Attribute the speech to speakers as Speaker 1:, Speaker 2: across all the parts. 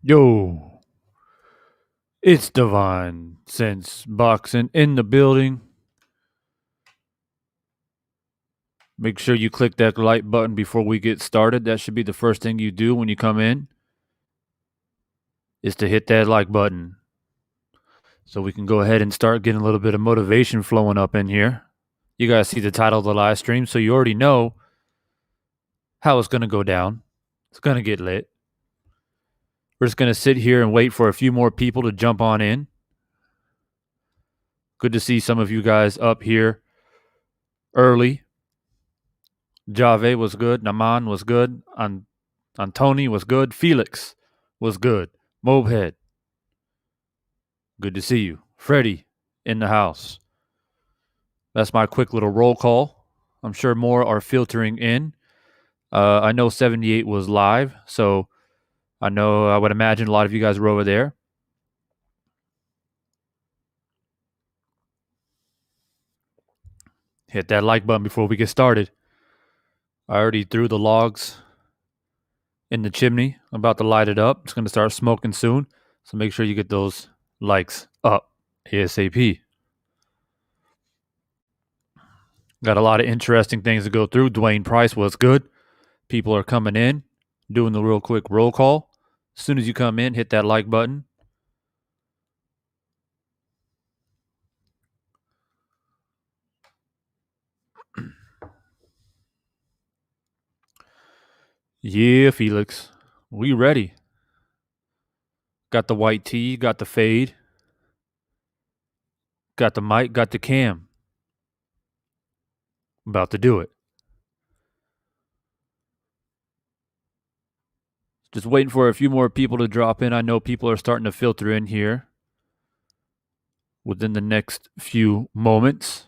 Speaker 1: Yo, it's Divine Sense Boxing in the building. Make sure you click that like button before we get started. That should be the first thing you do when you come in, is to hit that like button. So we can go ahead and start getting a little bit of motivation flowing up in here. You guys see the title of the live stream, so you already know how it's going to go down. It's going to get lit. We're just going to sit here and wait for a few more people to jump on in. Good to see some of you guys up here early. Jave was good. Naman was good. Antoni was good. Felix was good. Mobhead, good to see you. Freddie in the house. That's my quick little roll call. I'm sure more are filtering in. I know 78 was live, so I would imagine a lot of you guys were over there. Hit that like button before we get started. I already threw the logs in the chimney. I'm about to light it up. It's going to start smoking soon, so make sure you get those likes up ASAP. Got a lot of interesting things to go through. Dwayne Price was good. People are coming in, doing the real quick roll call. As soon as you come in, hit that like button. Yeah, Felix. We ready. Got the white tee, got the fade, got the mic, got the cam. About to do it. Just waiting for a few more people to drop in. I know people are starting to filter in here within the next few moments.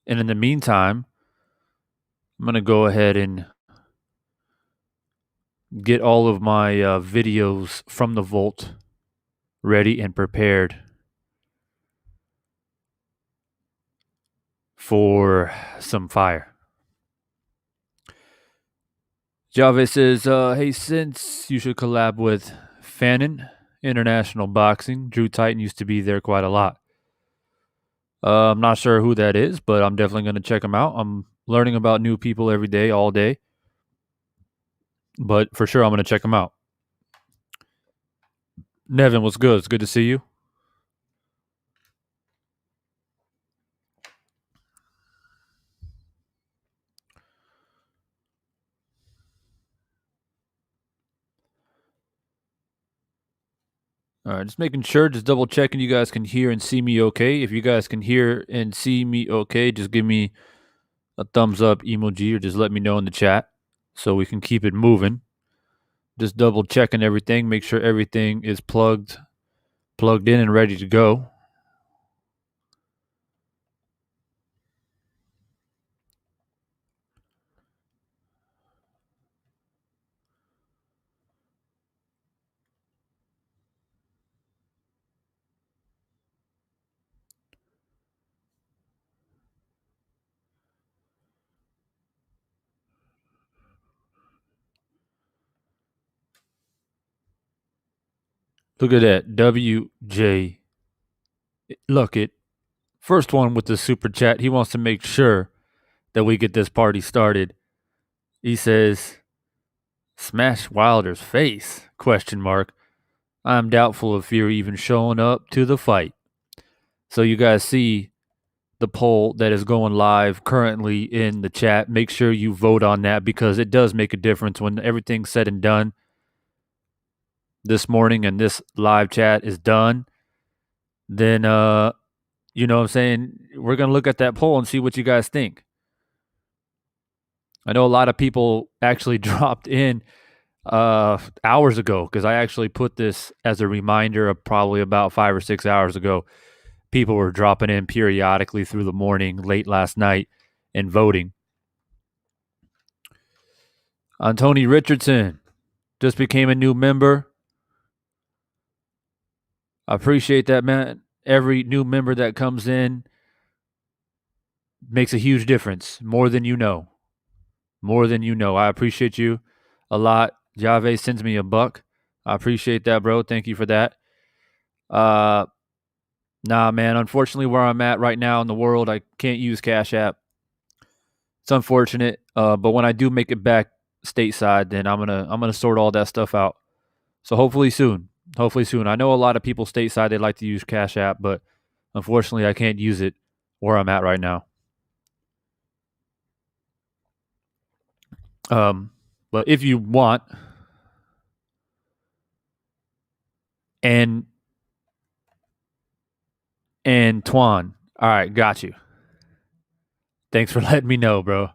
Speaker 1: And in the meantime, I'm going to go ahead and get all of my videos from the vault ready and prepared for some fire. Jave says, hey, since you should collab with Fannin International Boxing. Drew Titan used to be there quite a lot. I'm not sure who that is, but I'm definitely going to check him out. I'm learning about new people every day, all day. But for sure, I'm going to check him out. Nevin, what's good? It's good to see you. All right, just making sure, just double checking you guys can hear and see me okay. If you guys can hear and see me okay, just give me a thumbs up emoji or just let me know in the chat so we can keep it moving. Just double checking everything, make sure everything is plugged in and ready to go. Look at that. WJ Luckett. First one with the super chat. He wants to make sure that we get this party started. He says, smash Wilder's face? Question mark. I'm doubtful if you're even showing up to the fight. So you guys see the poll that is going live currently in the chat. Make sure you vote on that because it does make a difference when everything's said and done this morning and this live chat is done. Then, you know what I'm saying? We're going to look at that poll and see what you guys think. I know a lot of people actually dropped in hours ago because I actually put this as a reminder of probably about 5 or 6 hours ago. People were dropping in periodically through the morning, late last night, and voting. Antoni Richardson just became a new member. I appreciate that, man. Every new member that comes in makes a huge difference, more than you know. More than you know. I appreciate you a lot. Jave sends me $1. I appreciate that, bro. Thank you for that. Uh, nah, man. Unfortunately, where I'm at right now in the world, I can't use Cash App. It's unfortunate. But when I do make it back stateside, then I'm gonna sort all that stuff out. So hopefully soon. Hopefully soon. I know a lot of people stateside they like to use Cash App, but unfortunately, I can't use it where I'm at right now. Um, but if you want, and Antoine, all right, got you. Thanks for letting me know, bro.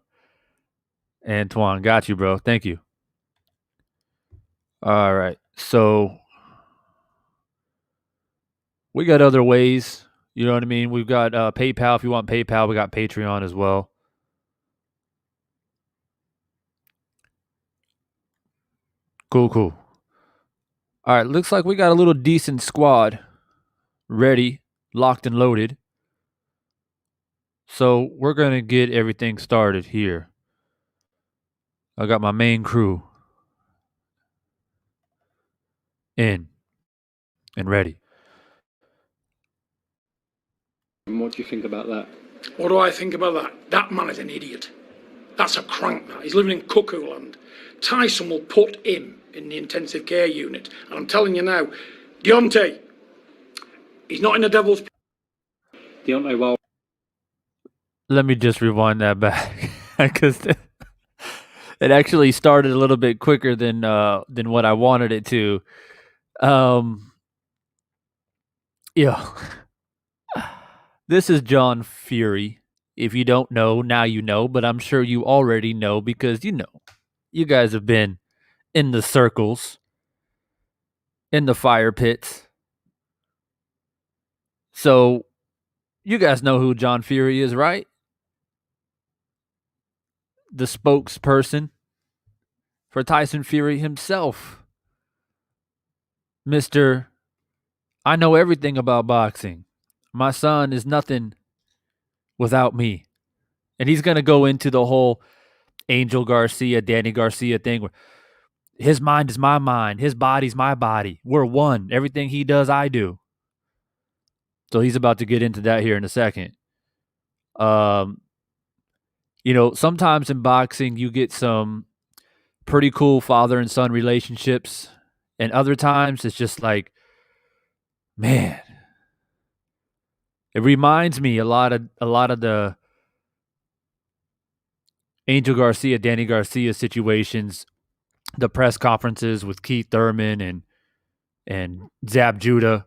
Speaker 1: Antoine, got you, bro. Thank you. All right. So we got other ways. You know what I mean? We've got PayPal. If you want PayPal, we got Patreon as well. Cool, cool. All right. Looks like we got a little decent squad ready, locked and loaded. So we're going to get everything started here. I got my main crew in and ready.
Speaker 2: And what do you think about that?
Speaker 3: What do I think about that? That man is an idiot. That's a crank, that. He's living in cuckoo land. Tyson will put him in the intensive care unit. And I'm telling you now, Deontay, he's not in the devil's...
Speaker 2: Deontay Wilder.
Speaker 1: Let me just rewind that back because it actually started a little bit quicker than what I wanted it to. Yeah. This is John Fury. If you don't know, now you know, but I'm sure you already know because you guys have been in the circles, in the fire pits. So you guys know who John Fury is, right? The spokesperson for Tyson Fury himself. Mr. I know everything about boxing. My son is nothing without me. And he's going to go into the whole Angel Garcia, Danny Garcia thing where his mind is my mind, his body's my body. We're one. Everything he does, I do. So he's about to get into that here in a second. Um, sometimes in boxing you get some pretty cool father and son relationships, and other times it's just like, man, it reminds me a lot of the Angel Garcia, Danny Garcia situations, the press conferences with Keith Thurman and Zab Judah.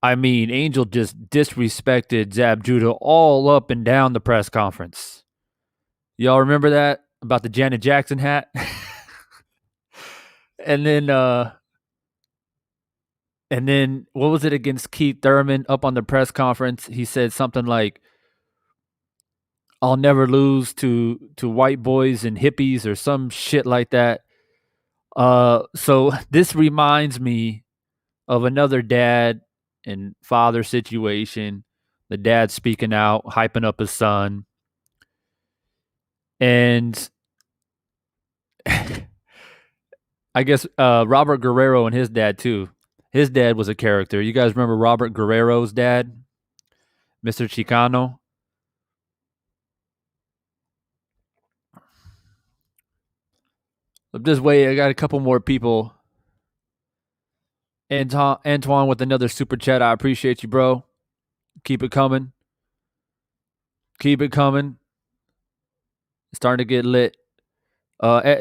Speaker 1: I mean, Angel just disrespected Zab Judah all up and down the press conference. Y'all remember that about the Janet Jackson hat? and then uh and then what was it against Keith Thurman up on the press conference? He said something like, "I'll never lose to white boys and hippies" or some shit like that. So this reminds me of another dad and father situation. The dad speaking out, hyping up his son. And I guess Robert Guerrero and his dad too. His dad was a character. You guys remember Robert Guerrero's dad, Mr. Chicano? Just wait, I got a couple more people. Antoine with another super chat. I appreciate you, bro. Keep it coming. Keep it coming. It's starting to get lit.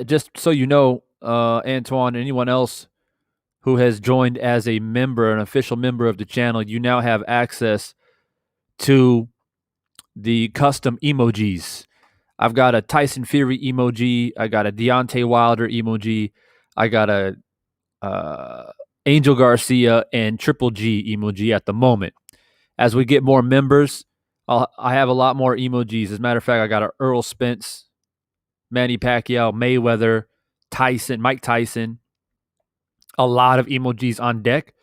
Speaker 1: Just so you know, Antoine, anyone else who has joined as a member, an official member of the channel, you now have access to the custom emojis. I've got a Tyson Fury emoji. I got a Deontay Wilder emoji. I got a Angel Garcia and Triple G emoji at the moment. As we get more members, I have a lot more emojis. As a matter of fact, I got a Earl Spence, Manny Pacquiao, Mayweather, Tyson, Mike Tyson. A lot of emojis on deck.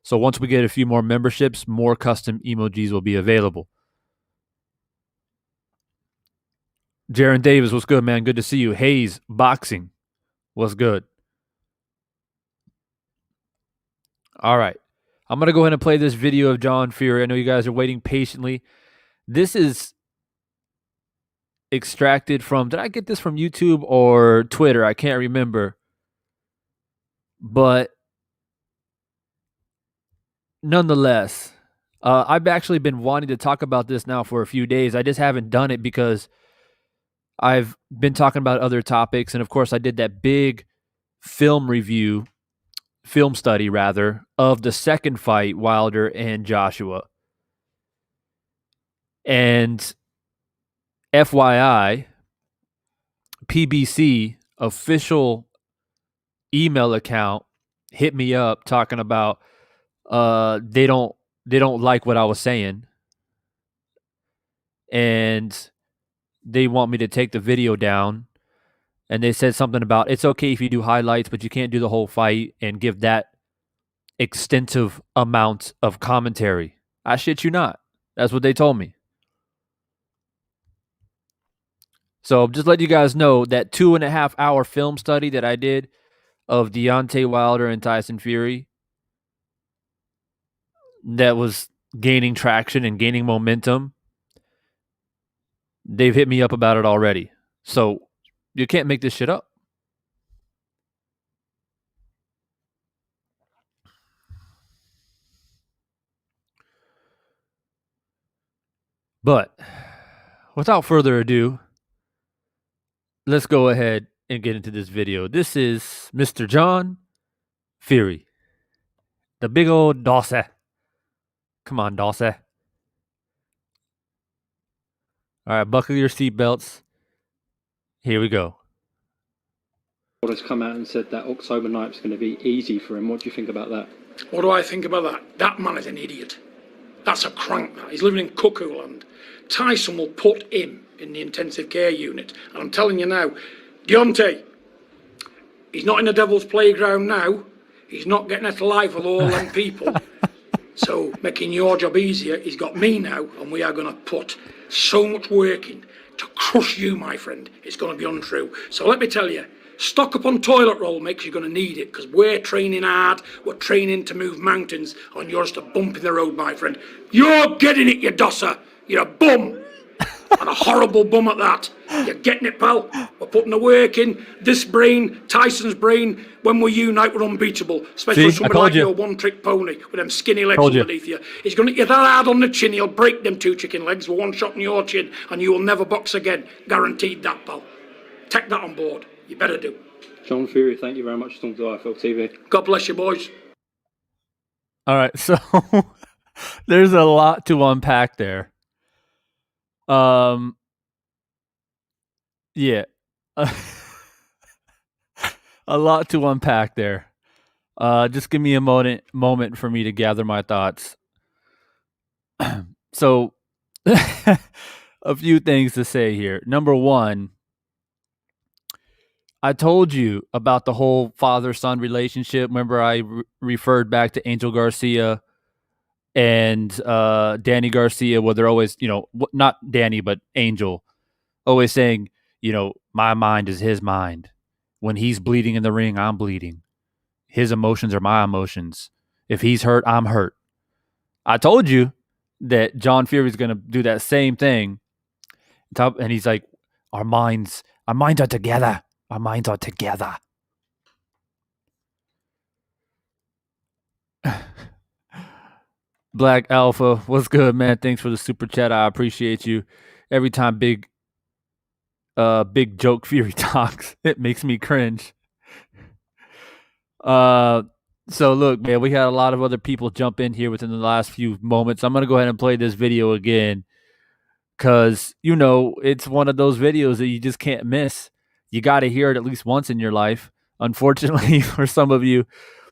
Speaker 1: So once we get a few more memberships, more custom emojis will be available. Jaron Davis, what's good, man? Good to see you. Hayes Boxing, what's good? All right. I'm going to go ahead and play this video of John Fury. I know you guys are waiting patiently. This is extracted from, did I get this from YouTube or Twitter? I can't remember. But nonetheless, I've actually been wanting to talk about this now for a few days. I just haven't done it because I've been talking about other topics. And of course, I did that big film study rather, of the second fight, Wilder and Joshua. And FYI, PBC official email account hit me up talking about they don't like what I was saying, and they want me to take the video down. And they said something about it's okay if you do highlights, but you can't do the whole fight and give that extensive amount of commentary. I shit you not. That's what they told me. So just let you guys know that 2.5 hour film study that I did of Deontay Wilder and Tyson Fury that was gaining traction and gaining momentum, they've hit me up about it already. So you can't make this shit up. But without further ado, let's go ahead and get into this video. This is Mr. John Fury, the big old Dawson. Come on, Dawson. All right, buckle your seatbelts. Here we go.
Speaker 2: Has come out and said that October night's going to be easy for him. What do you think about that?
Speaker 3: What do I think about that? That man is an idiot. That's a crank, that. He's living in cuckoo land. Tyson will put him in the intensive care unit. And I'm telling you now, Deontay, he's not in the devil's playground now. He's not getting it alive with all them people. So, making your job easier, he's got me now, and we are going to put so much work in to crush you, my friend. It's going to be untrue. So let me tell you, stock up on toilet roll, makes you're going to need it, because we're training hard, we're training to move mountains, and you're just a bump in the road, my friend. You're getting it, you dosser. You're a bum. And a horrible bum at that. You're getting it, pal. We're putting the work in. This brain, Tyson's brain, when we unite, we're unbeatable. Especially with somebody like your one-trick pony with them skinny legs underneath you. He's going to get that hard on the chin, he'll break them 2 chicken legs with one shot in your chin, and you will never box again. Guaranteed that, pal. Take that on board. You better do.
Speaker 2: John Fury, thank you very much for talking to IFL TV.
Speaker 3: God bless you, boys.
Speaker 1: All right, so there's a lot to unpack there. Yeah. A lot to unpack there. Just give me a moment for me to gather my thoughts. So, a few things to say here. Number one, I told you about the whole father-son relationship. Remember, I referred back to Angel Garcia and Danny Garcia, where they're always, not Danny, but Angel, always saying, my mind is his mind. When he's bleeding in the ring, I'm bleeding. His emotions are my emotions. If he's hurt, I'm hurt. I told you that John Fury's going to do that same thing. And he's like, our minds are together. Our minds are together. Black Alpha, what's good, man? Thanks for the super chat. I appreciate you. Every time big joke Fury talks, it makes me cringe. So look, man, we had a lot of other people jump in here within the last few moments. I'm going to go ahead and play this video again because, it's one of those videos that you just can't miss. You got to hear it at least once in your life. Unfortunately, for some of you,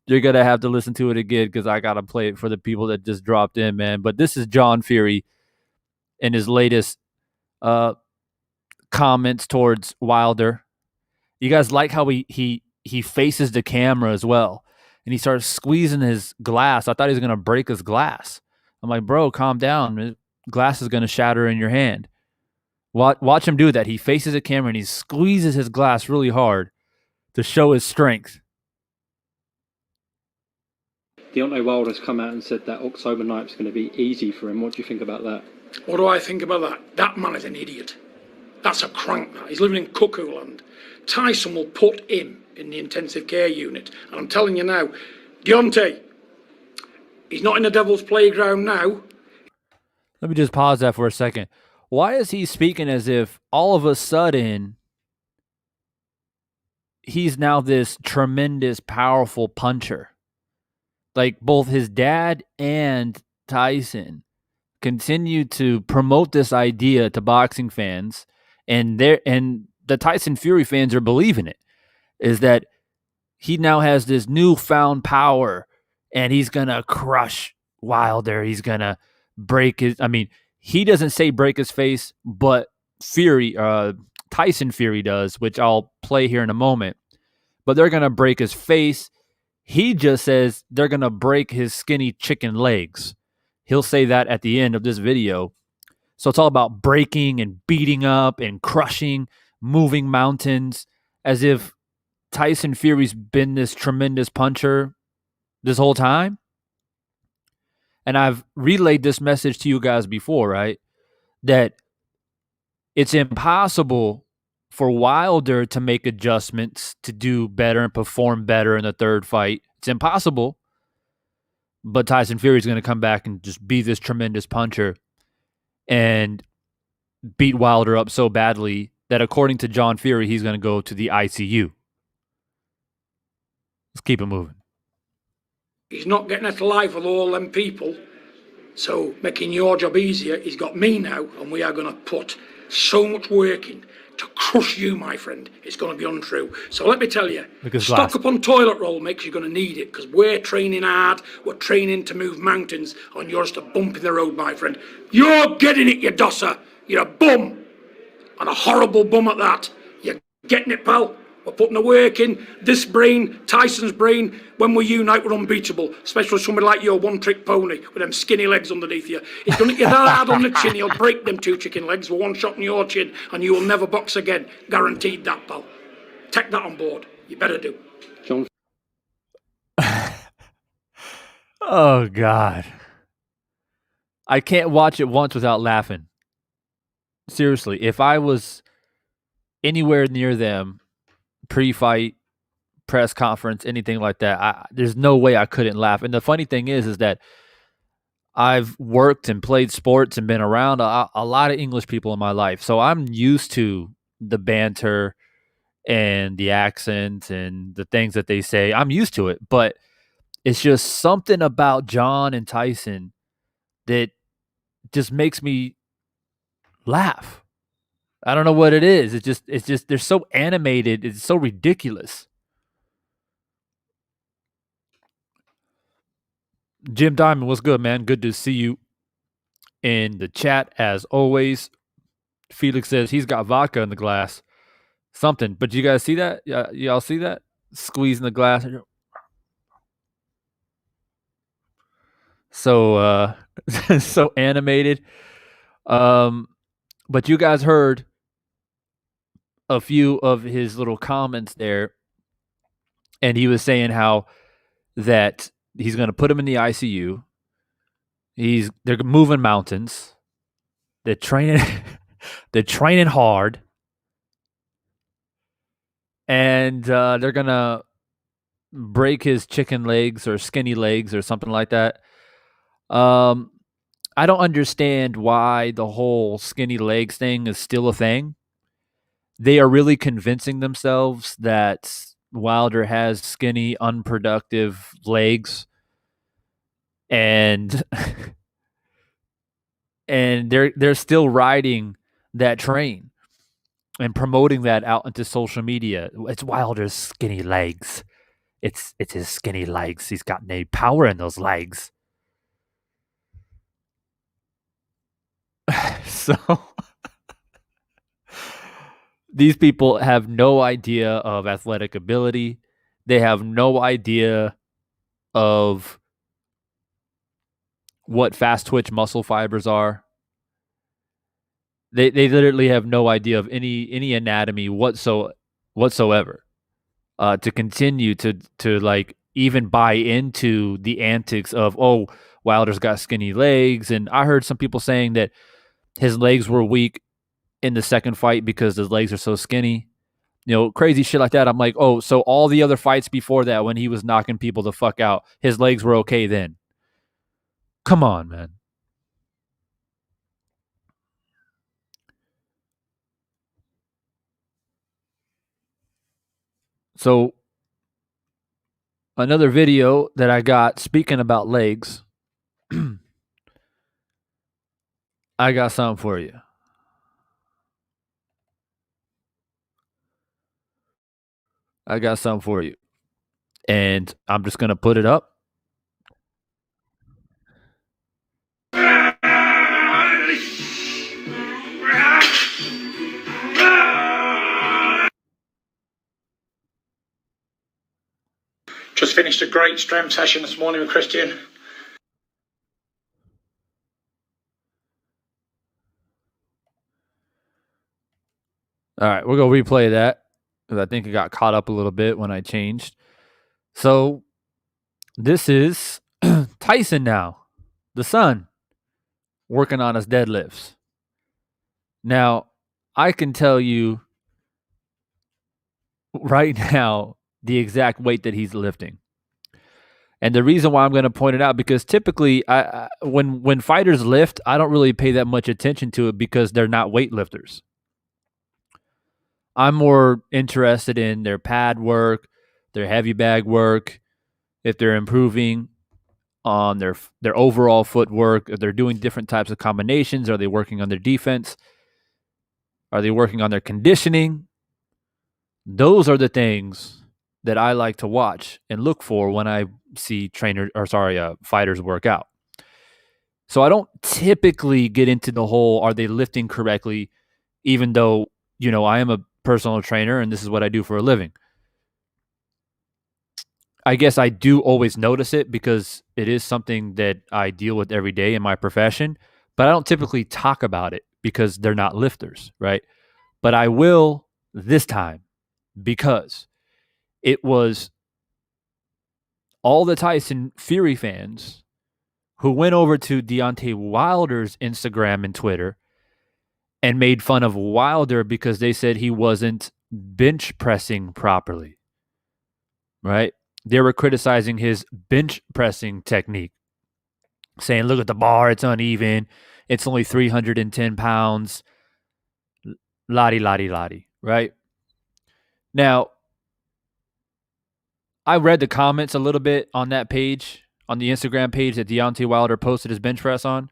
Speaker 1: you're going to have to listen to it again because I got to play it for the people that just dropped in, man. But this is John Fury in his latest comments towards Wilder. You guys like how he faces the camera as well, and he starts squeezing his glass. I thought he was going to break his glass. I'm like, bro, calm down. His glass is going to shatter in your hand. Watch him do that. He faces the camera and he squeezes his glass really hard to show his strength.
Speaker 2: Deontay Wilder's come out and said that October night's going to be easy for him. What do you think about that?
Speaker 3: What do I think about that? That man is an idiot. That's a crank, that. He's living in cuckoo land. Tyson will put him in the intensive care unit. And I'm telling you now, Deontay, he's not in the devil's playground now.
Speaker 1: Let me just pause that for a second. Why is he speaking as if all of a sudden he's now this tremendous, powerful puncher? Like both his dad and Tyson continue to promote this idea to boxing fans, and the Tyson Fury fans are believing it, is that he now has this newfound power and he's going to crush Wilder. He's going to break his, he doesn't say break his face, but Tyson Fury does, which I'll play here in a moment. But they're going to break his face. He just says they're going to break his skinny chicken legs. He'll say that at the end of this video. So it's all about breaking and beating up and crushing, moving mountains, as if Tyson Fury's been this tremendous puncher this whole time. And I've relayed this message to you guys before, right? That it's impossible for Wilder to make adjustments to do better and perform better in the third fight. It's impossible. But Tyson Fury is going to come back and just be this tremendous puncher and beat Wilder up so badly that, according to John Fury, he's going to go to the ICU. Let's keep it moving.
Speaker 3: He's not getting it alive with all them people. So making your job easier, he's got me now, and we are going to put so much work in to crush you, my friend. It's going to be untrue. So let me tell you, stock up on toilet roll mix. You're going to need it, because we're training hard. We're training to move mountains, and you're just a bump in the road, my friend. You're getting it, you dosser. You're a bum, and a horrible bum at that. You're getting it, pal. We're putting the work in. This brain, Tyson's brain, when we unite, we're unbeatable. Especially somebody like your one-trick pony with them skinny legs underneath you. He's going to get that hard on the chin. He'll break them two chicken legs with one shot in your chin, and you will never box again. Guaranteed that, pal. Take that on board. You better do.
Speaker 2: John.
Speaker 1: Oh, God. I can't watch it once without laughing. Seriously, if I was anywhere near them, pre-fight, press conference, anything like that, there's no way I couldn't laugh. And the funny thing is that I've worked and played sports and been around a lot of English people in my life. So I'm used to the banter and the accent and the things that they say. I'm used to it. But it's just something about John and Tyson that just makes me laugh. I don't know what it is. It's just they're so animated. It's so ridiculous. Jim Diamond, what's good, man? Good to see you in the chat as always. Felix says he's got vodka in the glass. Something. But you guys see that? Y'all see that? Squeezing the glass. So so animated. But you guys heard a few of his little comments there, and he was saying how that he's going to put him in the ICU. They're moving mountains. They're training. They're training hard, and they're gonna break his chicken legs or skinny legs or something like that. I don't understand why the whole skinny legs thing is still a thing. They are really convincing themselves that Wilder has skinny, unproductive legs, and and they're still riding that train and promoting that out into social media. It's Wilder's skinny legs. It's his skinny legs. He's got no power in those legs. So these people have no idea of athletic ability. They have no idea of what fast twitch muscle fibers are. They literally have no idea of any anatomy whatsoever. To continue to like even buy into the antics of, oh, Wilder's got skinny legs. And I heard some people saying that his legs were weak in the second fight because his legs are so skinny. Crazy shit like that. I'm like, oh, so all the other fights before that, when he was knocking people the fuck out, his legs were okay then. Come on, man. So another video that I got, speaking about legs, I got something for you. And I'm just going to put it up.
Speaker 3: Just finished a great strength session this morning with Christian.
Speaker 1: All right, we're going to replay that because I think it got caught up a little bit when I changed. So this is Tyson now, the son, working on his deadlifts. Now, I can tell you right now the exact weight that he's lifting. And the reason why I'm going to point it out, because typically when fighters lift, I don't really pay that much attention to it because they're not weightlifters. I'm more interested in their pad work, their heavy bag work, if they're improving on their overall footwork, if they're doing different types of combinations, are they working on their defense? Are they working on their conditioning? Those are the things that I like to watch and look for when I see fighters work out. So I don't typically get into the whole, are they lifting correctly, even though, I am a personal trainer and this is what I do for a living. I guess I do always notice it because it is something that I deal with every day in my profession, but I don't typically talk about it because they're not lifters, right? But I will this time because it was all the Tyson Fury fans who went over to Deontay Wilder's Instagram and Twitter and made fun of Wilder because they said he wasn't bench pressing properly, right? They were criticizing his bench pressing technique, saying, look at the bar, it's uneven, it's only 310 pounds, la-di, right? Now, I read the comments a little bit on that page, on the Instagram page that Deontay Wilder posted his bench press on,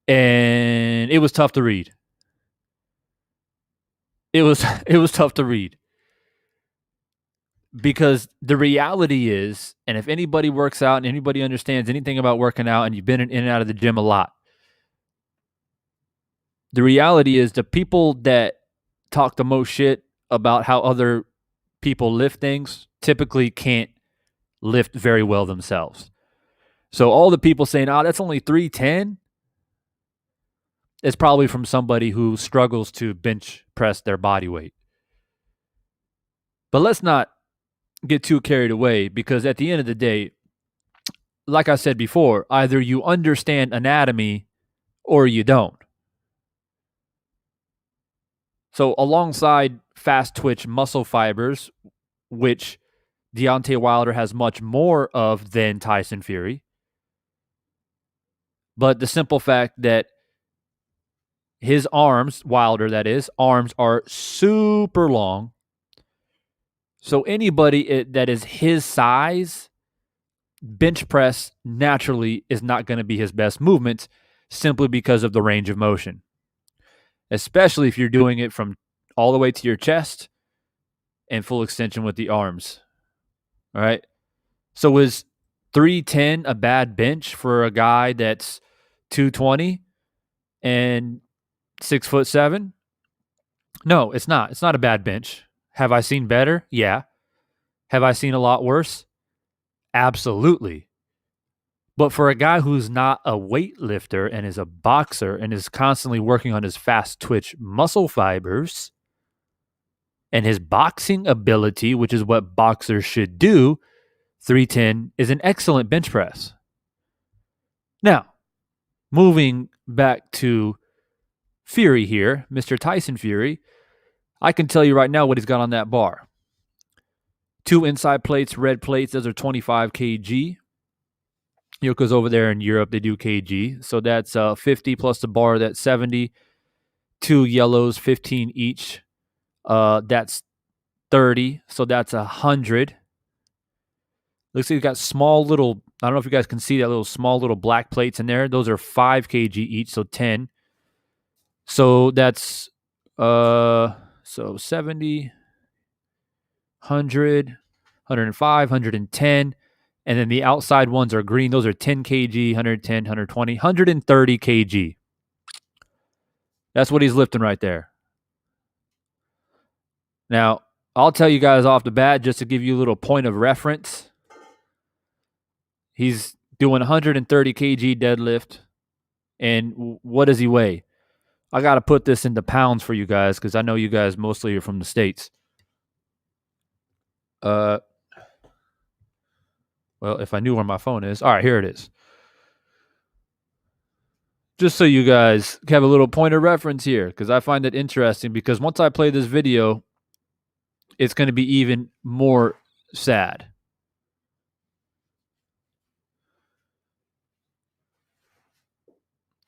Speaker 1: and it was tough to read. It was tough to read. Because the reality is, and if anybody works out and anybody understands anything about working out and you've been in and out of the gym a lot, the reality is the people that talk the most shit about how other people lift things typically can't lift very well themselves. So all the people saying, oh, that's only 310, is probably from somebody who struggles to bench press their body weight. But let's not get too carried away, because at the end of the day, like I said before, either you understand anatomy or you don't. So alongside fast twitch muscle fibers, which Deontay Wilder has much more of than Tyson Fury, but the simple fact that his arms, Wilder that is, arms are super long. So anybody that is his size, bench press naturally is not going to be his best movement simply because of the range of motion, especially if you're doing it from all the way to your chest and full extension with the arms. All right. So is 310 a bad bench for a guy that's 220 and 6'7"? No, it's not. It's not a bad bench. Have I seen better? Yeah. Have I seen a lot worse? Absolutely. But for a guy who's not a weightlifter and is a boxer and is constantly working on his fast twitch muscle fibers and his boxing ability, which is what boxers should do, 310 is an excellent bench press. Now, moving back to Fury here, Mr. Tyson Fury, I can tell you right now what he's got on that bar. 2 inside plates, red plates, those are 25 kg. Because over there in Europe, they do kg. So that's 50 plus the bar, that's 70. 2 yellows, 15 each. That's 30. So that's 100. Looks like you got small little, I don't know if you guys can see that little small little black plates in there. Those are 5 kg each, so 10. So that's so 70, 100, 105, 110. And then the outside ones are green. Those are 10 kg, 110, 120, 130 kg. That's what he's lifting right there. Now, I'll tell you guys off the bat, just to give you a little point of reference. He's doing 130 kg deadlift. And what does he weigh? I got to put this into pounds for you guys because I know you guys mostly are from the States. Well, if I knew where my phone is. All right, here it is. Just so you guys have a little point of reference here, because I find it interesting, because once I play this video, it's going to be even more sad.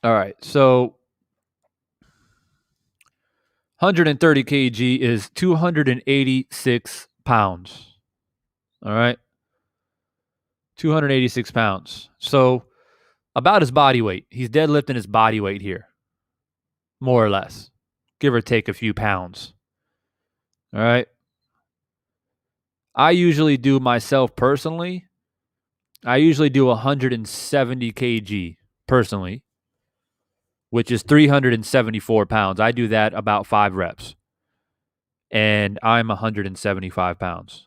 Speaker 1: All right, so 130 kg is 286 pounds. All right, 286 pounds. So about his body weight. He's deadlifting his body weight here, more or less, give or take a few pounds. All right. I usually do myself personally. I usually do 170 kg personally, which is 374 pounds. I do that about 5 reps. And I'm 175 pounds.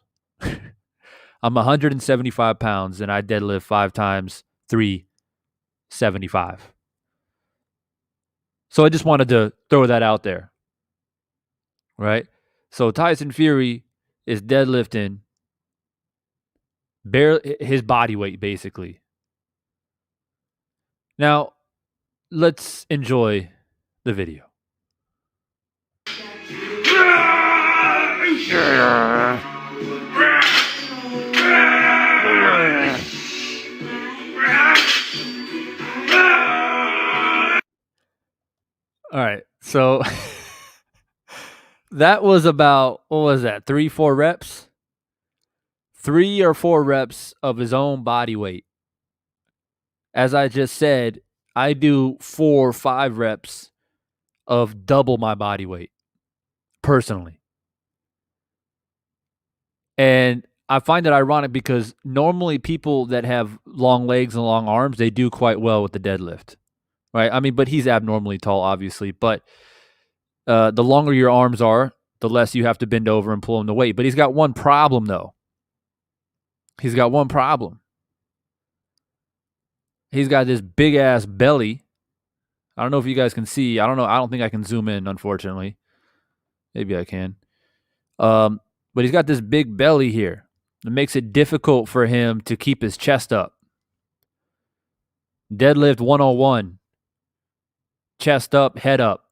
Speaker 1: I'm 175 pounds and I deadlift 5 times 375. So I just wanted to throw that out there. Right? So Tyson Fury is deadlifting his body weight, basically. Now, let's enjoy the video. All right, so that was about, what was that, 3-4 reps? 3 or 4 reps of his own body weight. As I just said, I do 4 or 5 reps of double my body weight, personally. And I find it ironic because normally people that have long legs and long arms, they do quite well with the deadlift, right? I mean, but he's abnormally tall, obviously. But the longer your arms are, the less you have to bend over and pull him the weight. But he's got one problem, though. He's got one problem. He's got this big-ass belly. I don't know if you guys can see. I don't know. I don't think I can zoom in, unfortunately. Maybe I can. But he's got this big belly here. It makes it difficult for him to keep his chest up. Deadlift 101. Chest up, head up.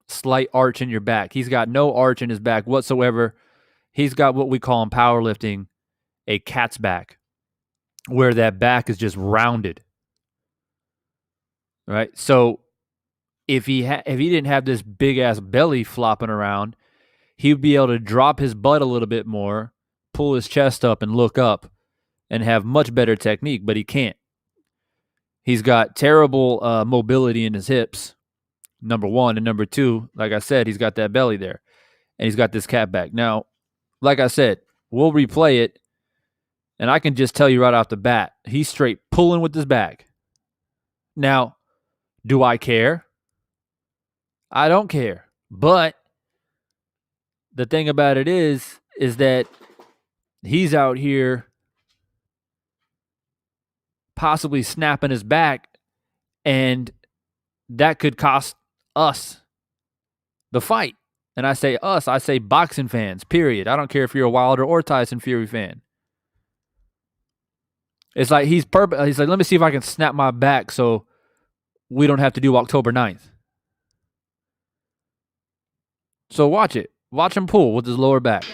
Speaker 1: Slight arch in your back. He's got no arch in his back whatsoever. He's got what we call in powerlifting a cat's back, where that back is just rounded. Right? So if he didn't have this big ass belly flopping around, he'd be able to drop his butt a little bit more, pull his chest up and look up and have much better technique, but he can't. He's got terrible mobility in his hips, number one. And number two, like I said, he's got that belly there. And he's got this cat back. Now, like I said, we'll replay it. And I can just tell you right off the bat, he's straight pulling with his back. Now, do I care? I don't care. But the thing about it is that he's out here possibly snapping his back, and that could cost us the fight. And I say us, I say boxing fans, period. I don't care if you're a Wilder or Tyson Fury fan. It's like he's like, let me see if I can snap my back so we don't have to do October 9th. So watch it. Watch him pull with his lower back.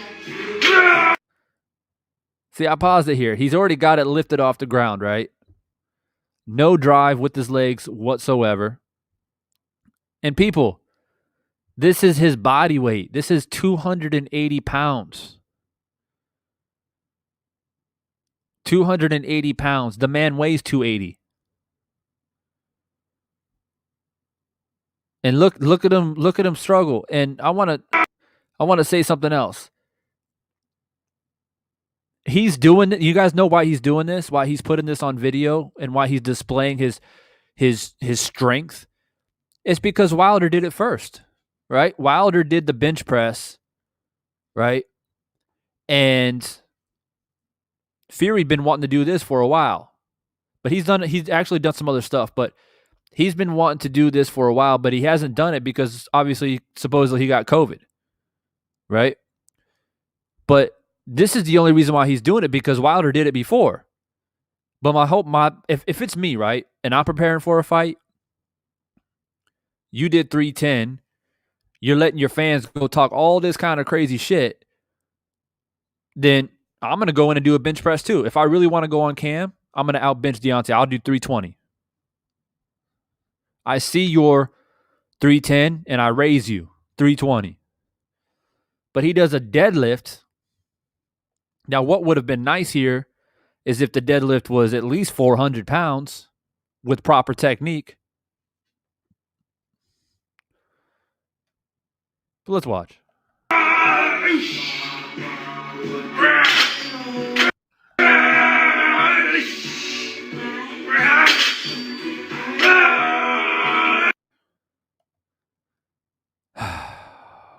Speaker 1: See, I paused it here. He's already got it lifted off the ground, right? No drive with his legs whatsoever. And people, this is his body weight. This is 280 pounds. 280 pounds. The man weighs 280. And look at him struggle. And I want to say something else. He's doing it. You guys know why he's doing this, why he's putting this on video, and why he's displaying his strength. It's because Wilder did it first, right? Wilder did the bench press, right? And Fury been wanting to do this for a while. But he's actually done some other stuff, but he's been wanting to do this for a while, but he hasn't done it because obviously, supposedly he got COVID, right? But this is the only reason why he's doing it, because Wilder did it before. But if it's me, right, and I'm preparing for a fight, you did 310, you're letting your fans go talk all this kind of crazy shit, then I'm going to go in and do a bench press too. If I really want to go on cam, I'm going to outbench Deontay. I'll do 320. I see your 310 and I raise you 320. But he does a deadlift. Now, what would have been nice here is if the deadlift was at least 400 pounds with proper technique. But let's watch.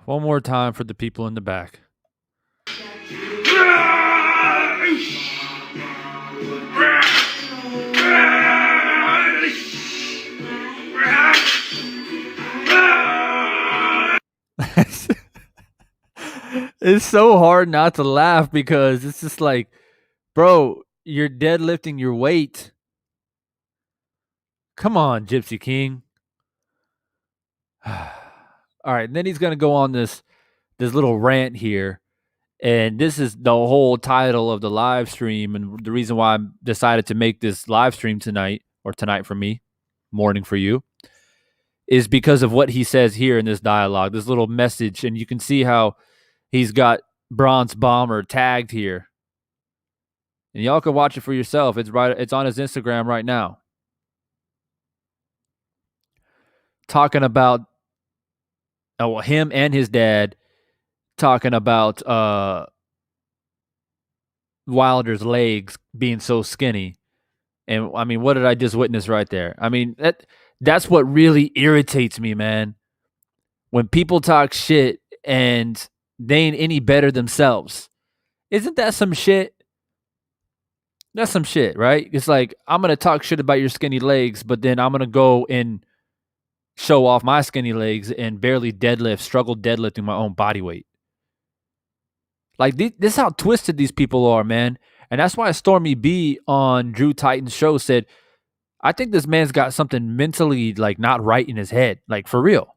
Speaker 1: One more time for the people in the back. It's so hard not to laugh because it's just like, bro, you're deadlifting your weight. Come on, Gypsy King. All right, and then he's going to go on this little rant here. And this is the whole title of the live stream, and the reason why I decided to make this live stream tonight, or tonight for me, morning for you, is because of what he says here in this dialogue, this little message. And you can see how he's got Bronze Bomber tagged here. And y'all can watch it for yourself. It's on his Instagram right now. Talking about him and his dad talking about Wilder's legs being so skinny. And I mean, what did I just witness right there? I mean, that's what really irritates me, man. When people talk shit and they ain't any better themselves. Isn't that some shit? That's some shit, right? It's like, I'm going to talk shit about your skinny legs, but then I'm going to go and show off my skinny legs and barely struggle deadlifting my own body weight. Like, this is how twisted these people are, man. And that's why Stormy B on Drew Titan's show said, I think this man's got something mentally, like, not right in his head. Like, for real.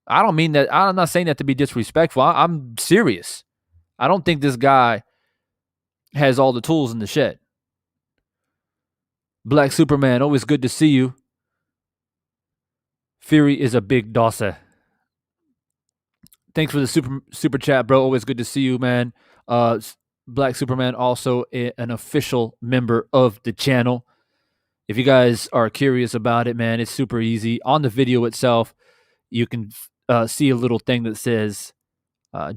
Speaker 1: I don't mean that. I'm not saying that to be disrespectful. I'm serious. I don't think this guy has all the tools in the shed. Black Superman, always good to see you. Fury is a big dosser. Thanks for the super chat, bro. Always good to see you, man. Black Superman, also an official member of the channel. If you guys are curious about it, man, it's super easy. On the video itself, you can see a little thing that says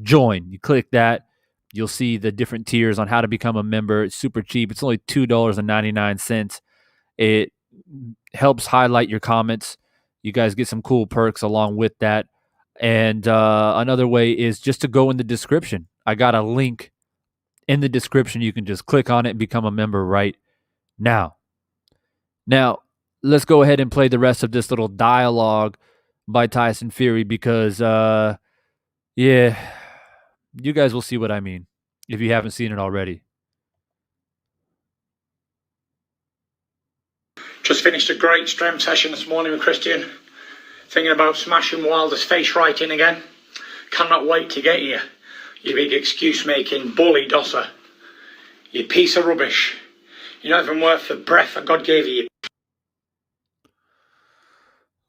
Speaker 1: join. You click that. You'll see the different tiers on how to become a member. It's super cheap. It's only $2.99. It helps highlight your comments. You guys get some cool perks along with that. And another way is just to go in the description. I got a link in the description. You can just click on it and become a member right now. Now, let's go ahead and play the rest of this little dialogue by Tyson Fury because, yeah, you guys will see what I mean if you haven't seen it already.
Speaker 3: Just finished a great strength session this morning with Christian. Thinking about smashing Wilder's face right in again. Cannot wait to get you. You big excuse-making bully dosser. You piece of rubbish. You're not even worth the breath that God gave you.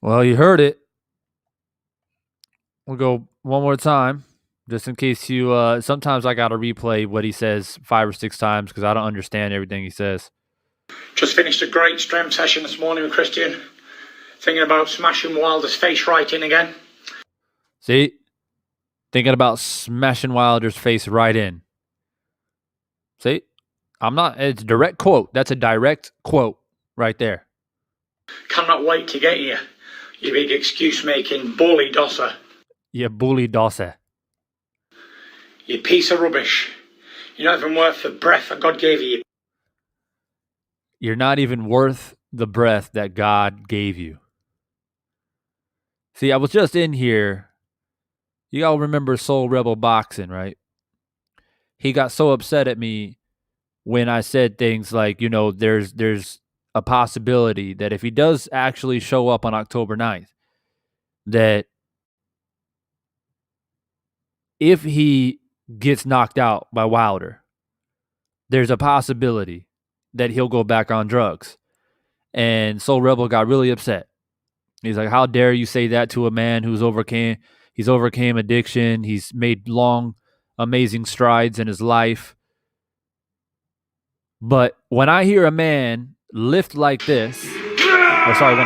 Speaker 1: Well, you heard it. We'll go one more time, just in case you... sometimes I got to replay what he says 5 or 6 times because I don't understand everything he says.
Speaker 3: Just finished a great strength session this morning with Christian. Thinking about smashing Wilder's face right in again.
Speaker 1: See? Thinking about smashing Wilder's face right in. See? It's a direct quote. That's a direct quote right there.
Speaker 3: Cannot wait to get you. You big excuse-making bully dosser.
Speaker 1: You bully dosser.
Speaker 3: You piece of rubbish. You're not even worth the breath that God gave you.
Speaker 1: You're not even worth the breath that God gave you. See, I was just in here. You all remember Soul Rebel Boxing, right? He got so upset at me when I said things like, there's a possibility that if he does actually show up on October 9th, that if he gets knocked out by Wilder, there's a possibility that he'll go back on drugs. And Soul Rebel got really upset. He's like, how dare you say that to a man who's overcame addiction. He's made long, amazing strides in his life. But when I hear a man lift like this, when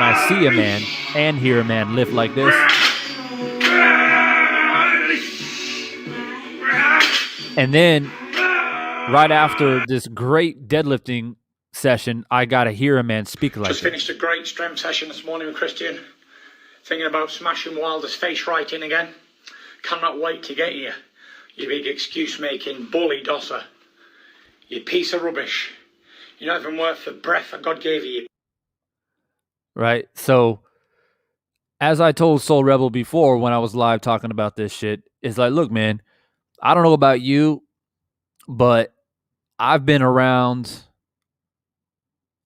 Speaker 1: I see a man and hear a man lift like this, and then right after this great deadlifting session, I got to hear a man speak like that.
Speaker 3: Just finished a great strength session this morning with Christian. Thinking about smashing Wilder's face right in again. Cannot wait to get you. You big excuse-making bully dosser. You piece of rubbish. You're not even worth the breath that God gave you.
Speaker 1: Right? So, as I told Soul Rebel before when I was live talking about this shit, it's like, look, man, I don't know about you, but I've been around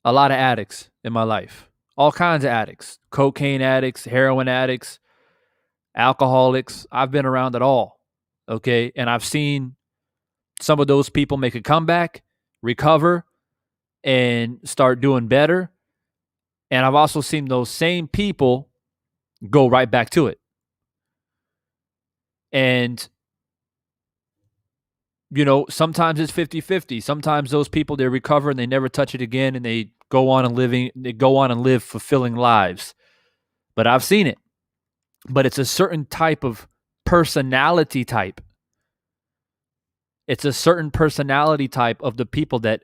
Speaker 1: a lot of addicts in my life. All kinds of addicts. Cocaine addicts, heroin addicts, alcoholics. I've been around it all. Okay? And I've seen some of those people make a comeback, recover, and start doing better. And I've also seen those same people go right back to it. And, sometimes it's 50-50. Sometimes those people, they recover and they never touch it again and they go on and live fulfilling lives. But I've seen it. But it's a certain type of personality type. It's a certain personality type of the people that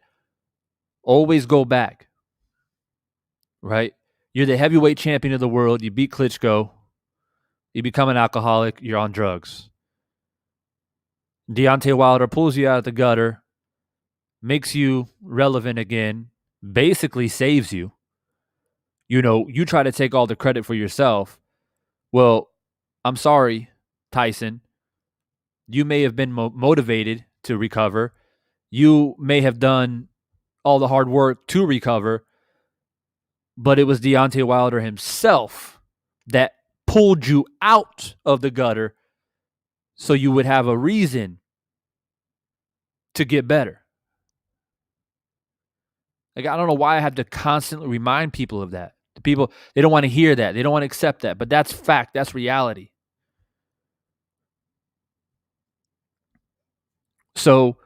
Speaker 1: always go back. Right? You're the heavyweight champion of the world. You beat Klitschko. You become an alcoholic. You're on drugs. Deontay Wilder pulls you out of the gutter, makes you relevant again, basically saves you. You try to take all the credit for yourself. Well, I'm sorry, Tyson. You may have been motivated to recover. You may have done all the hard work to recover, but it was Deontay Wilder himself that pulled you out of the gutter so you would have a reason to get better. Like, I don't know why I have to constantly remind people of that. The people, they don't want to hear that. They don't want to accept that. But that's fact. That's reality. So,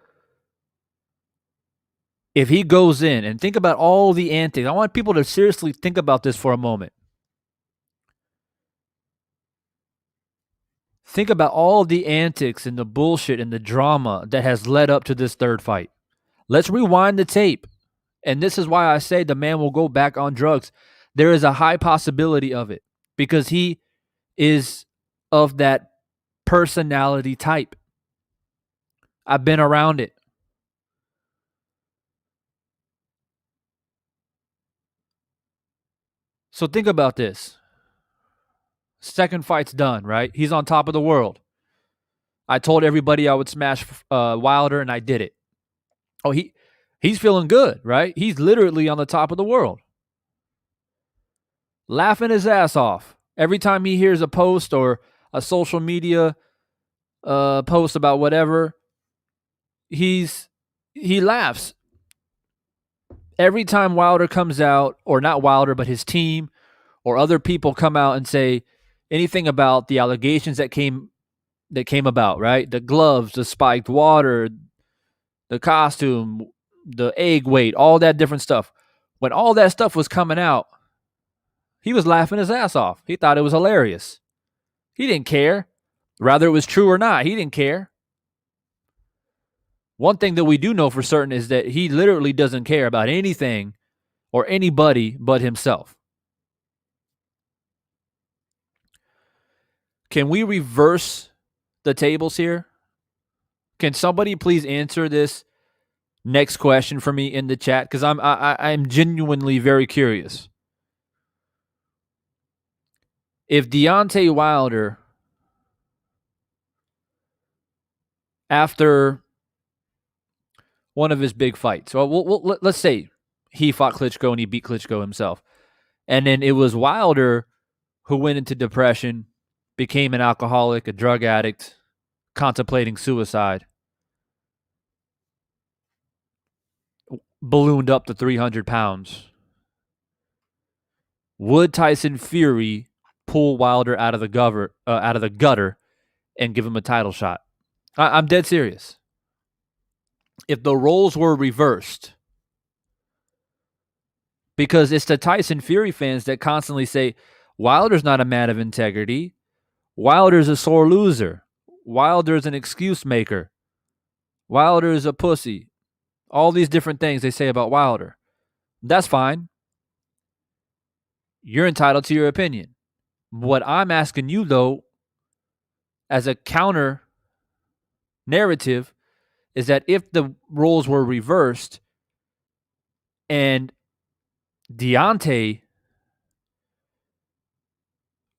Speaker 1: if he goes in and think about all the antics, I want people to seriously think about this for a moment. Think about all the antics and the bullshit and the drama that has led up to this third fight. Let's rewind the tape. And this is why I say the man will go back on drugs. There is a high possibility of it because he is of that personality type. I've been around it. So think about this. Second fight's done, right? He's on top of the world. I told everybody I would smash Wilder, and I did it. Oh, he's feeling good, right? He's literally on the top of the world. laughing his ass off. Every time he hears a post or a social media post about whatever, he laughs. Every time Wilder comes out, or not Wilder, but his team or other people come out and say anything about the allegations that came about, right? The gloves, the spiked water, the costume, the egg weight, all that different stuff. When all that stuff was coming out, he was laughing his ass off. He thought it was hilarious. He didn't care. Whether it was true or not, he didn't care. One thing that we do know for certain is that he literally doesn't care about anything or anybody but himself. Can we reverse the tables here? Can somebody please answer this next question for me in the chat? Because I'm genuinely very curious. If Deontay Wilder, after one of his big fights, let's say he fought Klitschko and he beat Klitschko himself, and then it was Wilder who went into depression, became an alcoholic, a drug addict, contemplating suicide, ballooned up to 300 pounds. Would Tyson Fury pull Wilder out of the gutter and give him a title shot? I'm dead serious. If the roles were reversed, because it's the Tyson Fury fans that constantly say, Wilder's not a man of integrity. Wilder's a sore loser. Wilder's an excuse maker. Wilder's a pussy. All these different things they say about Wilder. That's fine. You're entitled to your opinion. What I'm asking you, though, as a counter narrative, is that if the roles were reversed and Deontay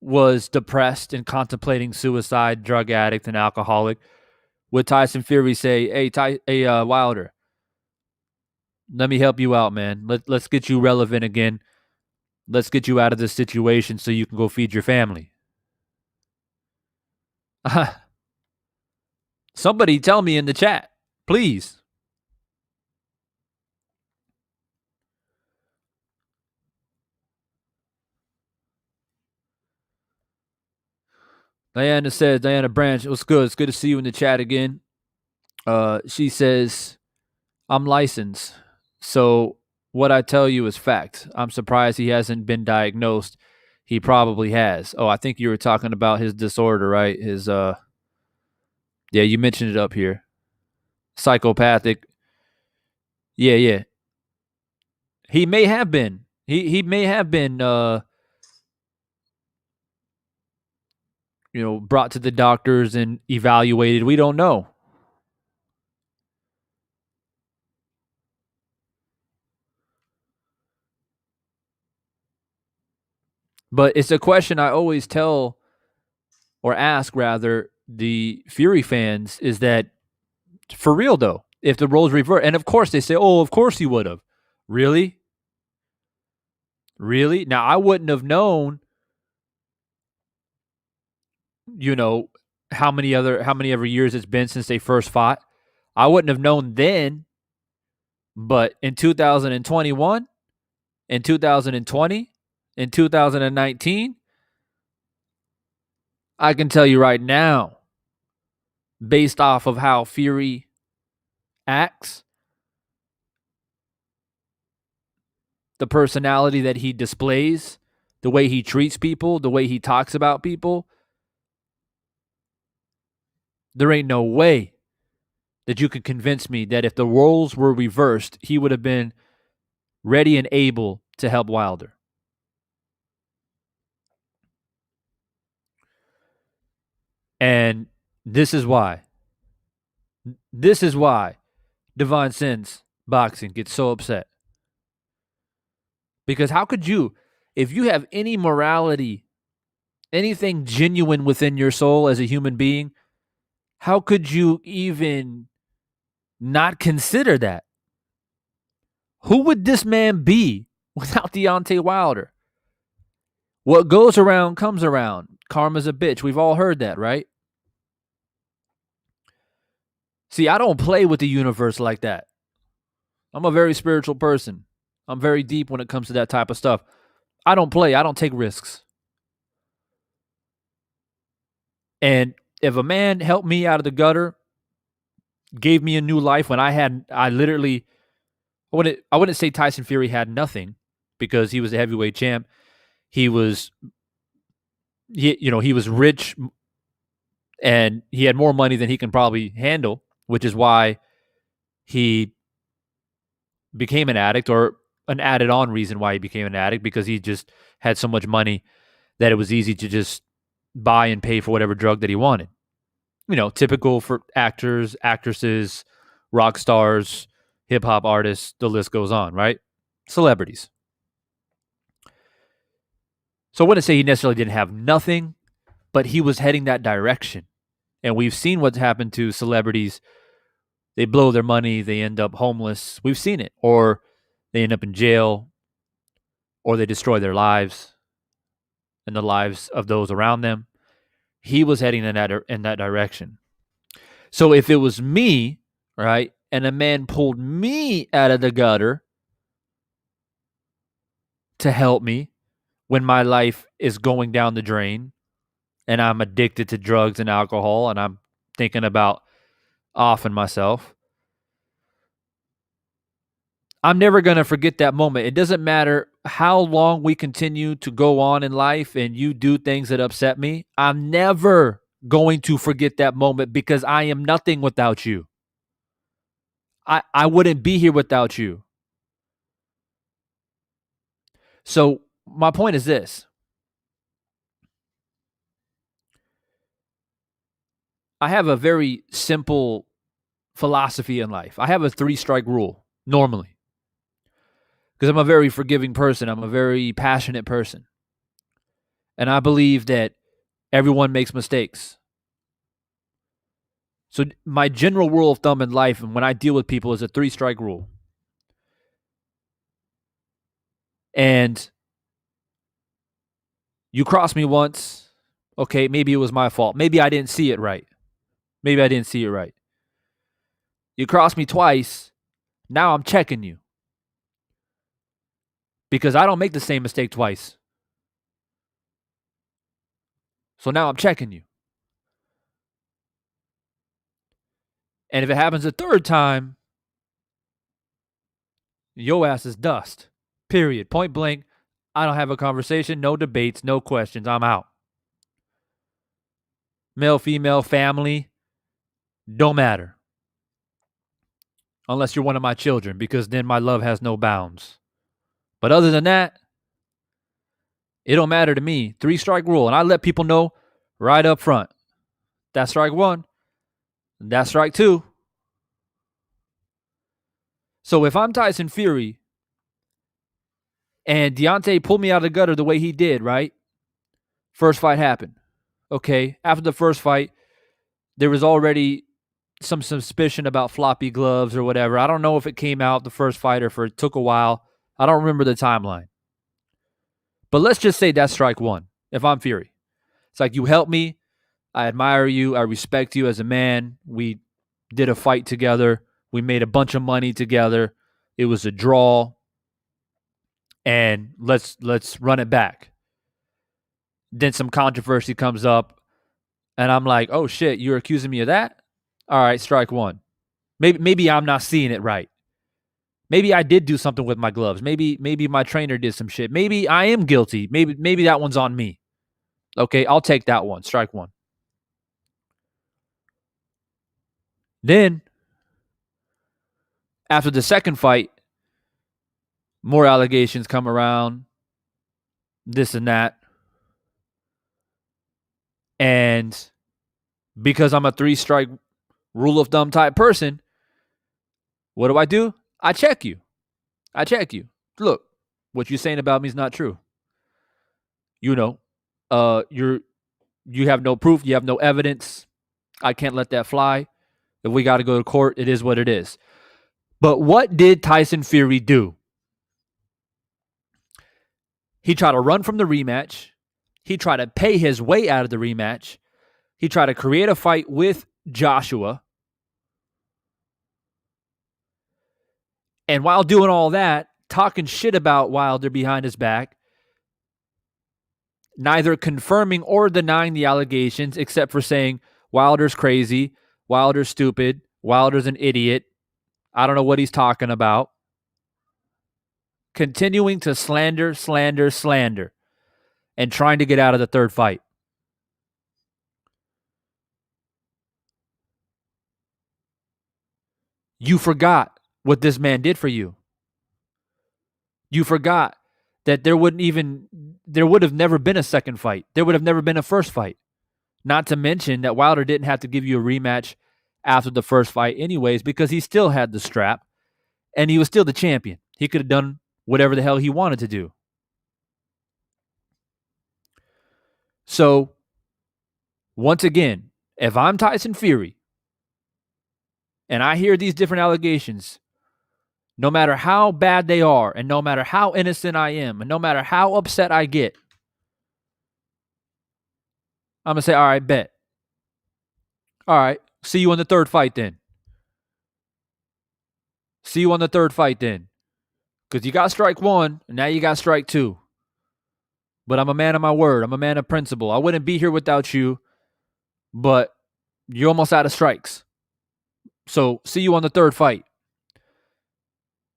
Speaker 1: was depressed and contemplating suicide, drug addict, and alcoholic, would Tyson Fury say, hey, Wilder, let me help you out, man. Let's get you relevant again. Let's get you out of this situation so you can go feed your family. Somebody tell me in the chat, please. Diana Branch, what's good? It's good to see you in the chat again. She says, I'm licensed, so what I tell you is fact. I'm surprised he hasn't been diagnosed. He probably has. Oh, I think you were talking about his disorder, right? His yeah, you mentioned it up here. Psychopathic. Yeah. He may have been. He may have been brought to the doctors and evaluated. We don't know. But it's a question I always tell, or ask rather, the Fury fans, is that for real though, if the roles revert, and of course they say, oh, of course he would have. Really? Now, I wouldn't have known, how many ever years it's been since they first fought. I wouldn't have known then, but in 2021, in 2020, in 2019, I can tell you right now, based off of how Fury acts, the personality that he displays, the way he treats people, the way he talks about people, there ain't no way that you could convince me that if the roles were reversed, he would have been ready and able to help Wilder. And this is why. Divine Sins Boxing gets so upset. Because how could you, if you have any morality, anything genuine within your soul as a human being, how could you even not consider that? Who would this man be without Deontay Wilder? What goes around comes around. Karma's a bitch. We've all heard that, right? See, I don't play with the universe like that. I'm a very spiritual person. I'm very deep when it comes to that type of stuff. I don't play. I don't take risks. And if a man helped me out of the gutter, gave me a new life when I wouldn't say Tyson Fury had nothing because he was a heavyweight champ. He was rich and he had more money than he can probably handle, which is why he became an addict, or an added on reason why he became an addict, because he just had so much money that it was easy to just buy and pay for whatever drug that he wanted. Typical for actors, actresses, rock stars, hip hop artists, the list goes on, right? Celebrities. So I wouldn't say he necessarily didn't have nothing, but he was heading that direction. And we've seen what's happened to celebrities. They blow their money, they end up homeless. We've seen it. Or they end up in jail, or they destroy their lives and the lives of those around them. He was heading in that direction. So if it was me, right, and a man pulled me out of the gutter to help me when my life is going down the drain and I'm addicted to drugs and alcohol and I'm thinking about offing myself, I'm never going to forget that moment. It doesn't matter how long we continue to go on in life and you do things that upset me. I'm never going to forget that moment because I am nothing without you. I wouldn't be here without you. So my point is this. I have a very simple philosophy in life. I have a 3-strike rule normally because I'm a very forgiving person. I'm a very passionate person. And I believe that everyone makes mistakes. So my general rule of thumb in life and when I deal with people is a 3-strike rule. And you cross me once, okay, maybe it was my fault. Maybe I didn't see it right. You cross me twice, now I'm checking you. Because I don't make the same mistake twice. So now I'm checking you. And if it happens a third time, your ass is dust. Period. Point blank. I don't have a conversation, no debates, no questions. I'm out. Male, female, family, don't matter. Unless you're one of my children, because then my love has no bounds. But other than that, it don't matter to me. 3-strike rule. And I let people know right up front. That's strike 1. That's strike 2. So if I'm Tyson Fury and Deontay pulled me out of the gutter the way he did, right? First fight happened. Okay. After the first fight, there was already some suspicion about floppy gloves or whatever. I don't know if it came out the first fight or if it took a while. I don't remember the timeline. But let's just say that's strike 1 if I'm Fury. It's like, you helped me. I admire you. I respect you as a man. We did a fight together. We made a bunch of money together. It was a draw. And let's run it back. Then some controversy comes up. And I'm like, oh shit, you're accusing me of that? All right, strike 1. Maybe I'm not seeing it right. Maybe I did do something with my gloves. Maybe my trainer did some shit. Maybe I am guilty. Maybe that one's on me. Okay, I'll take that one. Strike 1. Then, after the second fight, more allegations come around, this and that. And because I'm a 3-strike rule of thumb type person, what do? I check you. Look, what you're saying about me is not true. You have no proof. You have no evidence. I can't let that fly. If we got to go to court, it is what it is. But what did Tyson Fury do? He tried to run from the rematch. He tried to pay his way out of the rematch. He tried to create a fight with Joshua. And while doing all that, talking shit about Wilder behind his back, neither confirming or denying the allegations, except for saying Wilder's crazy, Wilder's stupid, Wilder's an idiot, I don't know what he's talking about. Continuing to slander, and trying to get out of the third fight. You forgot what this man did for you. You forgot that there would have never been a second fight. There would have never been a first fight. Not to mention that Wilder didn't have to give you a rematch after the first fight anyways, because he still had the strap and he was still the champion. He could have done whatever the hell he wanted to do. So, once again, if I'm Tyson Fury and I hear these different allegations, no matter how bad they are, and no matter how innocent I am, and no matter how upset I get, I'm going to say, all right, bet. All right, see you in the third fight then. See you on the third fight then. Because you got strike one, and now you got strike two. But I'm a man of my word. I'm a man of principle. I wouldn't be here without you, but you're almost out of strikes. So see you on the third fight.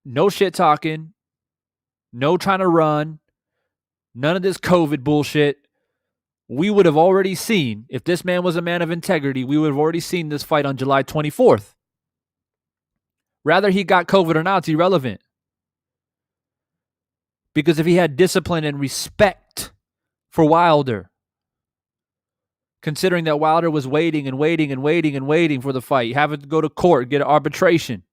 Speaker 1: No shit talking. No trying to run. None of this COVID bullshit. We would have already seen, if this man was a man of integrity, we would have already seen this fight on July 24th. Rather he got COVID or not, it's irrelevant. Because if he had discipline and respect for Wilder, considering that Wilder was waiting for the fight, having to go to court, get an arbitration.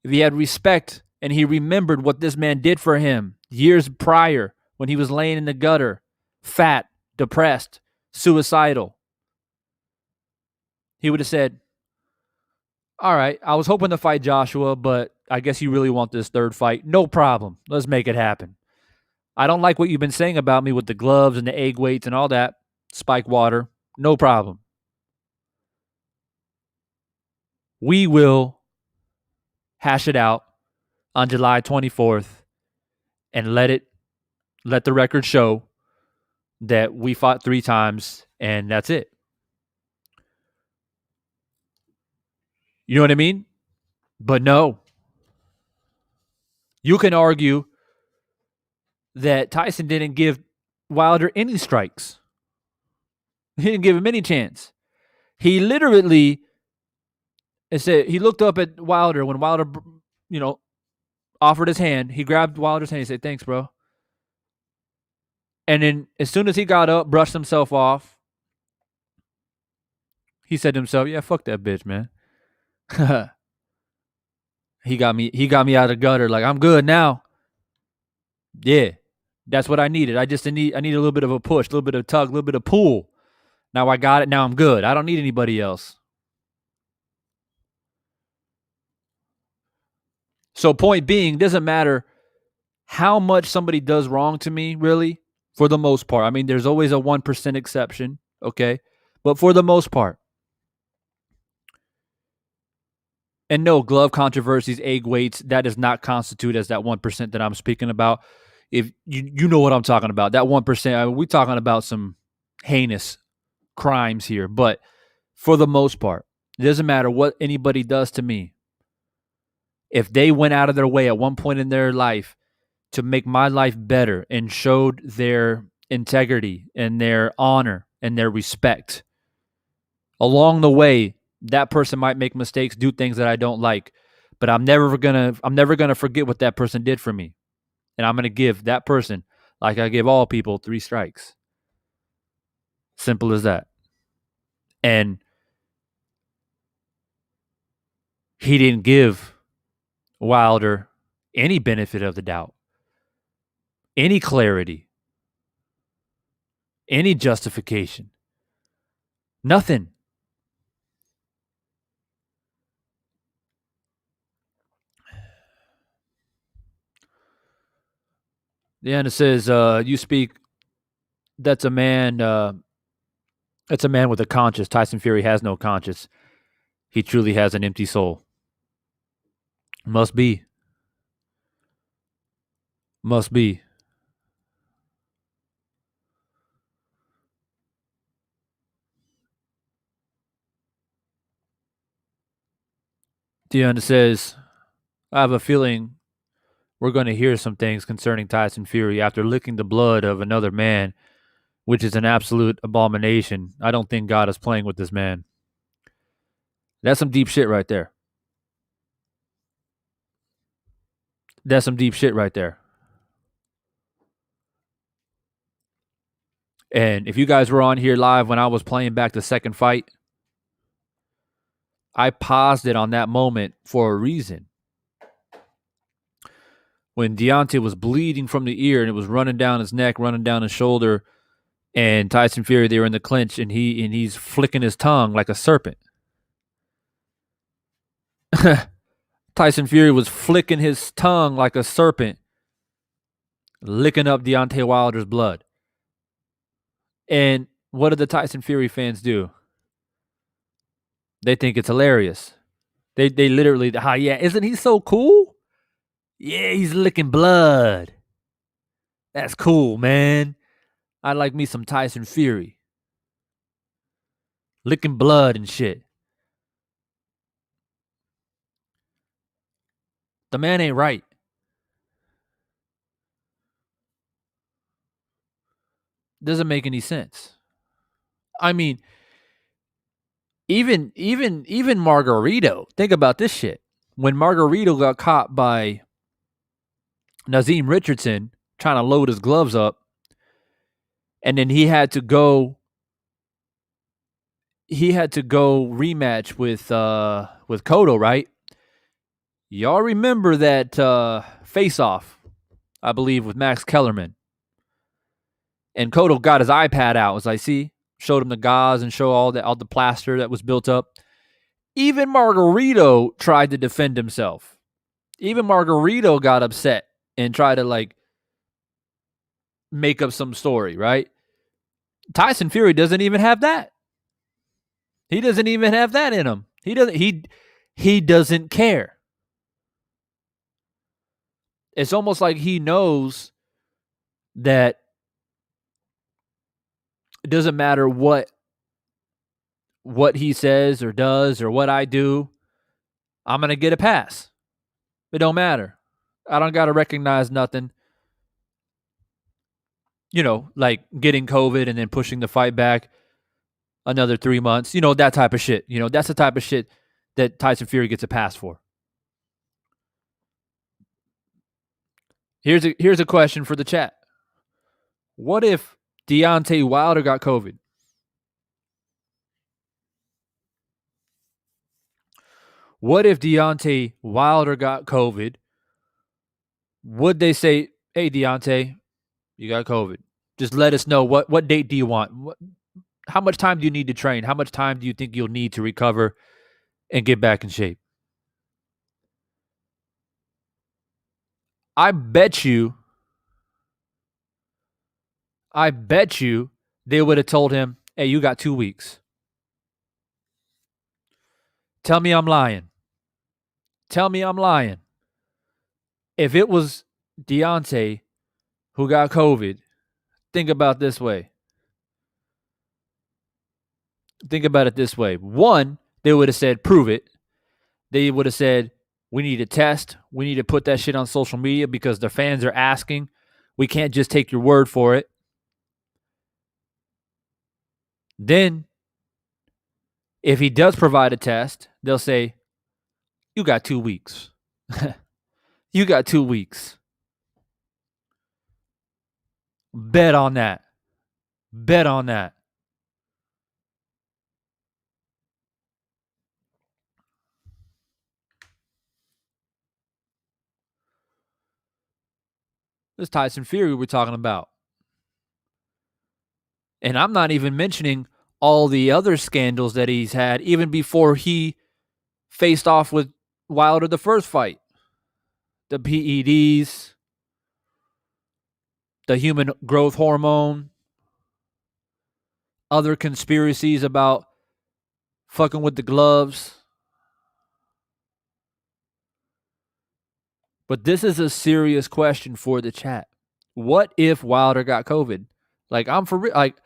Speaker 1: If he had respect and he remembered what this man did for him years prior when he was laying in the gutter, fat, depressed, suicidal, he would have said, all right, I was hoping to fight Joshua, but I guess you really want this third fight. No problem. Let's make it happen. I don't like what you've been saying about me with the gloves and the egg weights and all that. Spike water. No problem. We will hash it out on July 24th and let the record show that we fought 3 times and that's it. You know what I mean? But no. You can argue that Tyson didn't give Wilder any strikes. He didn't give him any chance. He literally said, he looked up at Wilder when Wilder, offered his hand. He grabbed Wilder's hand. He said, thanks, bro. And then as soon as he got up, brushed himself off, he said to himself, yeah, fuck that bitch, man. He got me out of the gutter. Like, I'm good now. Yeah, that's what I needed. I need a little bit of a push, a little bit of tug, a little bit of pull. Now I got it. Now I'm good. I don't need anybody else. So point being, doesn't matter how much somebody does wrong to me, really, for the most part. I mean, there's always a 1% exception, okay? But for the most part. And no, glove controversies, egg weights, that does not constitute as that 1% that I'm speaking about. If you know what I'm talking about, that 1%, we're talking about some heinous crimes here. But for the most part, it doesn't matter what anybody does to me. If they went out of their way at one point in their life to make my life better and showed their integrity and their honor and their respect, along the way, that person might make mistakes, do things that I don't like, but I'm never gonna forget what that person did for me. And I'm gonna give that person, like I give all people, 3 strikes. Simple as that. And he didn't give Wilder any benefit of the doubt, any clarity, any justification. Nothing. Deanna says, "You speak. That's a man. That's a man with a conscience. Tyson Fury has no conscience. He truly has an empty soul. Must be. Must be." Deanna says, "I have a feeling we're going to hear some things concerning Tyson Fury after licking the blood of another man, which is an absolute abomination. I don't think God is playing with this man." That's some deep shit right there. That's some deep shit right there. And if you guys were on here live when I was playing back the second fight, I paused it on that moment for a reason. When Deontay was bleeding from the ear and it was running down his neck, running down his shoulder, and Tyson Fury, they were in the clinch, and he's flicking his tongue like a serpent. Tyson Fury was flicking his tongue like a serpent, licking up Deontay Wilder's blood. And what do the Tyson Fury fans do? They think it's hilarious. They literally, yeah, isn't he so cool? Yeah, he's licking blood. That's cool, man. I like me some Tyson Fury. Licking blood and shit. The man ain't right. Doesn't make any sense. I mean, even Margarito, think about this shit. When Margarito got caught by Nazim Richardson trying to load his gloves up, and then he had to go rematch with Cotto, right? Y'all remember that face-off, I believe, with Max Kellerman. And Cotto got his iPad out. Was like, see, showed him the gauze and show all the plaster that was built up. Even Margarito tried to defend himself. Even Margarito got upset and tried to like make up some story, right? Tyson Fury doesn't even have that. He doesn't even have that in him. He doesn't care. It's almost like he knows that it doesn't matter what he says or does or what I do, I'm going to get a pass. It don't matter. I don't got to recognize nothing. You know, like getting COVID and then pushing the fight back another 3 months. You know, that type of shit. You know, that's the type of shit that Tyson Fury gets a pass for. Here's a question for the chat. What if Deontay Wilder got COVID? What if Deontay Wilder got COVID? Would they say, "Hey, Deontay, you got COVID. Just let us know what date do you want? How much time do you need to train? How much time do you think you'll need to recover and get back in shape?" I bet you they would have told him, "Hey, you got 2 weeks." Tell me I'm lying. Tell me I'm lying. If it was Deontay who got COVID, think about this way. Think about it this way. One, they would have said, "Prove it." They would have said, "We need a test. We need to put that shit on social media because the fans are asking. We can't just take your word for it." Then, if he does provide a test, they'll say, "You got 2 weeks." You got 2 weeks. Bet on that. Bet on that. This Tyson Fury we're talking about. And I'm not even mentioning all the other scandals that he's had even before he faced off with Wilder the first fight. The PEDs, the human growth hormone, other conspiracies about fucking with the gloves. But this is a serious question for the chat. What if Wilder got COVID? Like, I'm for real. Like,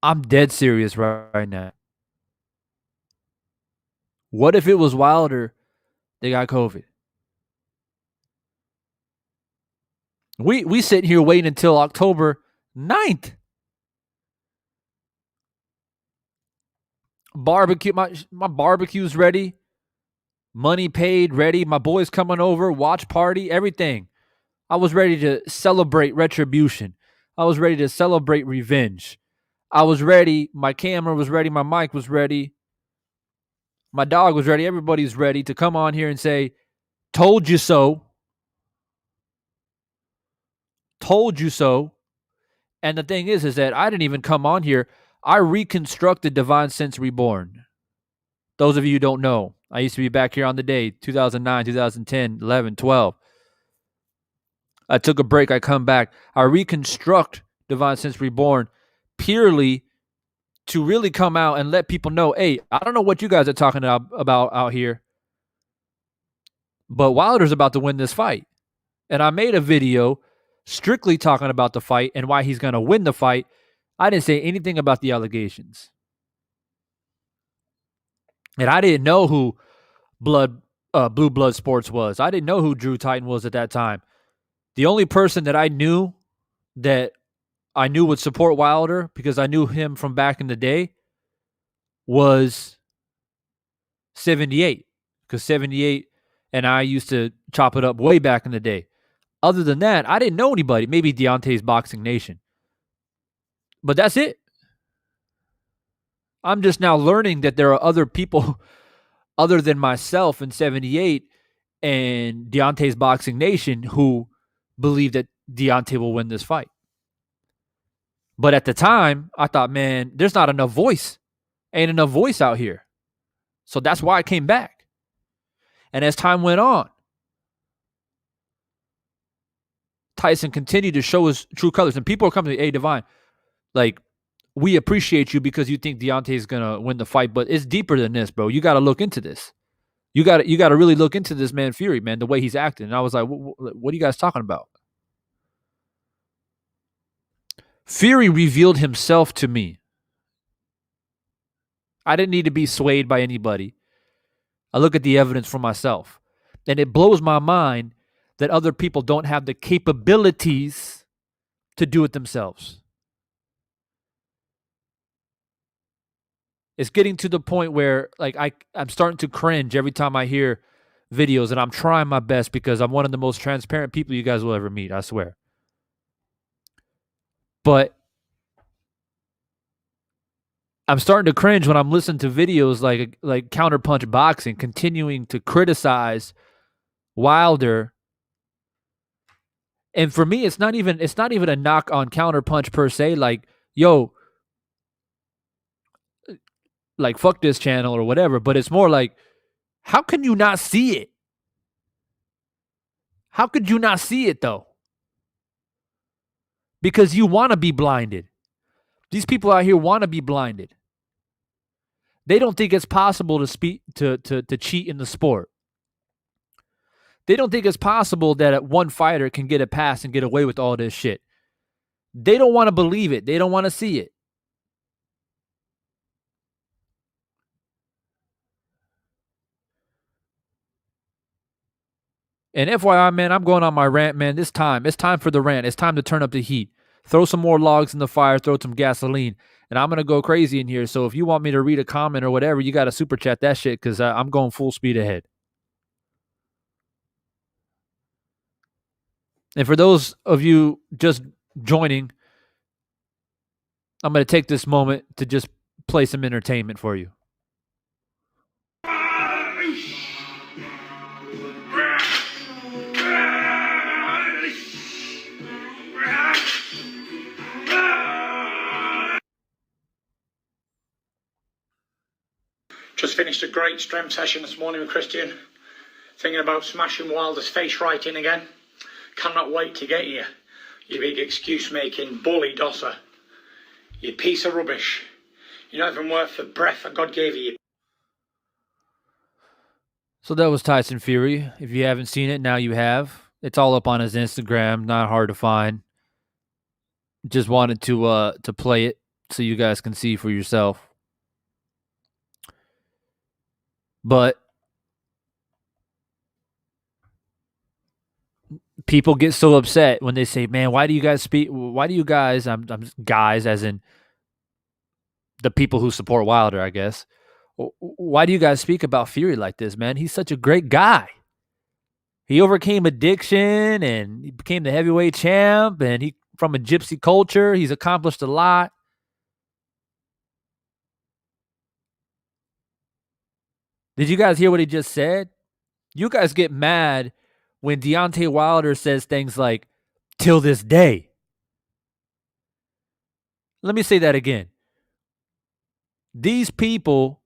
Speaker 1: I'm dead serious right now. What if it was Wilder that got COVID? We sitting here waiting until October 9th. Barbecue, my barbecue's ready. Money paid, ready. My boys coming over, watch party, everything. I was ready to celebrate retribution. I was ready to celebrate revenge. I was ready. My camera was ready. My mic was ready. My dog was ready. Everybody's ready to come on here and say, told you so. Told you so. And the thing is that I didn't even come on here. I reconstructed Divine Sense Reborn. Those of you who don't know, I used to be back here on the day, 2009, 2010, 11, 12. I took a break. I come back. I reconstruct Divine Sense Reborn purely to really come out and let people know, hey, I don't know what you guys are talking about out here, but Wilder's about to win this fight. And I made a video strictly talking about the fight and why he's going to win the fight. I didn't say anything about the allegations. And I didn't know who Blue Blood Sports was. I didn't know who Drew Titan was at that time. The only person that I knew would support Wilder, because I knew him from back in the day, was 78. Because 78 and I used to chop it up way back in the day. Other than that, I didn't know anybody. Maybe Deontay's Boxing Nation. But that's it. I'm just now learning that there are other people other than myself in 78 and Deontay's Boxing Nation who believe that Deontay will win this fight. But at the time, I thought, man, there's not enough voice. Ain't enough voice out here. So that's why I came back. And as time went on, Tyson continued to show his true colors. And people are coming to me, hey, Divine, like, we appreciate you because you think Deontay is going to win the fight. But it's deeper than this, bro. You got to look into this. You got to really look into this man Fury, man, the way he's acting. And I was like, what are you guys talking about? Fury revealed himself to me. I didn't need to be swayed by anybody. I look at the evidence for myself. And it blows my mind that other people don't have the capabilities to do it themselves. It's getting to the point where like I'm starting to cringe every time I hear videos, and I'm trying my best because I'm one of the most transparent people you guys will ever meet, I swear. But I'm starting to cringe when I'm listening to videos like Counterpunch Boxing continuing to criticize Wilder. And for me, it's not even a knock on Counterpunch per se. Like, yo, like fuck this channel or whatever. But it's more like, how can you not see it? How could you not see it though? Because you want to be blinded. These people out here want to be blinded. They don't think it's possible to cheat in the sport. They don't think it's possible that one fighter can get a pass and get away with all this shit. They don't want to believe it. They don't want to see it. And FYI, man, I'm going on my rant, man. It's time for the rant. It's time to turn up the heat. Throw some more logs in the fire. Throw some gasoline. And I'm going to go crazy in here. So if you want me to read a comment or whatever, you got to super chat that shit because I'm going full speed ahead. And for those of you just joining, I'm going to take this moment to just play some entertainment for you.
Speaker 3: Just finished a great strength session this morning with Christian. Thinking about smashing Wilder's face right in again. Cannot wait to get here. You big excuse-making bully dosser. You piece of rubbish. You're not even worth the breath that God gave you.
Speaker 1: So that was Tyson Fury. If you haven't seen it, now you have. It's all up on his Instagram. Not hard to find. Just wanted to play it so you guys can see for yourself. But people get so upset when they say, "Man, why do you guys speak? Why do you guys? I'm guys, as in the people who support Wilder, I guess. Why do you guys speak about Fury like this, man? He's such a great guy. He overcame addiction and he became the heavyweight champ, and he from a gypsy culture. He's accomplished a lot." Did you guys hear what he just said? You guys get mad when Deontay Wilder says things like, "till this day." Let me say that again. These people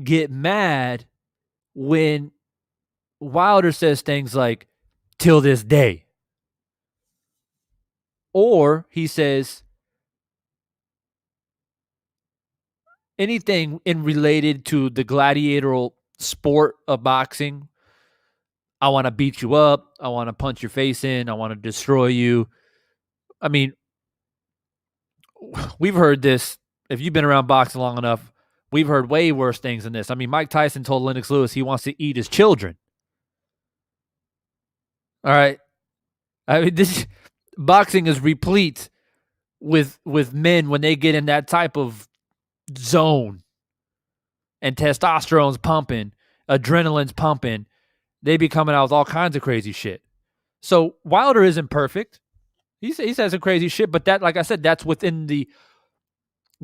Speaker 1: get mad when Wilder says things like, "till this day." Or he says anything in related to the gladiatorial sport of boxing. I want to beat you up. I want to punch your face in. I want to destroy you. I mean, we've heard this. If you've been around boxing long enough, we've heard way worse things than this. I mean, Mike Tyson told Lennox Lewis he wants to eat his children. All right. I mean, this boxing is replete with men when they get in that type of zone and testosterone's pumping, adrenaline's pumping. They be coming out with all kinds of crazy shit. So Wilder isn't perfect. He says some crazy shit, but that, like I said, that's within the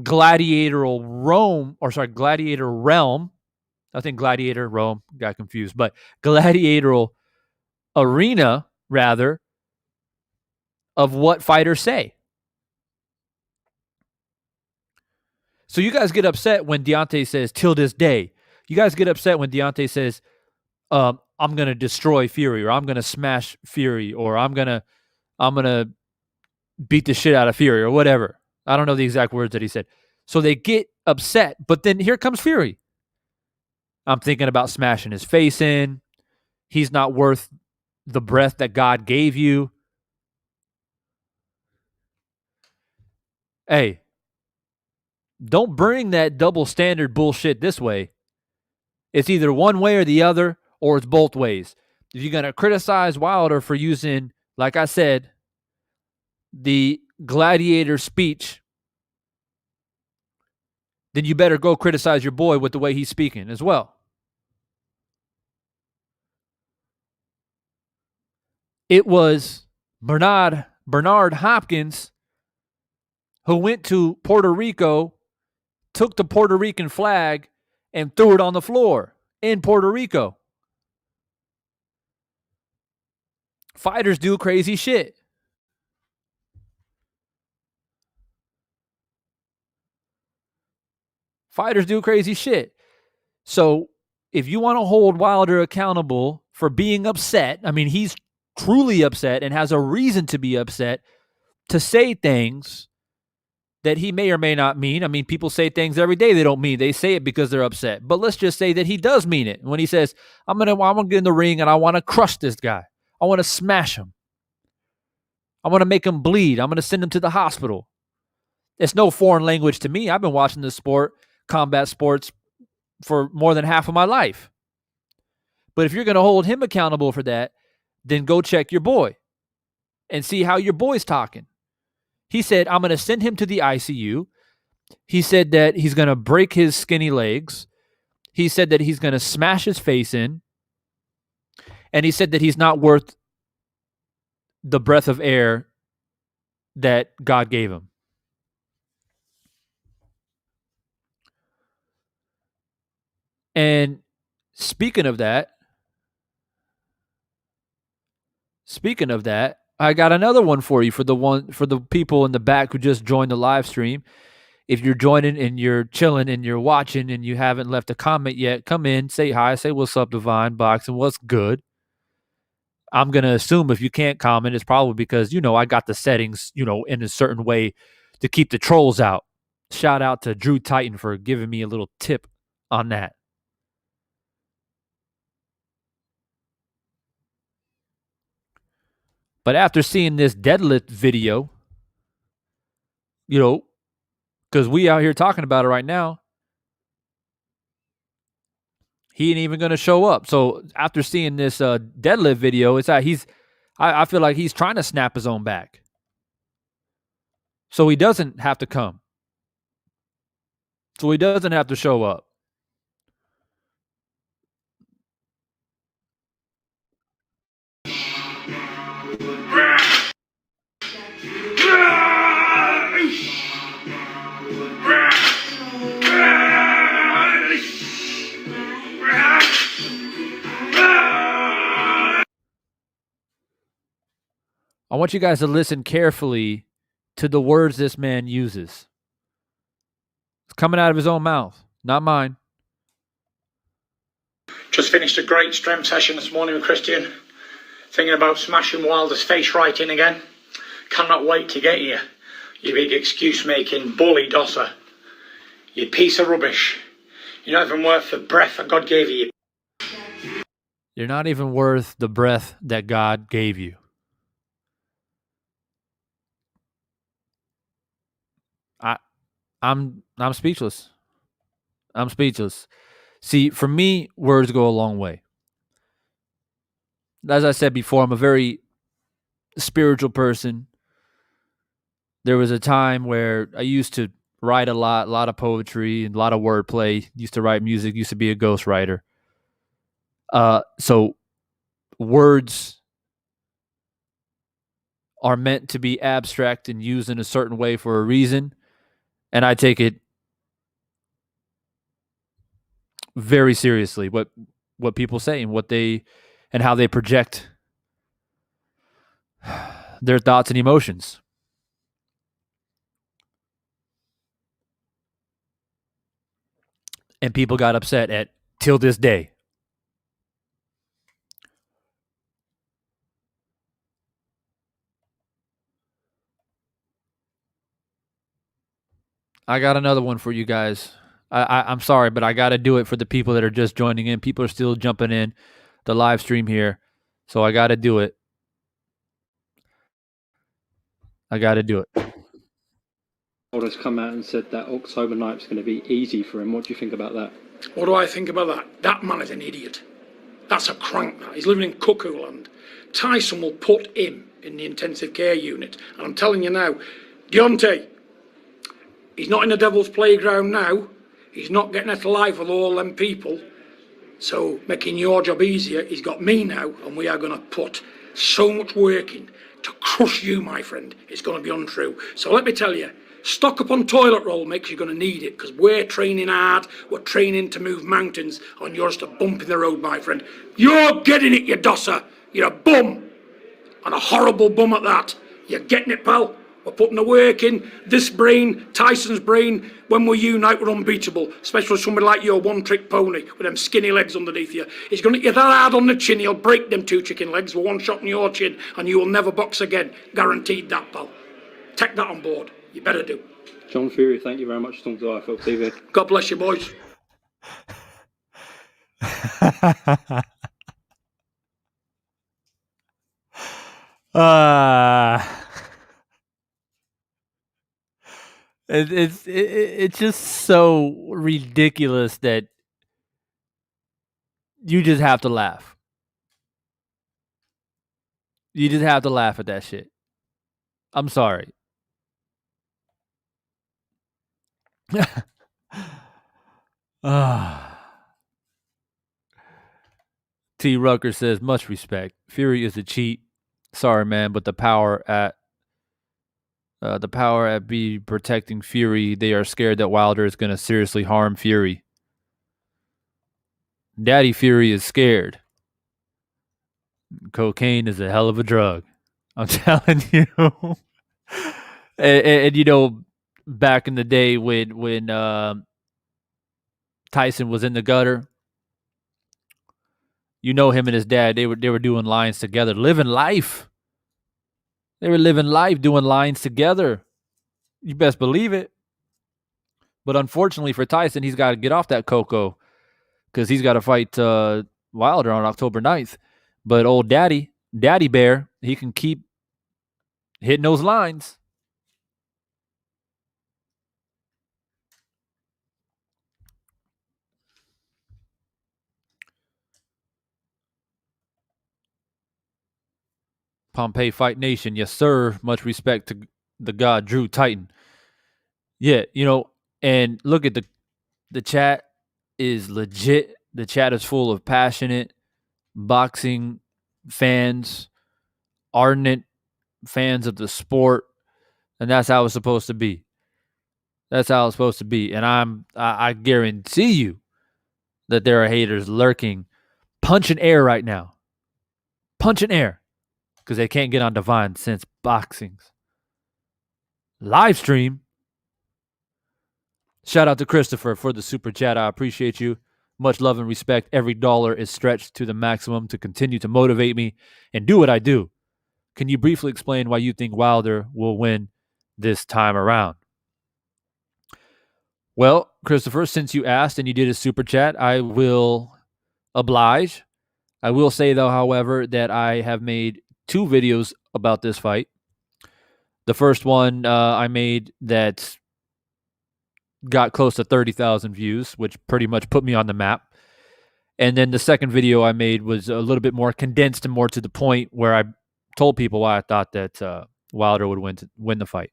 Speaker 1: gladiator realm. I think gladiator Rome got confused, but gladiatorial arena rather of what fighters say. So you guys get upset when Deontay says "till this day." You guys get upset when Deontay says, "I'm gonna destroy Fury," or "I'm gonna smash Fury," or "I'm gonna beat the shit out of Fury," or whatever. I don't know the exact words that he said. So they get upset, but then here comes Fury. "I'm thinking about smashing his face in. He's not worth the breath that God gave you." Hey, don't bring that double standard bullshit this way. It's either one way or the other, or it's both ways. If you're going to criticize Wilder for using, like I said, the gladiator speech, then you better go criticize your boy with the way he's speaking as well. It was Bernard Hopkins who went to Puerto Rico, took the Puerto Rican flag, and threw it on the floor in Puerto Rico. Fighters do crazy shit. Fighters do crazy shit. So if you want to hold Wilder accountable for being upset, I mean, he's truly upset and has a reason to be upset, to say things that he may or may not mean. I mean, people say things every day they don't mean. They say it because they're upset. But let's just say that he does mean it. When he says, I'm gonna get in the ring and I want to crush this guy. I want to smash him. I want to make him bleed. I'm going to send him to the hospital. It's no foreign language to me. I've been watching this sport, combat sports, for more than half of my life. But if you're going to hold him accountable for that, then go check your boy and see how your boy's talking. He said, I'm going to send him to the ICU. He said that he's going to break his skinny legs. He said that he's going to smash his face in. And he said that he's not worth the breath of air that God gave him. And speaking of that, I got another one for you for the people in the back who just joined the live stream. If you're joining and you're chilling and you're watching and you haven't left a comment yet, come in, say hi, say what's up, Divine Boxing, what's good. I'm going to assume if you can't comment, it's probably because, I got the settings, in a certain way to keep the trolls out. Shout out to Drew Titan for giving me a little tip on that. But after seeing this deadlift video, because we out here talking about it right now, he ain't even going to show up. So after seeing this deadlift video, it's that I feel like he's trying to snap his own back. So he doesn't have to come. So he doesn't have to show up. I want you guys to listen carefully to the words this man uses. It's coming out of his own mouth, not mine.
Speaker 3: Just finished a great strength session this morning with Christian. Thinking about smashing Wilder's face right in again. Cannot wait to get you, you big excuse-making bully dosser. You piece of rubbish. You're not even worth the breath that God gave you.
Speaker 1: You're not even worth the breath that God gave you. I'm speechless. I'm speechless. See, for me, words go a long way. As I said before, I'm a very spiritual person. There was a time where I used to write a lot of poetry and a lot of wordplay. Used to write music. Used to be a ghostwriter. So words are meant to be abstract and used in a certain way for a reason, and I take it very seriously. What people say and how they project their thoughts and emotions. And people got upset at till this day. I got another one for you guys. I'm sorry, but I got to do it for the people that are just joining in. People are still jumping in the live stream here. So I got to do it.
Speaker 2: Has come out and said that October night's going to be easy for him. What do you think about that?
Speaker 3: What do I think about that? That man is an idiot. That's a crank, that. He's living in cuckoo land. Tyson will put him in the intensive care unit. And I'm telling you now, Deontay, he's not in the devil's playground now. He's not getting out of life with all them people. So, making your job easier, he's got me now, and we are going to put so much work in to crush you, my friend. It's going to be untrue. So let me tell you, stock up on toilet roll makes you're going to need it, because we're training hard, we're training to move mountains, and you're just a bump in the road, my friend. You're getting it, you dosser. You're a bum, and a horrible bum at that. You're getting it, pal. We're putting the work in. This brain, Tyson's brain, when we unite, we're unbeatable. Especially somebody like your one-trick pony with them skinny legs underneath you. He's going to get that hard on the chin, he'll break them two chicken legs with one shot in your chin, and you will never box again. Guaranteed that, pal. Take that on board. You better do.
Speaker 2: John Fury, thank you very much for talking to IFL TV.
Speaker 3: God bless you, boys.
Speaker 1: It's just so ridiculous that you just have to laugh. You just have to laugh at that shit. I'm sorry. T. Rucker says, much respect. Fury is a cheat. Sorry, man, but the power at be protecting Fury, they are scared that Wilder is going to seriously harm Fury. Daddy Fury is scared. Cocaine is a hell of a drug. I'm telling you. and back in the day when Tyson was in the gutter You know him and his dad, they were doing lines together, living life. They were living life doing lines together. You best believe it. But unfortunately for Tyson, he's got to get off that cocoa because he's got to fight Wilder on October 9th. But old Daddy Bear, he can keep hitting those lines. Pompeii Fight Nation, yes, sir. Much respect to the god Drew Titan. Yeah, and look at the chat is legit. The chat is full of passionate boxing fans, ardent fans of the sport, and that's how it's supposed to be. That's how it's supposed to be. And I guarantee you that there are haters lurking, punching air right now. Punching air. Because they can't get on Divine Sense Boxing's live stream. Shout out to Christopher for the super chat. I appreciate you. Much love and respect. Every dollar is stretched to the maximum to continue to motivate me and do what I do. Can you briefly explain why you think Wilder will win this time around? Well, Christopher, since you asked and you did a super chat, I will oblige. I will say, though, however, that I have made 2 videos about this fight. The first one I made that got close to 30,000 views, which pretty much put me on the map. And then the second video I made was a little bit more condensed and more to the point, where I told people why I thought that Wilder would win the fight.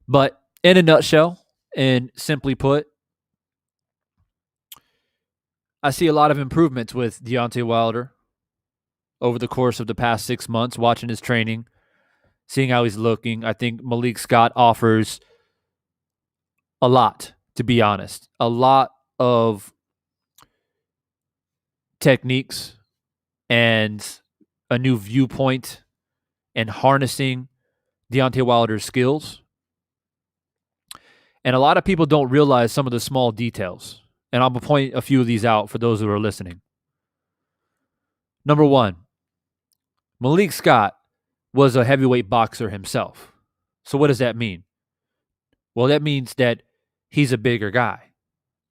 Speaker 1: But in a nutshell, and simply put, I see a lot of improvements with Deontay Wilder over the course of the past 6 months, watching his training, seeing how he's looking. I think Malik Scott offers a lot, to be honest. A lot of techniques and a new viewpoint and harnessing Deontay Wilder's skills. And a lot of people don't realize some of the small details. And I'm going to point a few of these out for those who are listening. Number 1, Malik Scott was a heavyweight boxer himself. So what does that mean? Well, that means that he's a bigger guy,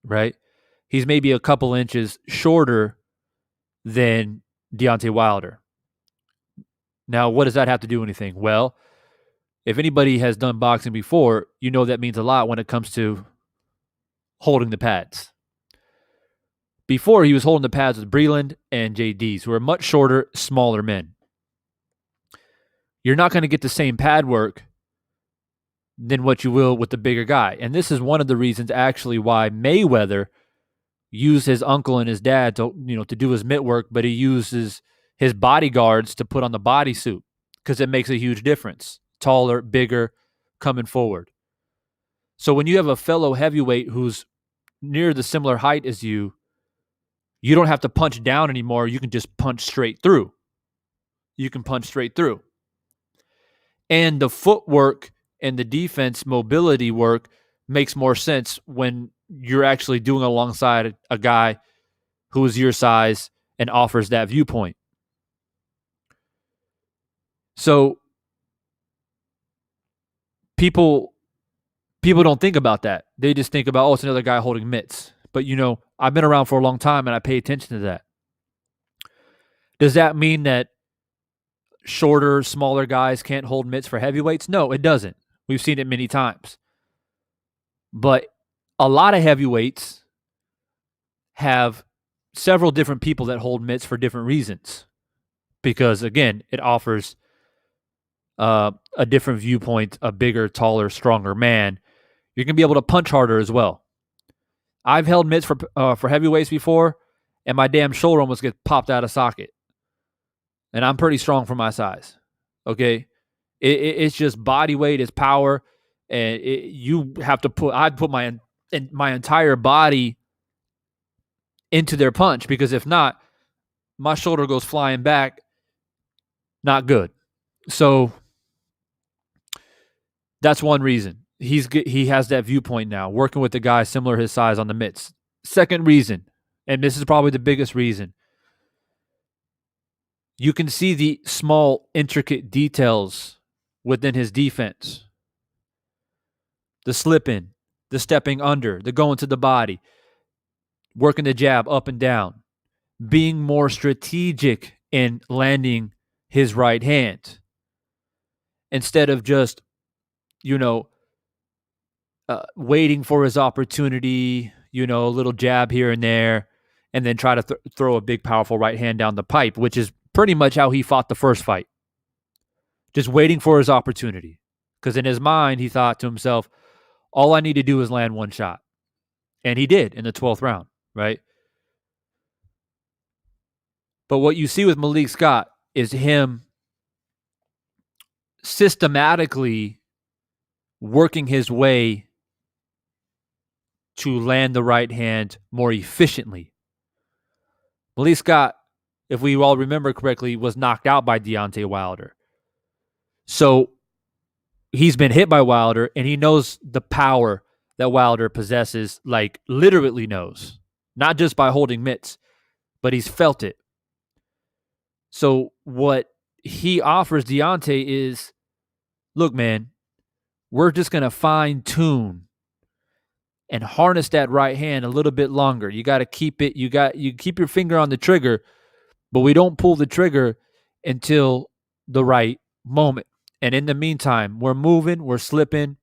Speaker 1: right? He's maybe a couple inches shorter than Deontay Wilder. Now, what does that have to do with anything? Well, if anybody has done boxing before, you know that means a lot when it comes to holding the pads. Before, he was holding the pads with Breland and JDs, who are much shorter, smaller men. You're not going to get the same pad work than what you will with the bigger guy. And this is one of the reasons actually why Mayweather used his uncle and his dad to do his mitt work, but he uses his bodyguards to put on the bodysuit because it makes a huge difference. Taller, bigger, coming forward. So when you have a fellow heavyweight who's near the similar height as you, you don't have to punch down anymore. You can just punch straight through. And the footwork and the defense mobility work makes more sense when you're actually doing alongside a guy who is your size and offers that viewpoint. So people don't think about that. They just think about, it's another guy holding mitts. But, I've been around for a long time and I pay attention to that. Does that mean that shorter, smaller guys can't hold mitts for heavyweights? No, it doesn't. We've seen it many times. But a lot of heavyweights have several different people that hold mitts for different reasons. Because, again, it offers a different viewpoint, a bigger, taller, stronger man. You're going to be able to punch harder as well. I've held mitts for heavyweights before, and my damn shoulder almost gets popped out of socket. And I'm pretty strong for my size. Okay? It's just body weight, it's power, and you have to I'd put my entire body into their punch, because if not, my shoulder goes flying back. Not good. So that's one reason. He has that viewpoint now, working with a guy similar his size on the mitts. Second reason, and this is probably the biggest reason, You can see the small, intricate details within his defense. The slipping, the stepping under, the going to the body, working the jab up and down, being more strategic in landing his right hand instead of just, waiting for his opportunity, a little jab here and there, and then try to throw a big, powerful right hand down the pipe, which is pretty much how he fought the first fight. Just waiting for his opportunity. Because in his mind, he thought to himself, all I need to do is land one shot. And he did in the 12th round, right? But what you see with Malik Scott is him systematically working his way to land the right hand more efficiently. Malik Scott, if we all remember correctly, was knocked out by Deontay Wilder. So he's been hit by Wilder, and he knows the power that Wilder possesses, like literally knows, not just by holding mitts, but he's felt it. So what he offers Deontay is, look, man, we're just going to fine tune and harness that right hand a little bit longer. You got to keep it, you keep your finger on the trigger, but we don't pull the trigger until the right moment. And in the meantime, we're moving, we're slipping,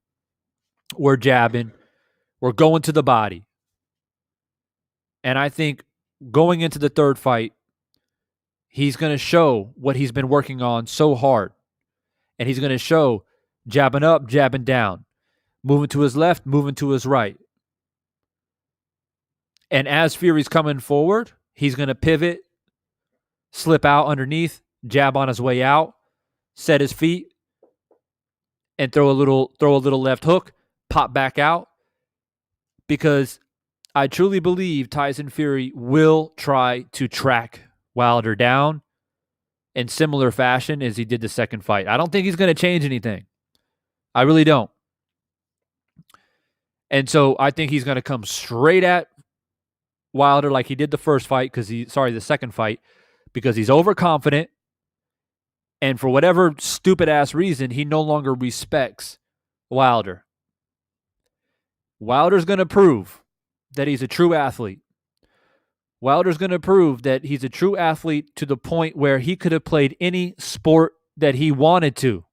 Speaker 1: we're jabbing, we're going to the body. And I think going into the third fight, he's going to show what he's been working on so hard. And he's going to show jabbing up, jabbing down, moving to his left, moving to his right. And as Fury's coming forward, he's going to pivot, slip out underneath, jab on his way out, set his feet, and throw a little left hook, pop back out. Because I truly believe Tyson Fury will try to track Wilder down in similar fashion as he did the second fight. I don't think he's going to change anything. I really don't. And so I think he's going to come straight at Wilder like he did the the second fight, because he's overconfident. And for whatever stupid ass reason, he no longer respects Wilder. Wilder's going to prove that he's a true athlete. Wilder's going to prove that he's a true athlete to the point where he could have played any sport that he wanted to.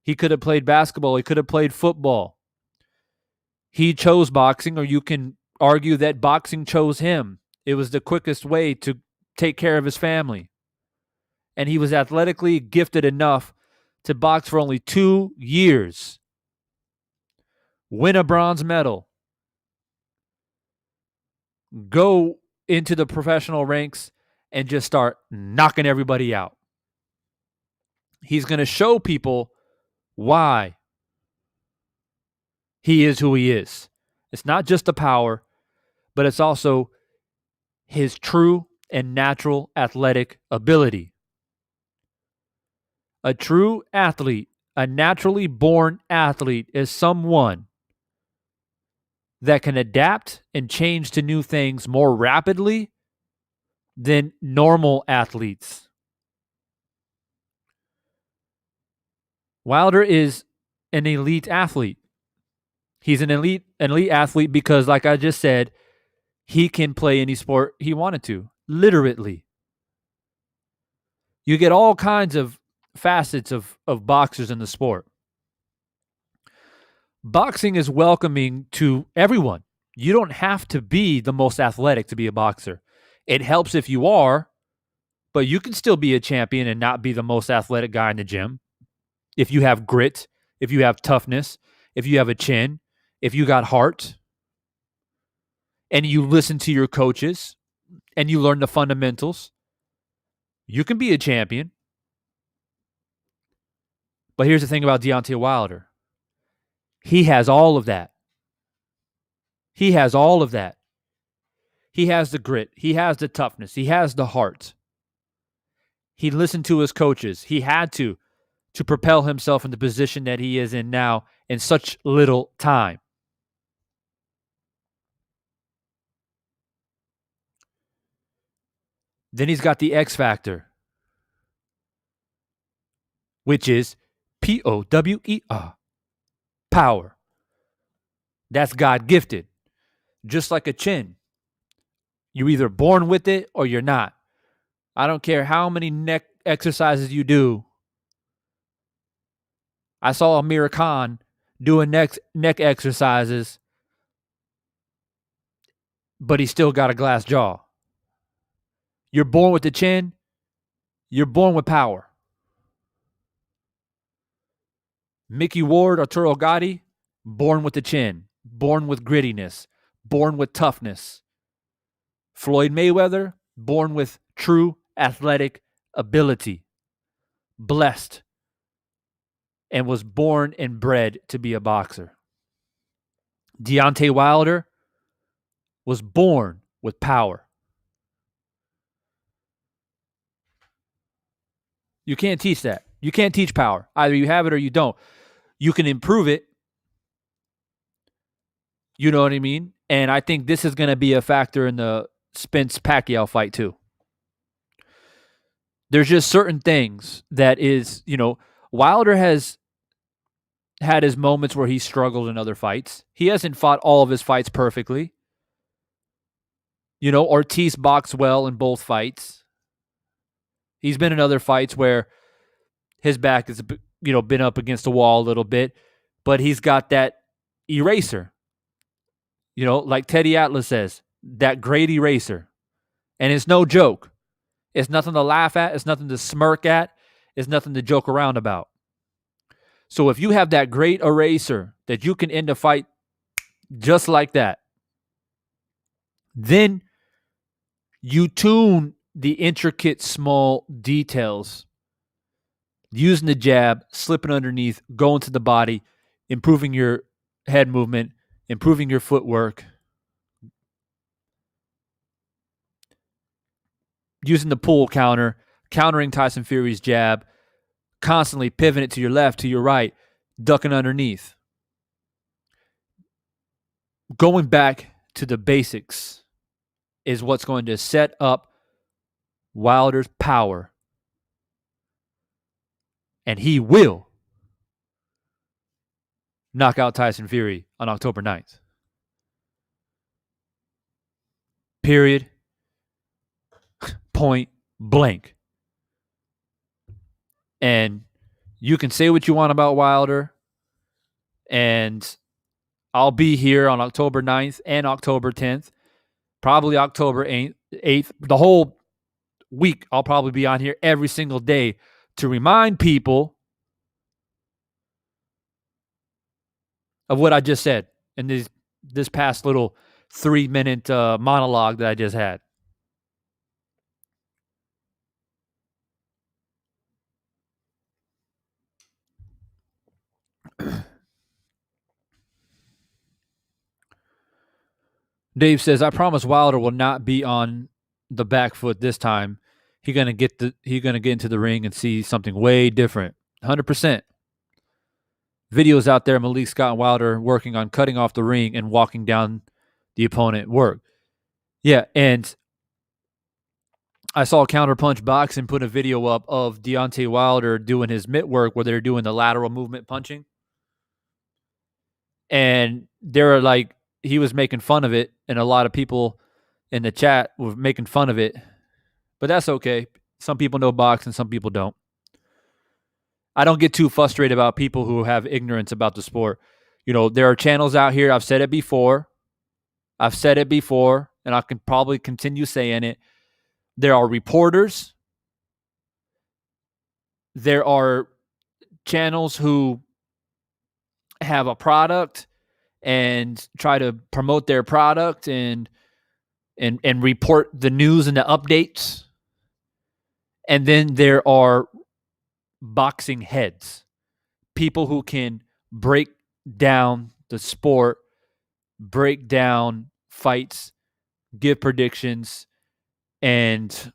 Speaker 1: He could have played basketball. He could have played football. He chose boxing, or you can argue that boxing chose him. It was the quickest way to take care of his family. And he was athletically gifted enough to box for only 2 years, win a bronze medal, go into the professional ranks, and just start knocking everybody out. He's going to show people why he is who he is. It's not just the power, but it's also his true and natural athletic ability. A true athlete, a naturally born athlete, is someone that can adapt and change to new things more rapidly than normal athletes. Wilder is an elite athlete. He's an elite athlete because, like I just said, he can play any sport he wanted to, literally. You get all kinds of facets of boxers in the sport. Boxing is welcoming to everyone. You don't have to be the most athletic to be a boxer. It helps if you are, but you can still be a champion and not be the most athletic guy in the gym. If you have grit, if you have toughness, if you have a chin, if you got heart, and you listen to your coaches and you learn the fundamentals, you can be a champion. But here's the thing about Deontay Wilder. He has all of that. He has all of that. He has the grit. He has the toughness. He has the heart. He listened to his coaches. He had to propel himself in the position that he is in now in such little time. Then he's got the X factor. which is Power. Power. That's God gifted. Just like a chin. You're either born with it or you're not. I don't care how many neck exercises you do. I saw Amir Khan doing neck exercises, but he still got a glass jaw. You're born with the chin. You're born with power. Mickey Ward, Arturo Gatti, born with the chin, born with grittiness, born with toughness. Floyd Mayweather, born with true athletic ability, blessed, and was born and bred to be a boxer. Deontay Wilder was born with power. You can't teach that. You can't teach power. Either you have it or you don't. You can improve it. You know what I mean? And I think this is going to be a factor in the Spence-Pacquiao fight too. There's just certain things that is, Wilder has had his moments where he struggled in other fights. He hasn't fought all of his fights perfectly. Ortiz boxed well in both fights. He's been in other fights where his back has, been up against the wall a little bit, but he's got that eraser. Like Teddy Atlas says, that great eraser. And it's no joke. It's nothing to laugh at. It's nothing to smirk at. It's nothing to joke around about. So if you have that great eraser that you can end a fight just like that, then you tune the intricate small details, using the jab, slipping underneath, going to the body, improving your head movement, improving your footwork, using the pull counter, countering Tyson Fury's jab, constantly pivoting it to your left, to your right, ducking underneath. Going back to the basics is what's going to set up Wilder's power. And he will knock out Tyson Fury on October 9th. Period. Point blank. And you can say what you want about Wilder, and I'll be here on October 9th and October 10th, probably October 8th. The whole week, I'll probably be on here every single day to remind people of what I just said in this past little 3-minute monologue that I just had. Dave says, I promise Wilder will not be on the back foot this time. He's gonna get into the ring and see something way different. 100%. Videos out there, Malik Scott and Wilder working on cutting off the ring and walking down the opponent work. Yeah, and I saw Counterpunch Boxing put a video up of Deontay Wilder doing his mitt work where they're doing the lateral movement punching. And they're like, he was making fun of it, and a lot of people in the chat were making fun of it. But that's okay. Some people know boxing, some people don't. I don't get too frustrated about people who have ignorance about the sport. There are channels out here, I've said it before, and I can probably continue saying it. There are reporters. There are channels who have a product and try to promote their product and report the news and the updates. And then there are boxing heads, people who can break down the sport, break down fights, give predictions, and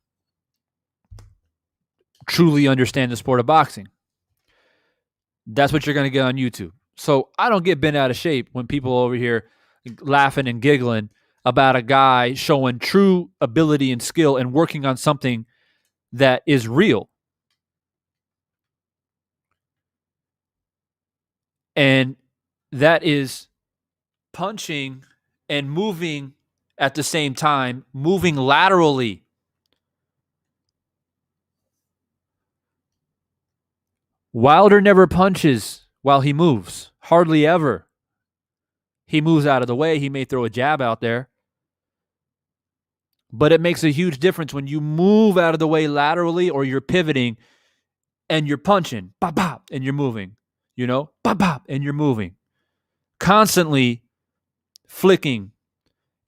Speaker 1: truly understand the sport of boxing. That's what you're going to get on YouTube. So I don't get bent out of shape when people over here laughing and giggling about a guy showing true ability and skill and working on something that is real. And that is punching and moving at the same time, moving laterally. Wilder never punches while he moves, hardly ever. He moves out of the way. He may throw a jab out there. But it makes a huge difference when you move out of the way laterally or you're pivoting and you're punching, bop, bop, and you're moving, bop, bop, and you're moving. Constantly flicking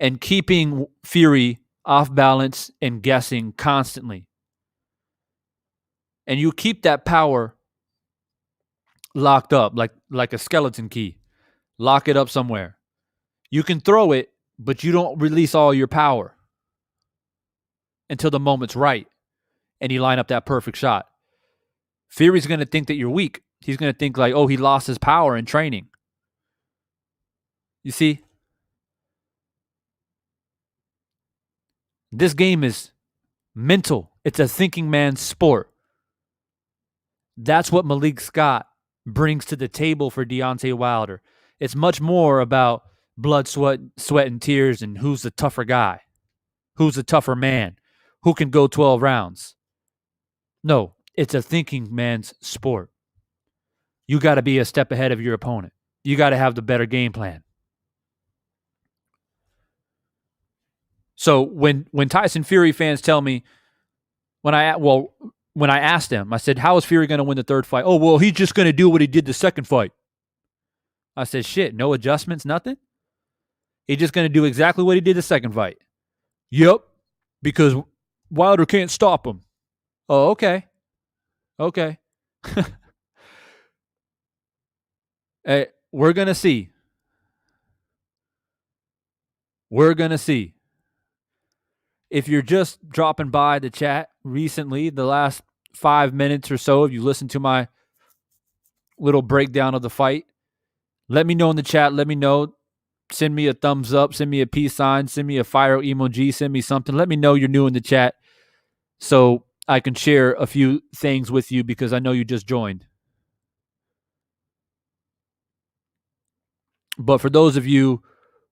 Speaker 1: and keeping Fury off balance and guessing constantly. And you keep that power locked up like a skeleton key. Lock it up somewhere. You can throw it, but you don't release all your power until the moment's right and you line up that perfect shot. Fury's going to think that you're weak. He's going to think like, oh, he lost his power in training. You see? This game is mental. It's a thinking man's sport. That's what Malik Scott brings to the table for Deontay Wilder. It's much more about blood, sweat, and tears and who's the tougher guy, who's the tougher man, who can go 12 rounds. No, it's a thinking man's sport. You got to be a step ahead of your opponent. You got to have the better game plan. So when Tyson Fury fans tell me, when I asked them, I said, how is Fury going to win the third fight? Oh, well, he's just going to do what he did the second fight. I said, shit, no adjustments, nothing? He's just going to do exactly what he did the second fight. Yep, because Wilder can't stop him. Oh, okay. Okay. Hey, we're going to see. We're going to see. If you're just dropping by the chat recently, the last 5 minutes or so, if you listened to my little breakdown of the fight, let me know in the chat. Let me know. Send me a thumbs up. Send me a peace sign. Send me a fire emoji. Send me something. Let me know you're new in the chat so I can share a few things with you because I know you just joined. But for those of you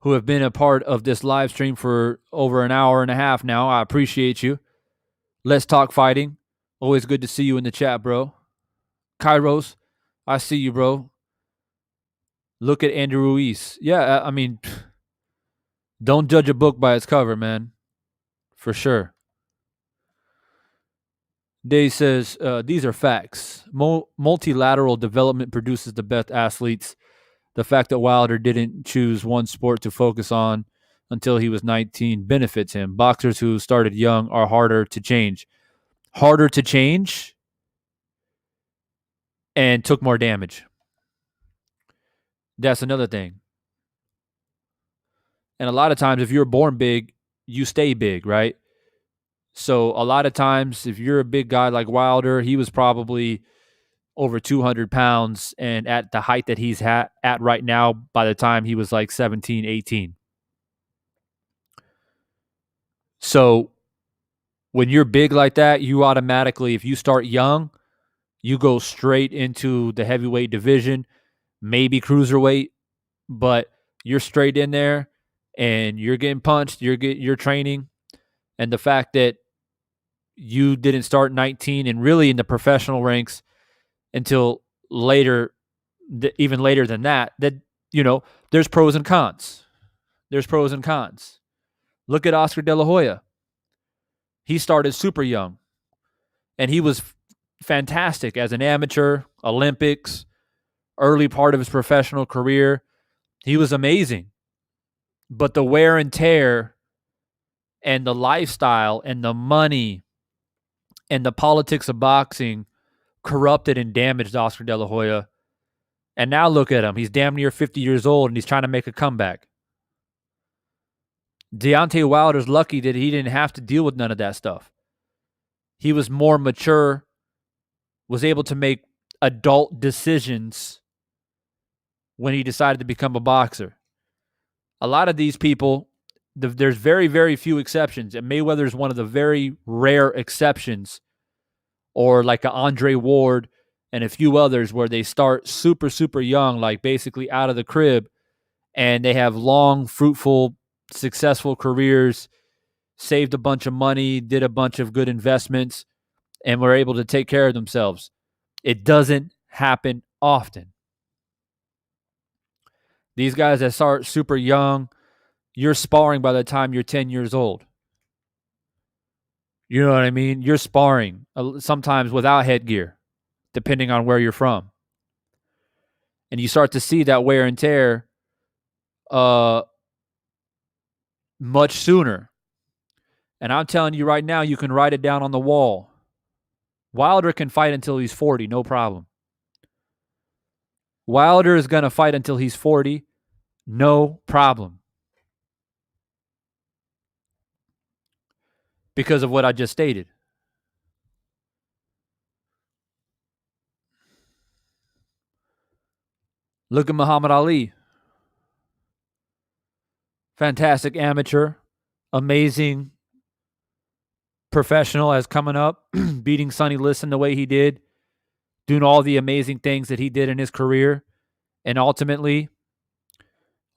Speaker 1: who have been a part of this live stream for over an hour and a half now, I appreciate you. Let's talk fighting. Always good to see you in the chat, bro. Kairos, I see you, bro. Look at Andrew Ruiz. Yeah, I mean, don't judge a book by its cover, man. For sure. Day says, these are facts. Multilateral development produces the best athletes. The fact that Wilder didn't choose one sport to focus on until he was 19 benefits him. Boxers who started young are harder to change. Harder to change and took more damage. That's another thing. And a lot of times, if you're born big, you stay big, right? So a lot of times, if you're a big guy like Wilder, he was probably over 200 pounds and at the height that he's at right now by the time he was like 17, 18. So when you're big like that, you automatically, if you start young, you go straight into the heavyweight division, maybe cruiserweight, but you're straight in there and you're getting punched, you're training. And the fact that you didn't start 19 and really in the professional ranks until later, even later than that, there's pros and cons. There's pros and cons. Look at Oscar De La Hoya. He started super young, and he was fantastic as an amateur, Olympics, early part of his professional career. He was amazing. But the wear and tear and the lifestyle and the money and the politics of boxing corrupted and damaged Oscar De La Hoya. And now look at him. He's damn near 50 years old, and he's trying to make a comeback. Deontay Wilder's lucky that he didn't have to deal with none of that stuff. He was more mature, was able to make adult decisions when he decided to become a boxer. A lot of these people, there's very, very few exceptions, and Mayweather is one of the very rare exceptions, or like a Andre Ward and a few others where they start super, super young, like basically out of the crib, and they have long, fruitful, successful careers, saved a bunch of money, did a bunch of good investments, and were able to take care of themselves. It doesn't happen often. These guys that start super young, you're sparring by the time you're 10 years old. You know what I mean? You're sparring sometimes without headgear, depending on where you're from. And you start to see that wear and tear much sooner. And I'm telling you right now, you can write it down on the wall. Wilder can fight until he's 40, no problem. Wilder is going to fight until he's 40, no problem. Because of what I just stated. Look at Muhammad Ali. Fantastic amateur, amazing professional as coming up, beating Sonny Liston the way he did, doing all the amazing things that he did in his career, and ultimately,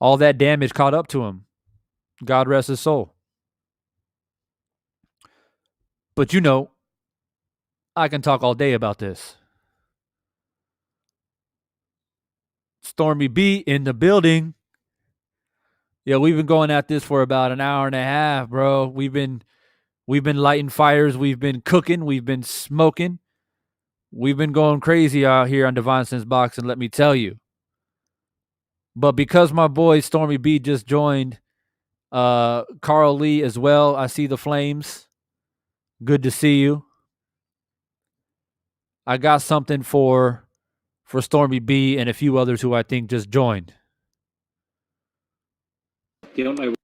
Speaker 1: all that damage caught up to him. God rest his soul. But you know, I can talk all day about this. Stormy B in the building. Yeah, we've been going at this for about an hour and a half, bro. We've been lighting fires, we've been cooking, we've been smoking. We've been going crazy out here on Divine Sense Boxing, let me tell you. But because my boy Stormy B just joined, Carl Lee as well, I see the flames. Good to see you. I got something for Stormy B and a few others who I think just joined.
Speaker 2: Deontay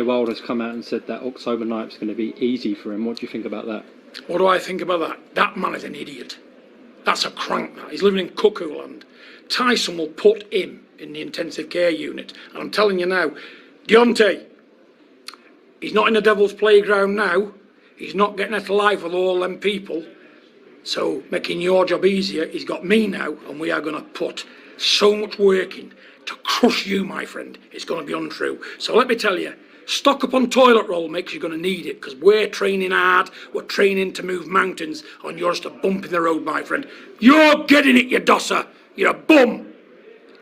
Speaker 2: Wilder's come out and said that October night's going to be easy for him. What do you think about that?
Speaker 3: What do I think about that? That man is an idiot. That's a crank, that. He's living in cuckoo land. Tyson will put him in the intensive care unit. And I'm telling you now, Deontay, he's not in the devil's playground now. He's not getting out alive with all them people. So making your job easier, he's got me now, and we are going to put so much work in to crush you, my friend. It's going to be untrue. So let me tell you, stock up on toilet roll makes you're going to need it, because we're training hard, we're training to move mountains, and you're just a bump in the road, my friend. You're getting it, you dosser. You're a bum,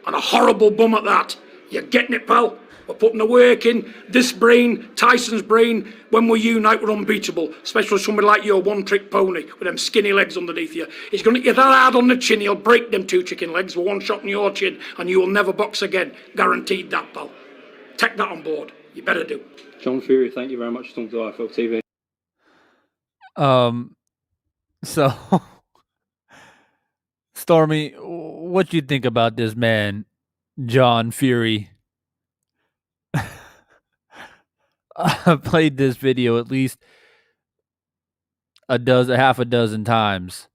Speaker 3: and a horrible bum at that. You're getting it, pal. We're putting the work in. This brain, Tyson's brain, when we unite, we're unbeatable. Especially somebody like you, a one-trick pony with them skinny legs underneath you. He's going to get that hard on the chin, he'll break them two chicken legs with one shot in your chin, and you will never box again. Guaranteed that, pal. Take that on board. You better do.
Speaker 2: John Fury, thank you very much for talking to IFL TV.
Speaker 1: So, Stormy, what do you think about this man, John Fury? I've played this video at least half a dozen times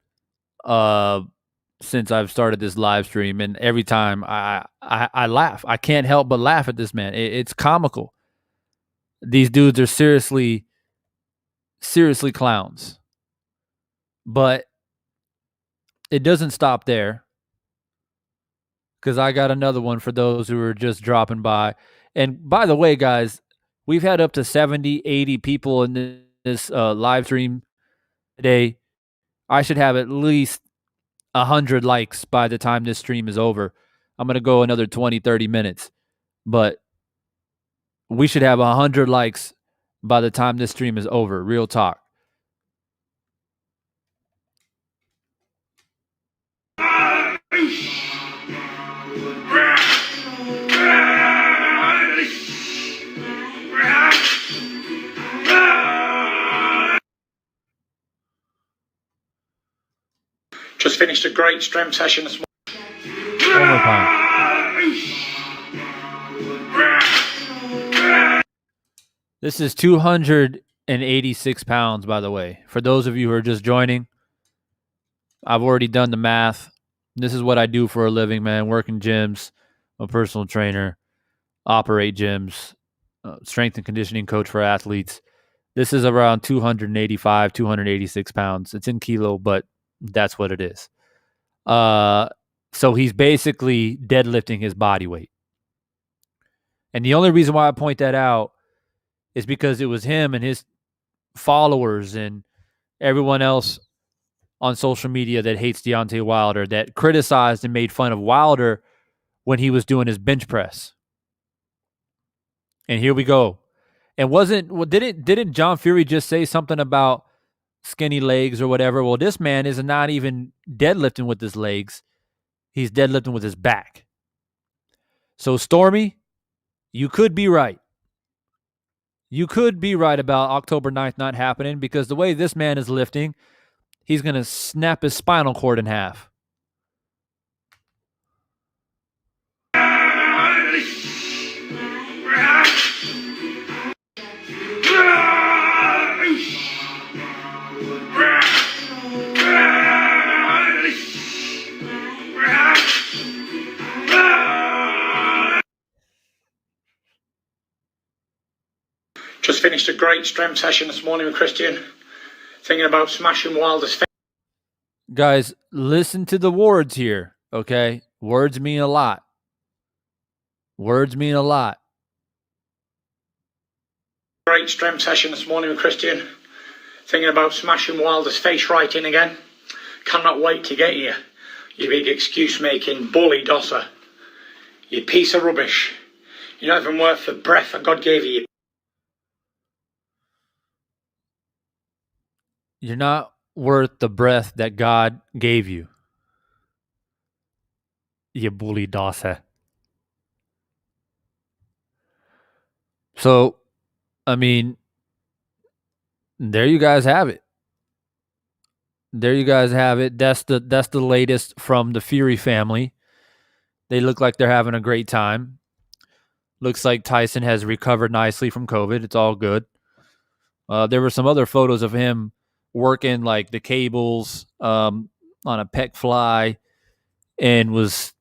Speaker 1: since I've started this live stream, and every time I laugh. I can't help but laugh at this man. It's comical. These dudes are seriously clowns. But it doesn't stop there, because I got another one for those who are just dropping by. And by the way, guys, we've had up to 70, 80 people in this live stream today. I should have at least 100 likes by the time this stream is over. I'm going to go another 20, 30 minutes. But we should have 100 likes by the time this stream is over. Real talk.
Speaker 3: Just finished a great strength session this morning.
Speaker 1: One more time. This is 286 pounds, by the way. For those of you who are just joining, I've already done the math. This is what I do for a living, man. Work in gyms, I'm a personal trainer, operate gyms, strength and conditioning coach for athletes. This is around 285, 286 pounds. It's in kilo, but that's what it is. So he's basically deadlifting his body weight. And the only reason why I point that out is because it was him and his followers and everyone else on social media that hates Deontay Wilder that criticized and made fun of Wilder when he was doing his bench press. And here we go. And didn't John Fury just say something about skinny legs or whatever? Well, this man is not even deadlifting with his legs. He's deadlifting with his back. So Stormy, you could be right. You could be right about October 9th not happening because the way this man is lifting, he's going to snap his spinal cord in half.
Speaker 3: Just finished a great strength session this morning with Christian, thinking about smashing Wilder's face.
Speaker 1: Guys, listen to the words here, okay? Words mean a lot. Words mean a lot.
Speaker 3: Great strength session this morning with Christian, thinking about smashing Wilder's face right in again. Cannot wait to get you, you big excuse-making bully dosser. You piece of rubbish. You're not even worth the breath that God gave you.
Speaker 1: You're not worth the breath that God gave you. You bully dosser. So, I mean, there you guys have it. There you guys have it. That's the latest from the Fury family. They look like they're having a great time. Looks like Tyson has recovered nicely from COVID. It's all good. There were some other photos of him working like the cables on a pec fly and was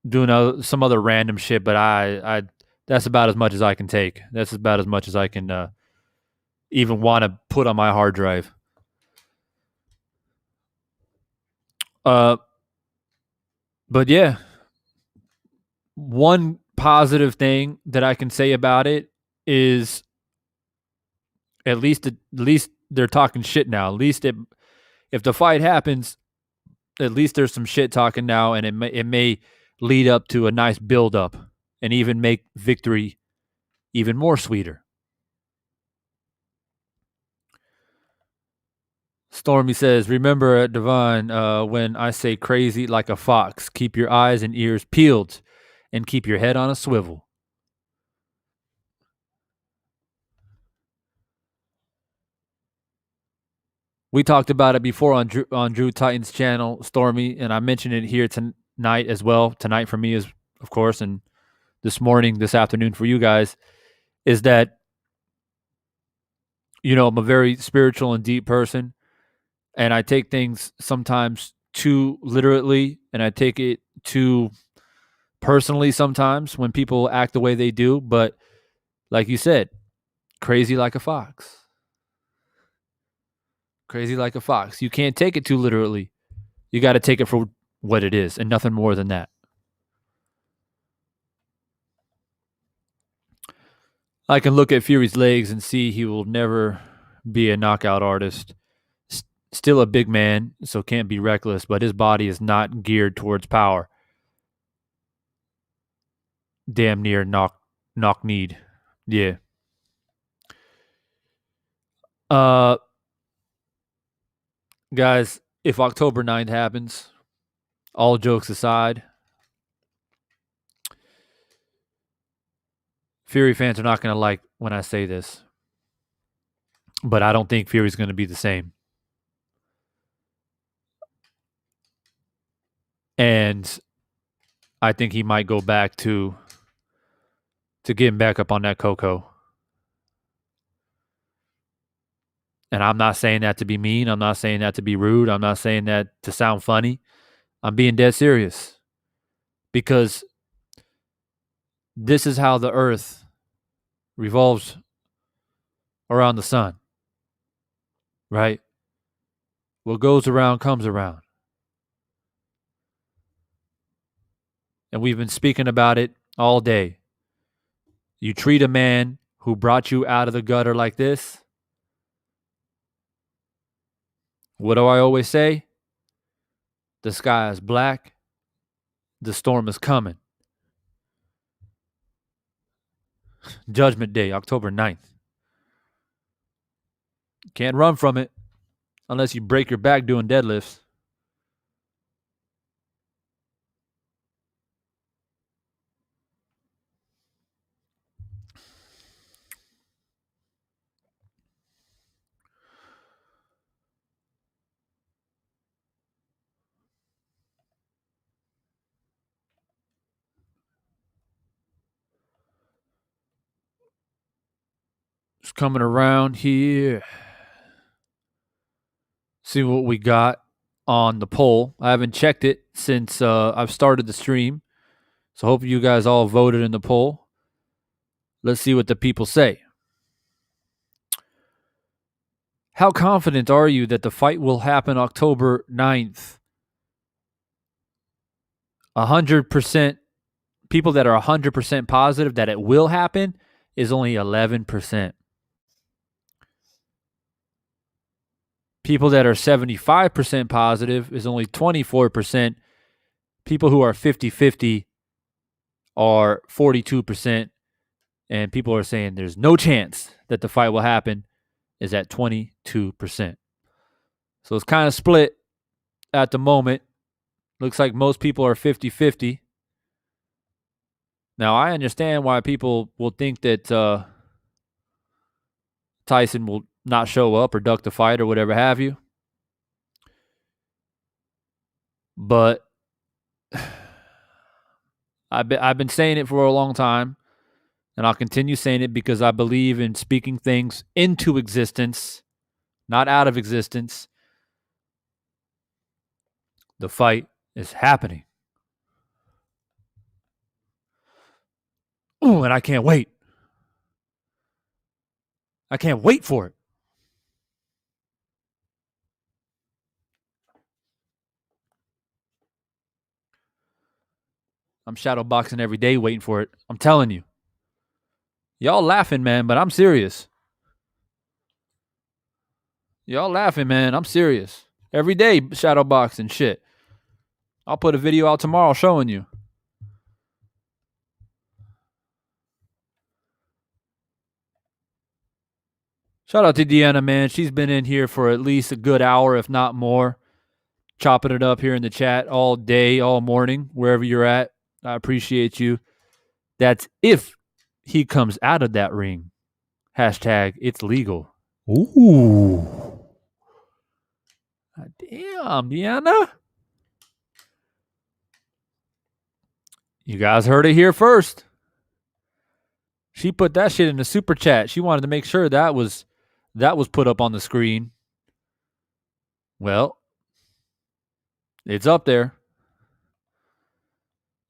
Speaker 1: doing some other random shit. But I that's about as much as I can take. That's about as much as I can even want to put on my hard drive. But yeah, one positive thing that I can say about it is at least they're talking shit now. At least if the fight happens, at least there's some shit talking now, and it may lead up to a nice build up and even make victory even more sweeter. Stormy says, remember, Devon, when I say crazy like a fox, keep your eyes and ears peeled and keep your head on a swivel. We talked about it before on Drew Titan's channel, Stormy, and I mentioned it here tonight as well. Tonight for me is, of course, and this afternoon for you guys, is that, I'm a very spiritual and deep person, and I take things sometimes too literally, and I take it too personally sometimes when people act the way they do. But like you said, crazy like a fox. Crazy like a fox. You can't take it too literally. You got to take it for what it is and nothing more than that. I can look at Fury's legs and see he will never be a knockout artist. Still a big man, so can't be reckless, but his body is not geared towards power. Damn near knock-kneed. Yeah. Guys, if October 9th happens, all jokes aside, Fury fans are not going to like when I say this, but I don't think Fury's going to be the same. And I think he might go back to getting back up on that cocoa. And I'm not saying that to be mean. I'm not saying that to be rude. I'm not saying that to sound funny. I'm being dead serious. Because this is how the earth revolves around the sun. right? What goes around comes around. And we've been speaking about it all day. You treat a man who brought you out of the gutter like this. What do I always say? The sky is black. The storm is coming. Judgment Day, October 9th. Can't run from it unless you break your back doing deadlifts. Just coming around here. See what we got on the poll. I haven't checked it since I've started the stream. So hope you guys all voted in the poll. Let's see what the people say. How confident are you that the fight will happen October 9th? 100%. People that are 100% positive that it will happen is only 11%. People that are 75% positive is only 24%. People who are 50-50 are 42%. And people are saying there's no chance that the fight will happen is at 22%. So it's kind of split at the moment. Looks like most people are 50-50. Now, I understand why people will think that Tyson will not show up or duck the fight or whatever have you. But I've been saying it for a long time, and I'll continue saying it because I believe in speaking things into existence, not out of existence. The fight is happening. Ooh, and I can't wait. I can't wait for it. I'm shadow boxing every day waiting for it. I'm telling you. Y'all laughing, man, but I'm serious. Y'all laughing, man. I'm serious. Every day shadow boxing shit. I'll put a video out tomorrow showing you. Shout out to Deanna, man. She's been in here for at least a good hour, if not more. Chopping it up here in the chat all day, all morning, wherever you're at. I appreciate you. That's if he comes out of that ring. Hashtag it's legal. Ooh. Damn, Deanna. You guys heard it here first. She put that shit in the super chat. She wanted to make sure that was put up on the screen. Well, it's up there.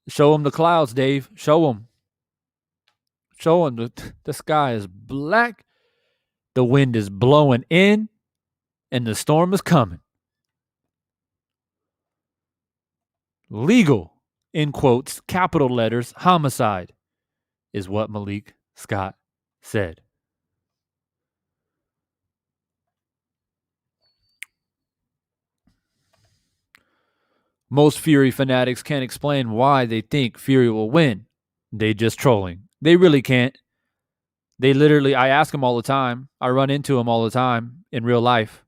Speaker 1: Show them the clouds, Dave. Show them. Show them the sky is black. The wind is blowing in, and the storm is coming. Legal, in quotes, capital letters, homicide, is what Malik Scott said. Most Fury fanatics can't explain why they think Fury will win. They just trolling. They really can't. They literally, I ask them all the time. I run into them all the time in real life.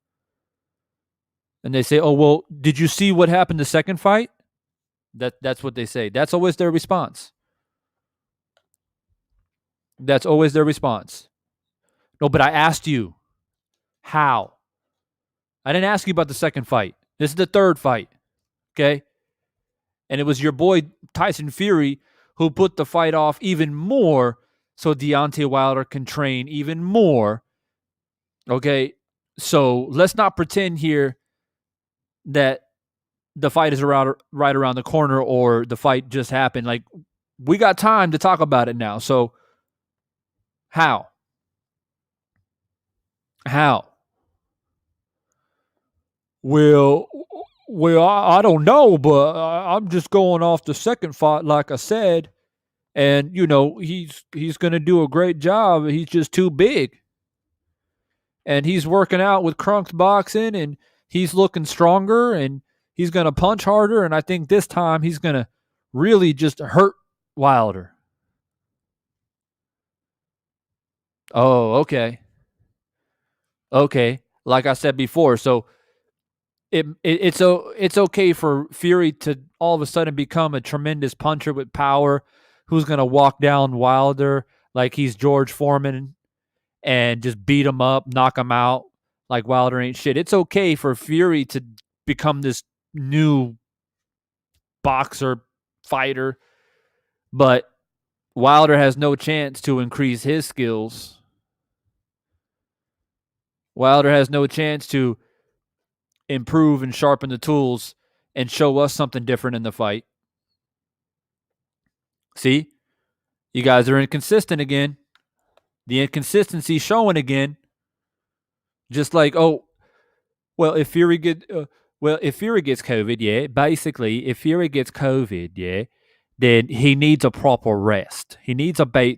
Speaker 1: And they say, oh, well, did you see what happened the second fight? That's what they say. That's always their response. That's always their response. No, but I asked you, how? I didn't ask you about the second fight. This is the third fight, okay? And it was your boy Tyson Fury who put the fight off even more so Deontay Wilder can train even more, okay? So let's not pretend here that the fight is right around the corner or the fight just happened. Like, we got time to talk about it now. So how? Well, I don't know, but I'm just going off the second fight, like I said, and he's going to do a great job. He's just too big, and he's working out with Crunk's boxing, and he's looking stronger, and he's going to punch harder, and I think this time he's going to really just hurt Wilder. Oh, okay. Okay. Like I said before, so it's okay for Fury to all of a sudden become a tremendous puncher with power who's going to walk down Wilder like he's George Foreman and just beat him up, knock him out like Wilder ain't shit. It's okay for Fury to become this new boxer fighter, but Wilder has no chance to increase his skills. Wilder has no chance to improve and sharpen the tools and show us something different in the fight. See? You guys are inconsistent again. The inconsistency showing again. Just like, if Fury gets COVID, yeah, basically, if Fury gets COVID, yeah, then he needs a proper rest. He needs about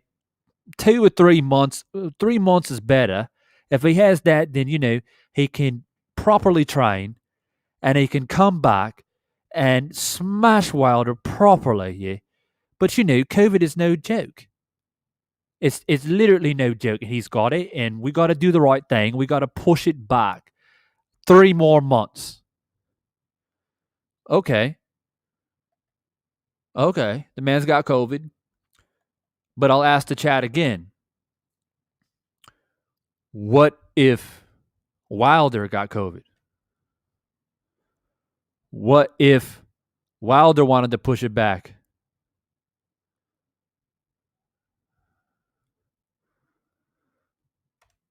Speaker 1: 2 or 3 months. 3 months is better. If he has that, then he can properly train, and he can come back and smash Wilder properly, yeah. But COVID is no joke. It's literally no joke. He's got it, and we got to do the right thing. We got to push it back 3 more months. Okay. The man's got COVID. But I'll ask the chat again. What if Wilder got COVID? What if Wilder wanted to push it back?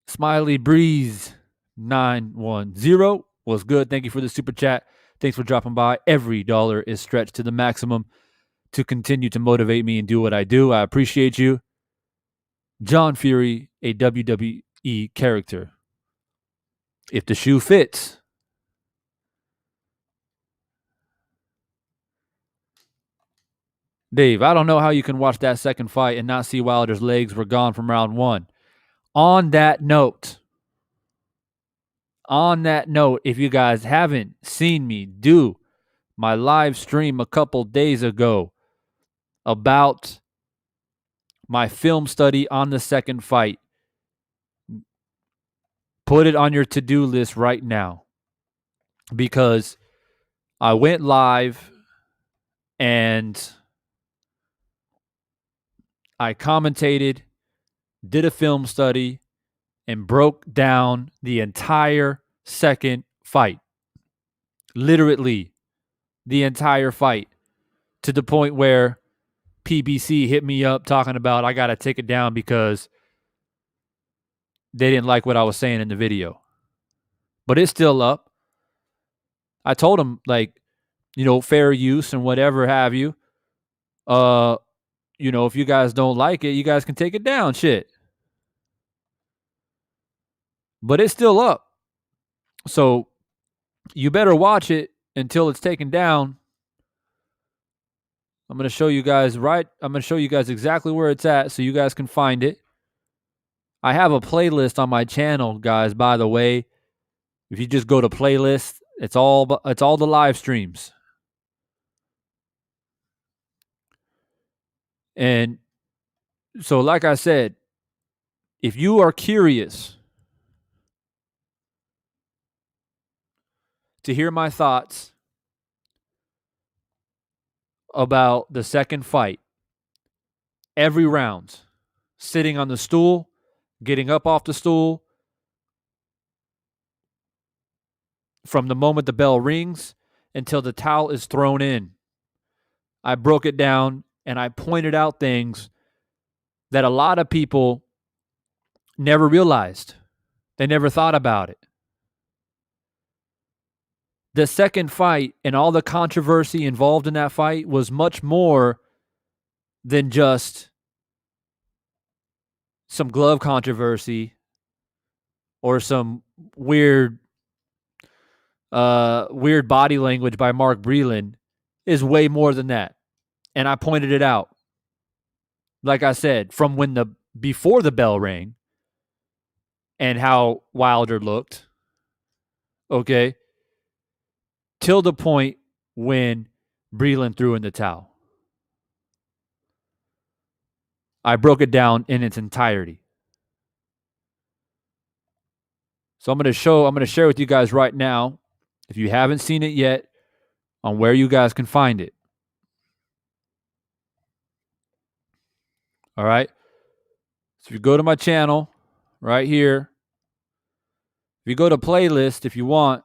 Speaker 1: Smiley Breeze 910 was good. Thank you for the super chat. Thanks for dropping by. Every dollar is stretched to the maximum to continue to motivate me and do what I do. I appreciate you. John Fury, a WWE character. If the shoe fits. Dave, I don't know how you can watch that second fight and not see Wilder's legs were gone from round 1. On that note, if you guys haven't seen me do my live stream a couple days ago about my film study on the second fight, put it on your to-do list right now, because I went live and I commentated, did a film study, and broke down the entire second fight. Literally the entire fight, to the point where PBC hit me up talking about I got to take it down because they didn't like what I was saying in the video. But it's still up. I told them, fair use and whatever have you. If you guys don't like it, you guys can take it down. Shit. But it's still up. So you better watch it until it's taken down. I'm going to show you guys exactly where it's at so you guys can find it. I have a playlist on my channel, guys, by the way. If you just go to playlist, it's all the live streams. And so, like I said, if you are curious to hear my thoughts about the second fight, every round, sitting on the stool, getting up off the stool, from the moment the bell rings until the towel is thrown in, I broke it down and I pointed out things that a lot of people never realized. They never thought about it. The second fight and all the controversy involved in that fight was much more than just some glove controversy or some weird weird body language by Mark Breland is way more than that. And I pointed it out. Like I said, from before the bell rang and how Wilder looked, okay, till the point when Breland threw in the towel. I broke it down in its entirety. So I'm going to share with you guys right now, if you haven't seen it yet, on where you guys can find it. All right. So if you go to my channel right here, if you go to playlist if you want,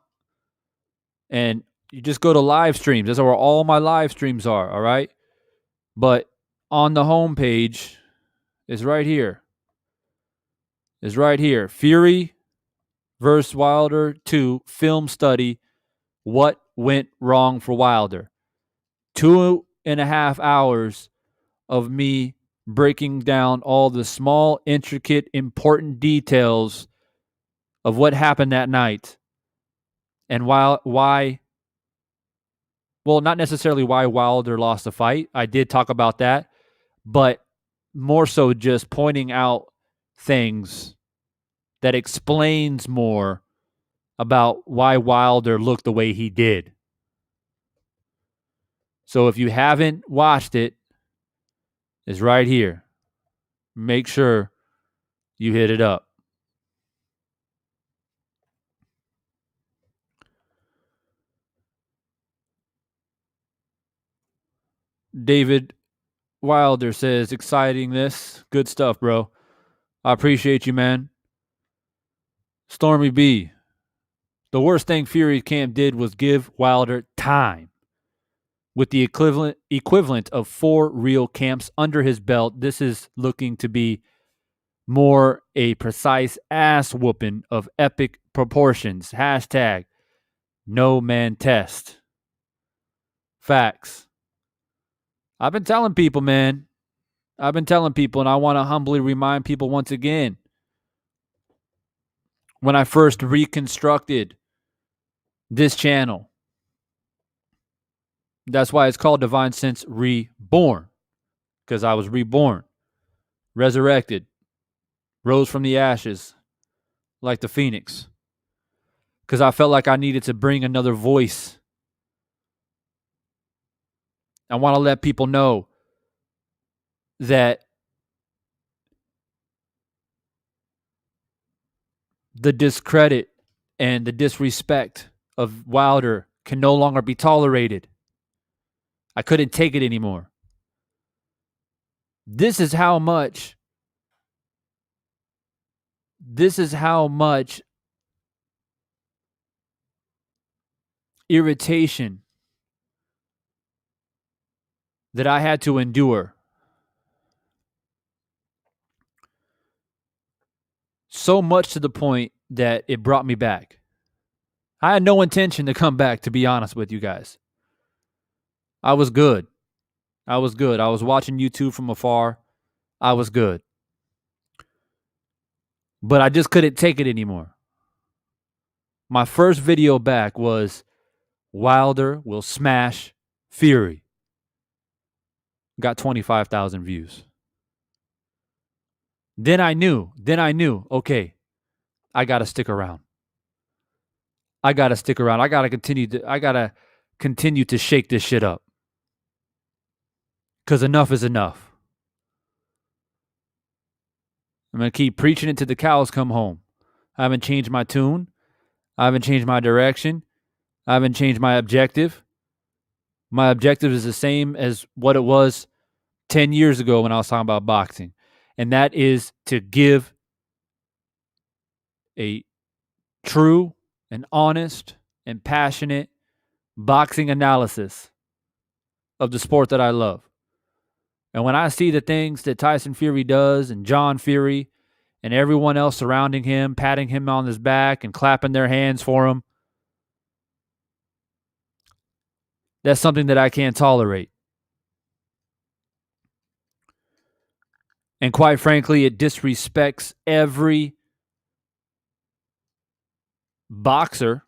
Speaker 1: and you just go to live streams. That's where all my live streams are. All right. But on the home page is right here. Fury versus Wilder 2 film study. What went wrong for Wilder? 2.5 hours of me breaking down all the small, intricate, important details of what happened that night and why well, not necessarily why Wilder lost the fight. I did talk about that, but more so just pointing out things that explains more about why Wilder looked the way he did. So if you haven't watched it, it's right here. Make sure you hit it up. David Wilder says, exciting this. Good stuff, bro. I appreciate you, man. Stormy B. The worst thing Fury camp did was give Wilder time. With the equivalent of 4 real camps under his belt, this is looking to be more a precise ass whooping of epic proportions. Hashtag no man test. Facts. I've been telling people, man. I've been telling people, and I want to humbly remind people once again. When I first reconstructed this channel, that's why it's called Divine Sense Reborn. Because I was reborn, resurrected, rose from the ashes like the phoenix. Because I felt like I needed to bring another voice. I want to let people know that the discredit and the disrespect of Wilder can no longer be tolerated. I couldn't take it anymore. This is how much irritation that I had to endure. So much to the point that it brought me back. I had no intention to come back, to be honest with you guys. I was good. I was watching YouTube from afar. I was good. But I just couldn't take it anymore. My first video back was Wilder will smash Fury. Got 25,000 views. Then I knew, okay, I got to stick around. I got to continue to shake this shit up. Cuz enough is enough. I'm going to keep preaching it till the cows come home. I haven't changed my tune. I haven't changed my direction. I haven't changed my objective. My objective is the same as what it was 10 years ago when I was talking about boxing. And that is to give a true and honest and passionate boxing analysis of the sport that I love. And when I see the things that Tyson Fury does and John Fury and everyone else surrounding him, patting him on his back and clapping their hands for him, that's something that I can't tolerate. And quite frankly, it disrespects every boxer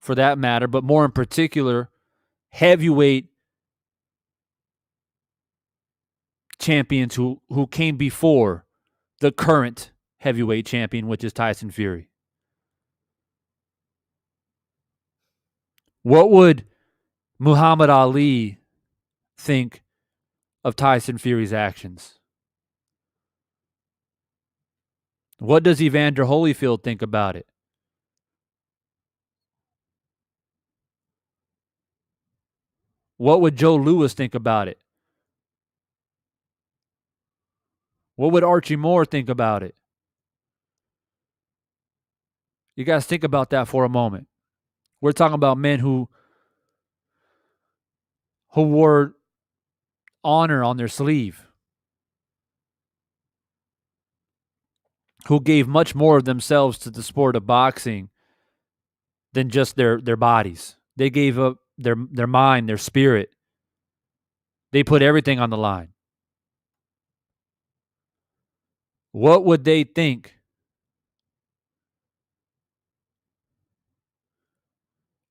Speaker 1: for that matter, but more in particular, heavyweight champions who came before the current heavyweight champion, which is Tyson Fury. What would Muhammad Ali think of Tyson Fury's actions? What does Evander Holyfield think about it? What would Joe Louis think about it? What would Archie Moore think about it? You guys think about that for a moment. We're talking about men who wore honor on their sleeve, who gave much more of themselves to the sport of boxing than just their bodies. They gave up their mind, their spirit. They put everything on the line. What would they think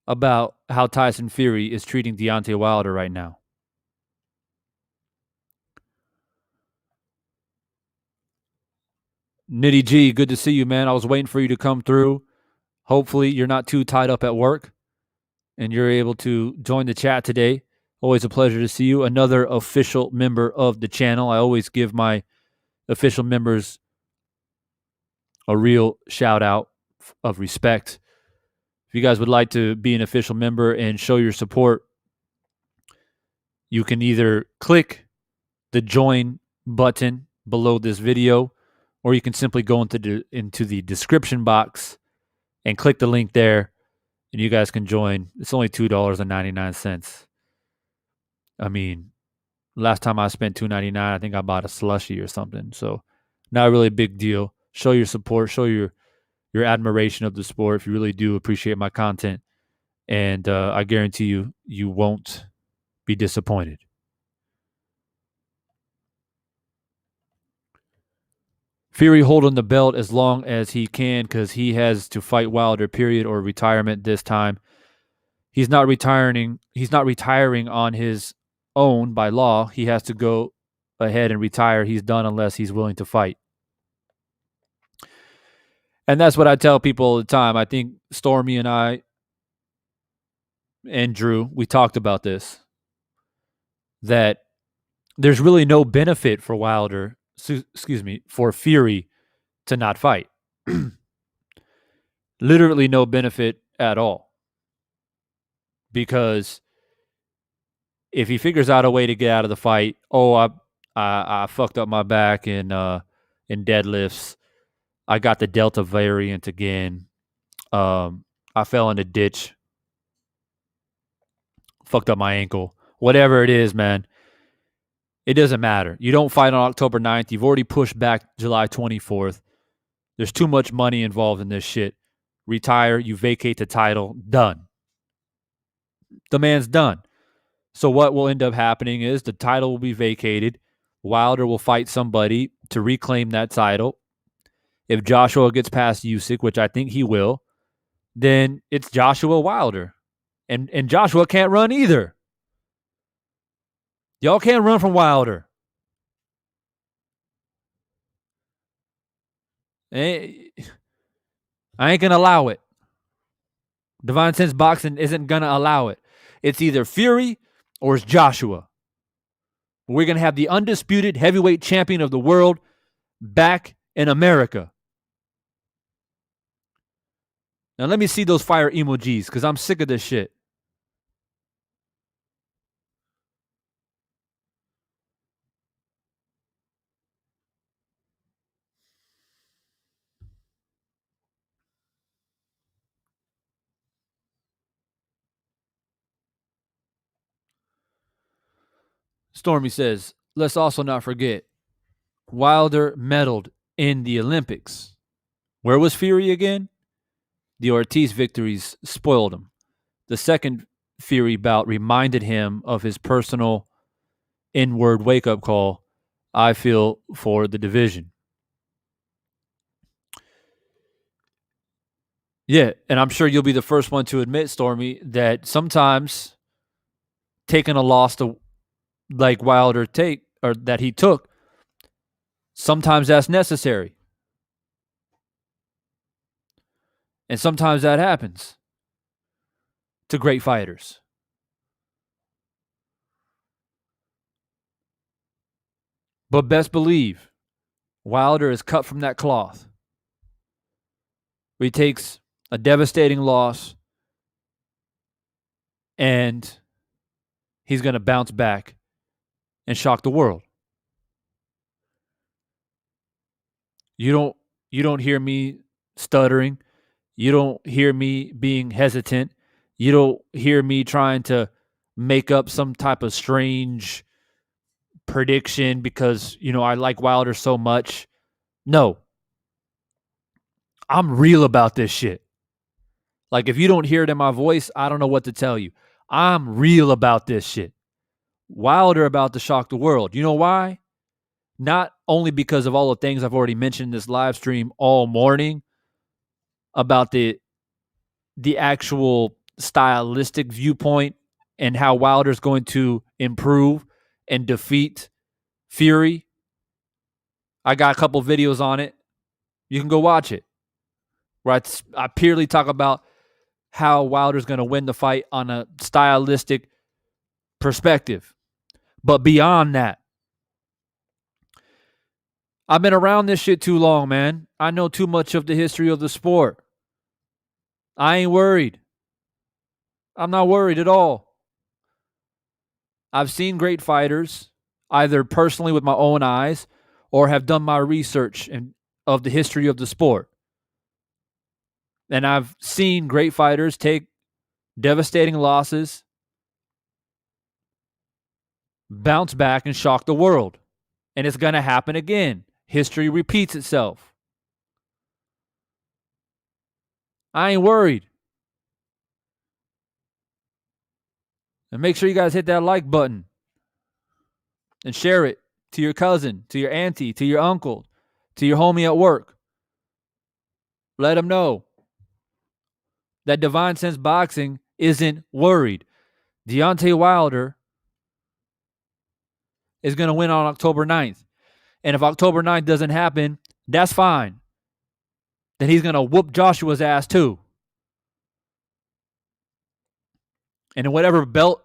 Speaker 1: about how Tyson Fury is treating Deontay Wilder right now? Nitty G, good to see you, man. I was waiting for you to come through. Hopefully you're not too tied up at work and you're able to join the chat today. Always a pleasure to see you. Another official member of the channel. I always give my official members a real shout out of respect. If you guys would like to be an official member and show your support, you can either click the join button below this video, or you can simply go into the description box and click the link there, and you guys can join. It's only $2.99. I mean, last time I spent $2.99, I think I bought a slushie or something. So not really a big deal. Show your support, show your admiration of the sport if you really do appreciate my content. And I guarantee you won't be disappointed. Fury holding the belt as long as he can because he has to fight Wilder, period, or retirement this time. He's not retiring. He's not retiring on his own by law. He has to go ahead and retire. He's done unless he's willing to fight. And that's what I tell people all the time. I think Stormy and I and Drew, we talked about this, that there's really no benefit for for Fury to not fight. Literally no benefit at all. Because if he figures out a way to get out of the fight, I fucked up my back in deadlifts. I got the Delta variant again. I fell in a ditch. Fucked up my ankle. Whatever it is, man. It doesn't matter. You don't fight on October 9th. You've already pushed back July 24th. There's too much money involved in this shit. Retire. You vacate the title. Done. The man's done. So what will end up happening is the title will be vacated. Wilder will fight somebody to reclaim that title. If Joshua gets past Usyk, which I think he will, then it's Joshua Wilder. And Joshua can't run either. Y'all can't run from Wilder. I ain't going to allow it. Divine Sense Boxing isn't going to allow it. It's either Fury or it's Joshua. We're going to have the undisputed heavyweight champion of the world back in America. Now let me see those fire emojis because I'm sick of this shit. Stormy says, let's also not forget, Wilder medaled in the Olympics. Where was Fury again? The Ortiz victories spoiled him. The second Fury bout reminded him of his personal inward wake-up call, I feel, for the division. Yeah, and I'm sure you'll be the first one to admit, Stormy, that sometimes taking a loss to like Wilder take or that he took, sometimes that's necessary. And sometimes that happens to great fighters. But best believe Wilder is cut from that cloth. He takes a devastating loss and he's going to bounce back and shock the world. You don't hear me stuttering. You don't hear me being hesitant. You don't hear me trying to make up some type of strange prediction because, I like Wilder so much. No. I'm real about this shit. Like, if you don't hear it in my voice, I don't know what to tell you. I'm real about this shit. Wilder about to shock the world. You know why? Not only because of all the things I've already mentioned in this live stream all morning about the actual stylistic viewpoint and how Wilder's going to improve and defeat Fury. I got a couple videos on it. You can go watch it. Where I purely talk about how Wilder's going to win the fight on a stylistic perspective. But beyond that, I've been around this shit too long, man. I know too much of the history of the sport. I ain't worried. I'm not worried at all. I've seen great fighters, either personally with my own eyes or have done my research of the history of the sport. And I've seen great fighters take devastating losses, bounce back, and shock the world. And it's going to happen again. History repeats itself. I ain't worried. And make sure you guys hit that like button and share it to your cousin, to your auntie, to your uncle, to your homie at work. Let them know that Divine Sense Boxing isn't worried. Deontay Wilder is going to win on October 9th. And if October 9th doesn't happen, that's fine. Then he's going to whoop Joshua's ass too. And whatever belt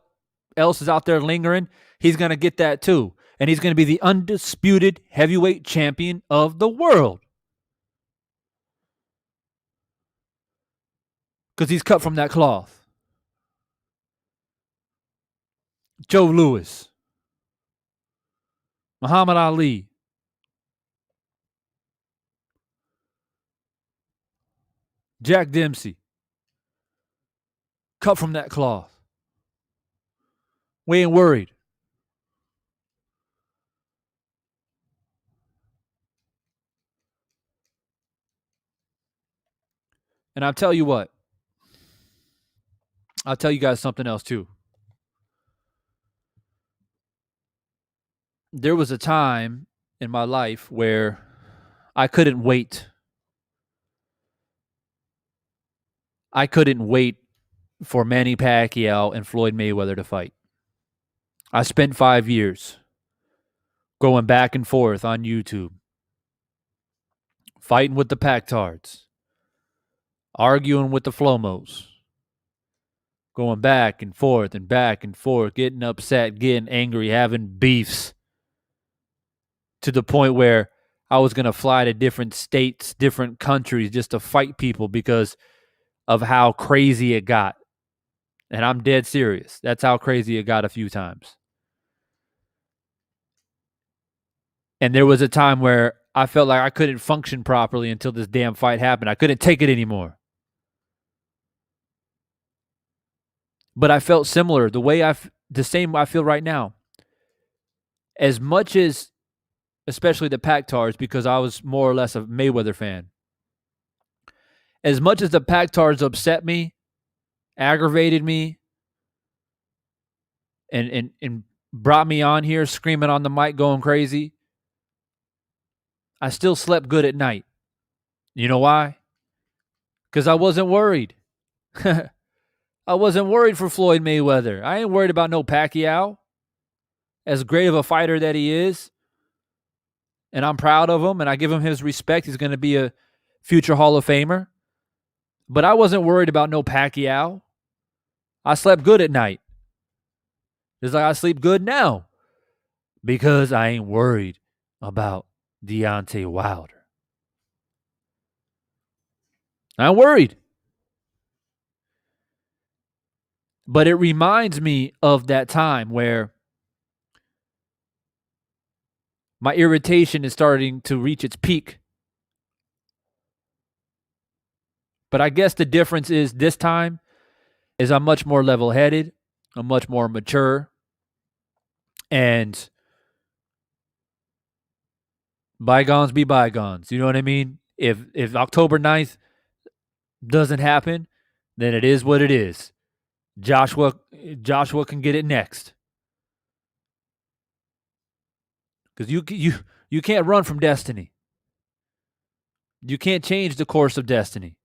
Speaker 1: else is out there lingering, he's going to get that too. And he's going to be the undisputed heavyweight champion of the world. Because he's cut from that cloth. Joe Louis, Muhammad Ali, Jack Dempsey, cut from that cloth. We ain't worried. And I'll tell you what. I'll tell you guys something else too. There was a time in my life where I couldn't wait. I couldn't wait for Manny Pacquiao and Floyd Mayweather to fight. I spent 5 years going back and forth on YouTube, fighting with the Pactards, arguing with the Flomos, going back and forth, getting upset, getting angry, having beefs to the point where I was going to fly to different states, different countries just to fight people because of how crazy it got. And I'm dead serious. That's how crazy it got a few times. And there was a time where I felt like I couldn't function properly until this damn fight happened. I couldn't take it anymore. But I felt similar, the same I feel right now. As much as, especially the Pactards, because I was more or less a Mayweather fan. As much as the Pactards upset me, aggravated me, and brought me on here screaming on the mic, going crazy, I still slept good at night. You know why? because I wasn't worried. I wasn't worried for Floyd Mayweather. I ain't worried about no Pacquiao. As great of a fighter that he is, and I'm proud of him, and I give him his respect. He's going to be a future Hall of Famer. But I wasn't worried about no Pacquiao. I slept good at night. Just like I sleep good now. Because I ain't worried about Deontay Wilder. I'm worried. But it reminds me of that time where my irritation is starting to reach its peak. But I guess the difference is this time is I'm much more level-headed. I'm much more mature. And bygones be bygones. You know what I mean? If October 9th doesn't happen, then it is what it is. Joshua can get it next. Because you can't run from destiny. You can't change the course of destiny.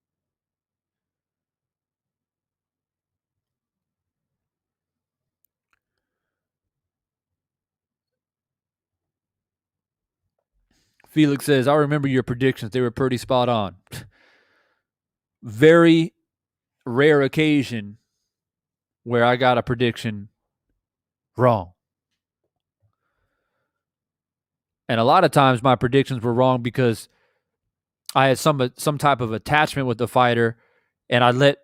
Speaker 1: Felix says, I remember your predictions. They were pretty spot on. Very rare occasion where I got a prediction wrong. And a lot of times my predictions were wrong because I had some type of attachment with the fighter, and I let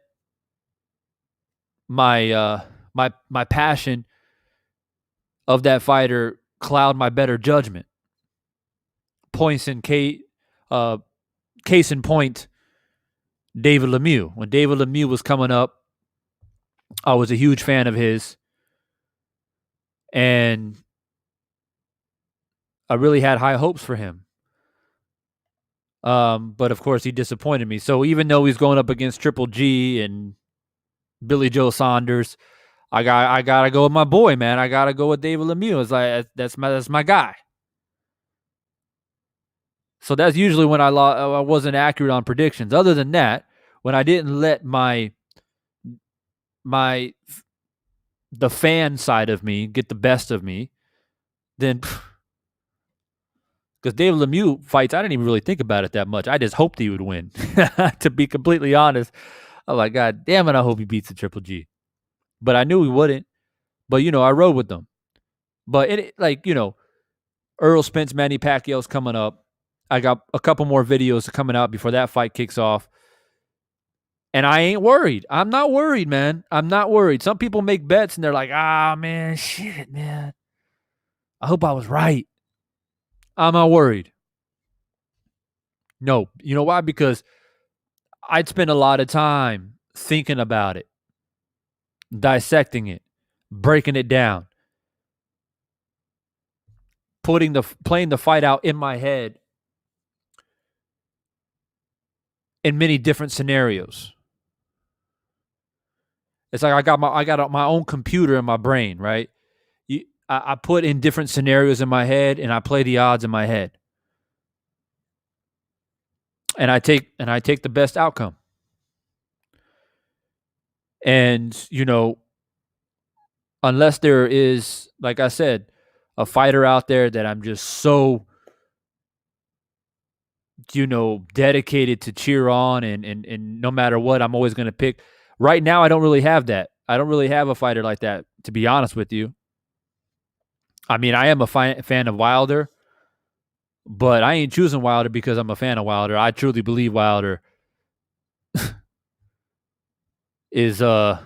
Speaker 1: my my passion of that fighter cloud my better judgment. Case in point, David Lemieux. When David Lemieux was coming up, I was a huge fan of his, and I really had high hopes for him. But of course, he disappointed me. So even though he's going up against Triple G and Billy Joe Saunders, I gotta go with my boy, man. I gotta go with David Lemieux. It's like that's my guy. So that's usually when I wasn't accurate on predictions. Other than that, when I didn't let the fan side of me get the best of me, then because David Lemieux fights, I didn't even really think about it that much. I just hoped he would win. To be completely honest, I'm like, God damn it, I hope he beats the Triple G. But I knew he wouldn't. But I rode with them. But Earl Spence, Manny Pacquiao's coming up. I got a couple more videos coming out before that fight kicks off. And I ain't worried. I'm not worried, man. I'm not worried. Some people make bets and they're like, man, shit, man. I hope I was right. I'm not worried. No. You know why? Because I'd spend a lot of time thinking about it, dissecting it, breaking it down, playing the fight out in my head in many different scenarios. It's like I got my own computer in my brain, right? I put in different scenarios in my head, and I play the odds in my head, and I take the best outcome. And unless there is, like I said, a fighter out there that I'm just so dedicated to cheer on, and no matter what, I'm always going to pick. Right now, I don't really have that. I don't really have a fighter like that, to be honest with you. I mean, I am a fan of Wilder, but I ain't choosing Wilder because I'm a fan of Wilder. I truly believe Wilder is going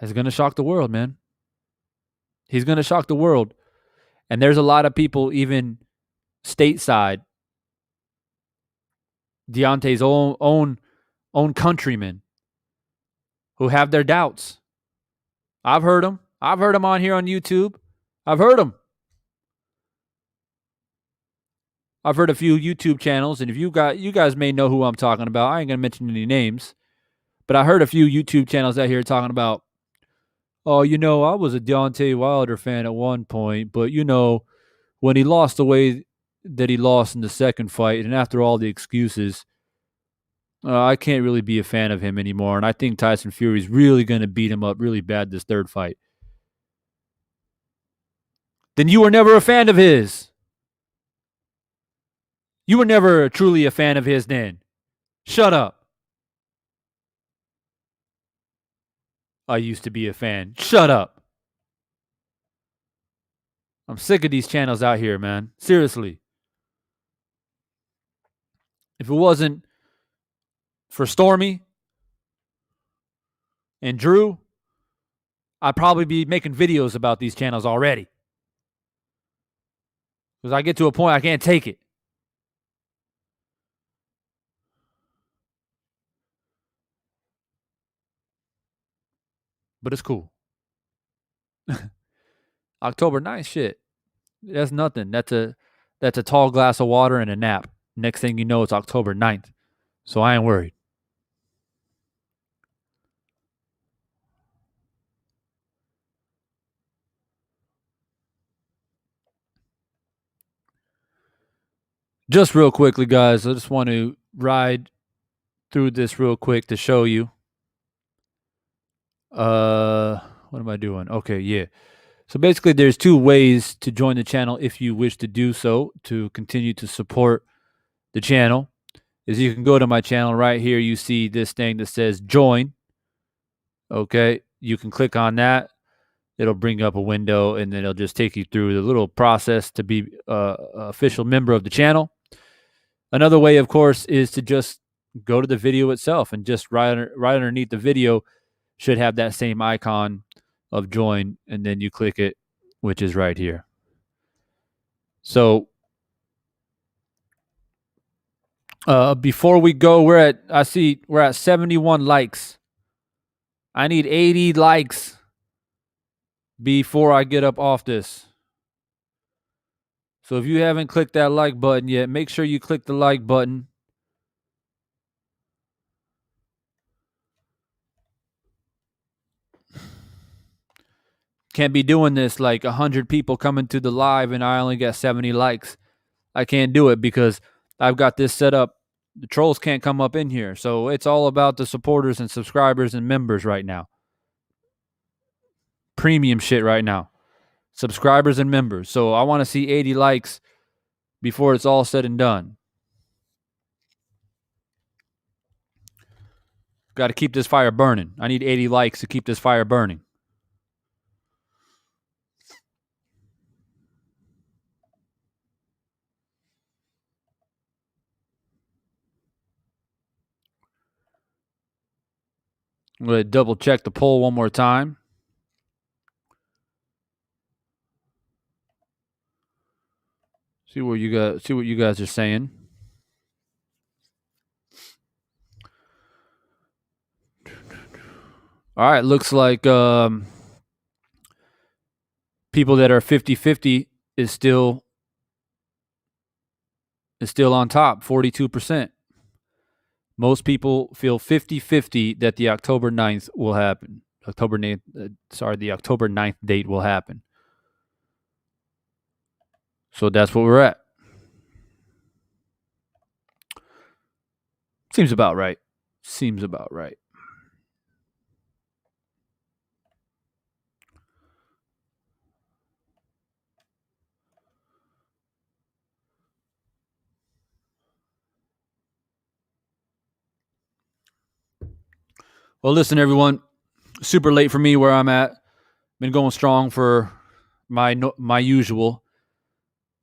Speaker 1: to shock the world, man. He's going to shock the world. And there's a lot of people, even stateside, Deontay's own countrymen, who have their doubts. I've heard them. I've heard them on here on YouTube. I've heard them. I've heard a few YouTube channels, and if you guys may know who I'm talking about. I ain't gonna mention any names, but I heard a few YouTube channels out here talking about, oh, I was a Deontay Wilder fan at one point, but when he lost the way that he lost in the second fight, and after all the excuses, I can't really be a fan of him anymore. And I think Tyson Fury is really going to beat him up really bad this third fight. Then you were never a fan of his. You were never truly a fan of his then. Shut up. I used to be a fan. Shut up. I'm sick of these channels out here, man. Seriously. If it wasn't for Stormy and Drew, I'd probably be making videos about these channels already. Because I get to a point I can't take it. But it's cool. October 9th, shit. That's nothing. That's a tall glass of water and a nap. Next thing you know, it's October 9th. So I ain't worried. Just real quickly, guys, I just want to ride through this real quick to show you. What am I doing? Okay, yeah. So basically, there's two ways to join the channel if you wish to do so to continue to support the channel. Is you can go to my channel right here. You see this thing that says join. Okay, you can click on that. It'll bring up a window, and then it'll just take you through the little process to be an official member of the channel. Another way, of course, is to just go to the video itself, and just right underneath the video should have that same icon of join, and then you click it, which is right here. So before we go, we're at 71 likes. I need 80 likes before I get up off this. So if you haven't clicked that like button yet, make sure you click the like button. Can't be doing this like 100 people coming to the live and I only got 70 likes. I can't do it because I've got this set up. The trolls can't come up in here. So it's all about the supporters and subscribers and members right now. Premium shit right now. Subscribers and members. So I want to see 80 likes before it's all said and done. Got to keep this fire burning. I need 80 likes to keep this fire burning. I'm going to double check the poll one more time. See what you guys are saying. All right, looks like people that are 50-50 is still on top, 42%. Most people feel 50-50 that the October 9th will happen. The October 9th date will happen. So that's what we're at. Seems about right. Well, listen, everyone. Super late for me where I'm at. Been going strong for my usual,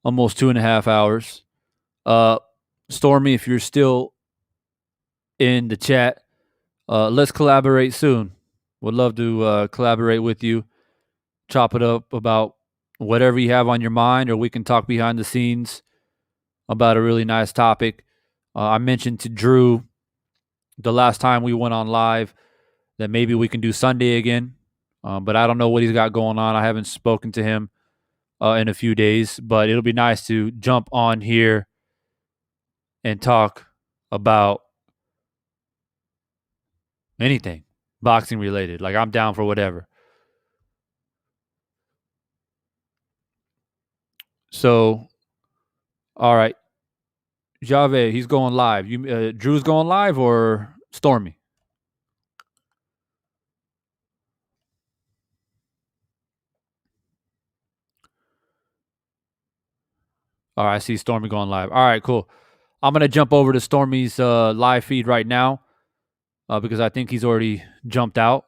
Speaker 1: almost 2.5 hours. Stormy, if you're still in the chat, let's collaborate soon. Would love to collaborate with you. Chop it up about whatever you have on your mind, or we can talk behind the scenes about a really nice topic. I mentioned to Drew the last time we went on live that maybe we can do Sunday again, but I don't know what he's got going on. I haven't spoken to him in a few days, but it'll be nice to jump on here and talk about anything boxing related. Like, I'm down for whatever. So All right. Jave, he's going live. Drew's going live or Stormy? All right, I see Stormy going live. All right, cool. I'm going to jump over to Stormy's live feed right now because I think he's already jumped out.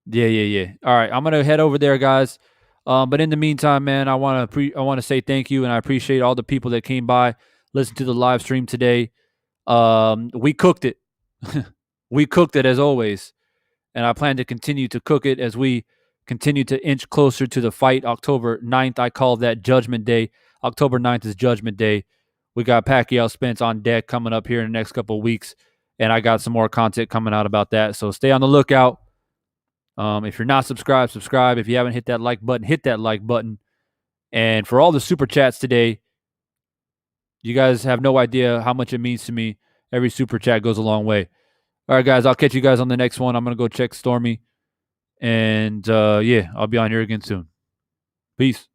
Speaker 1: Yeah. All right, I'm going to head over there, guys. But in the meantime, man, I want to say thank you, and I appreciate all the people that came by, listened to the live stream today. We cooked it. We cooked it as always, and I plan to continue to cook it as we continue to inch closer to the fight. October 9th, I call that Judgment Day. October 9th is Judgment Day. We got Pacquiao Spence on deck coming up here in the next couple of weeks, and I got some more content coming out about that. So stay on the lookout. If you're not subscribed, subscribe. If you haven't hit that like button, hit that like button. And for all the super chats today, you guys have no idea how much it means to me. Every super chat goes a long way. All right, guys, I'll catch you guys on the next one. I'm going to go check Stormy. And, I'll be on here again soon. Peace.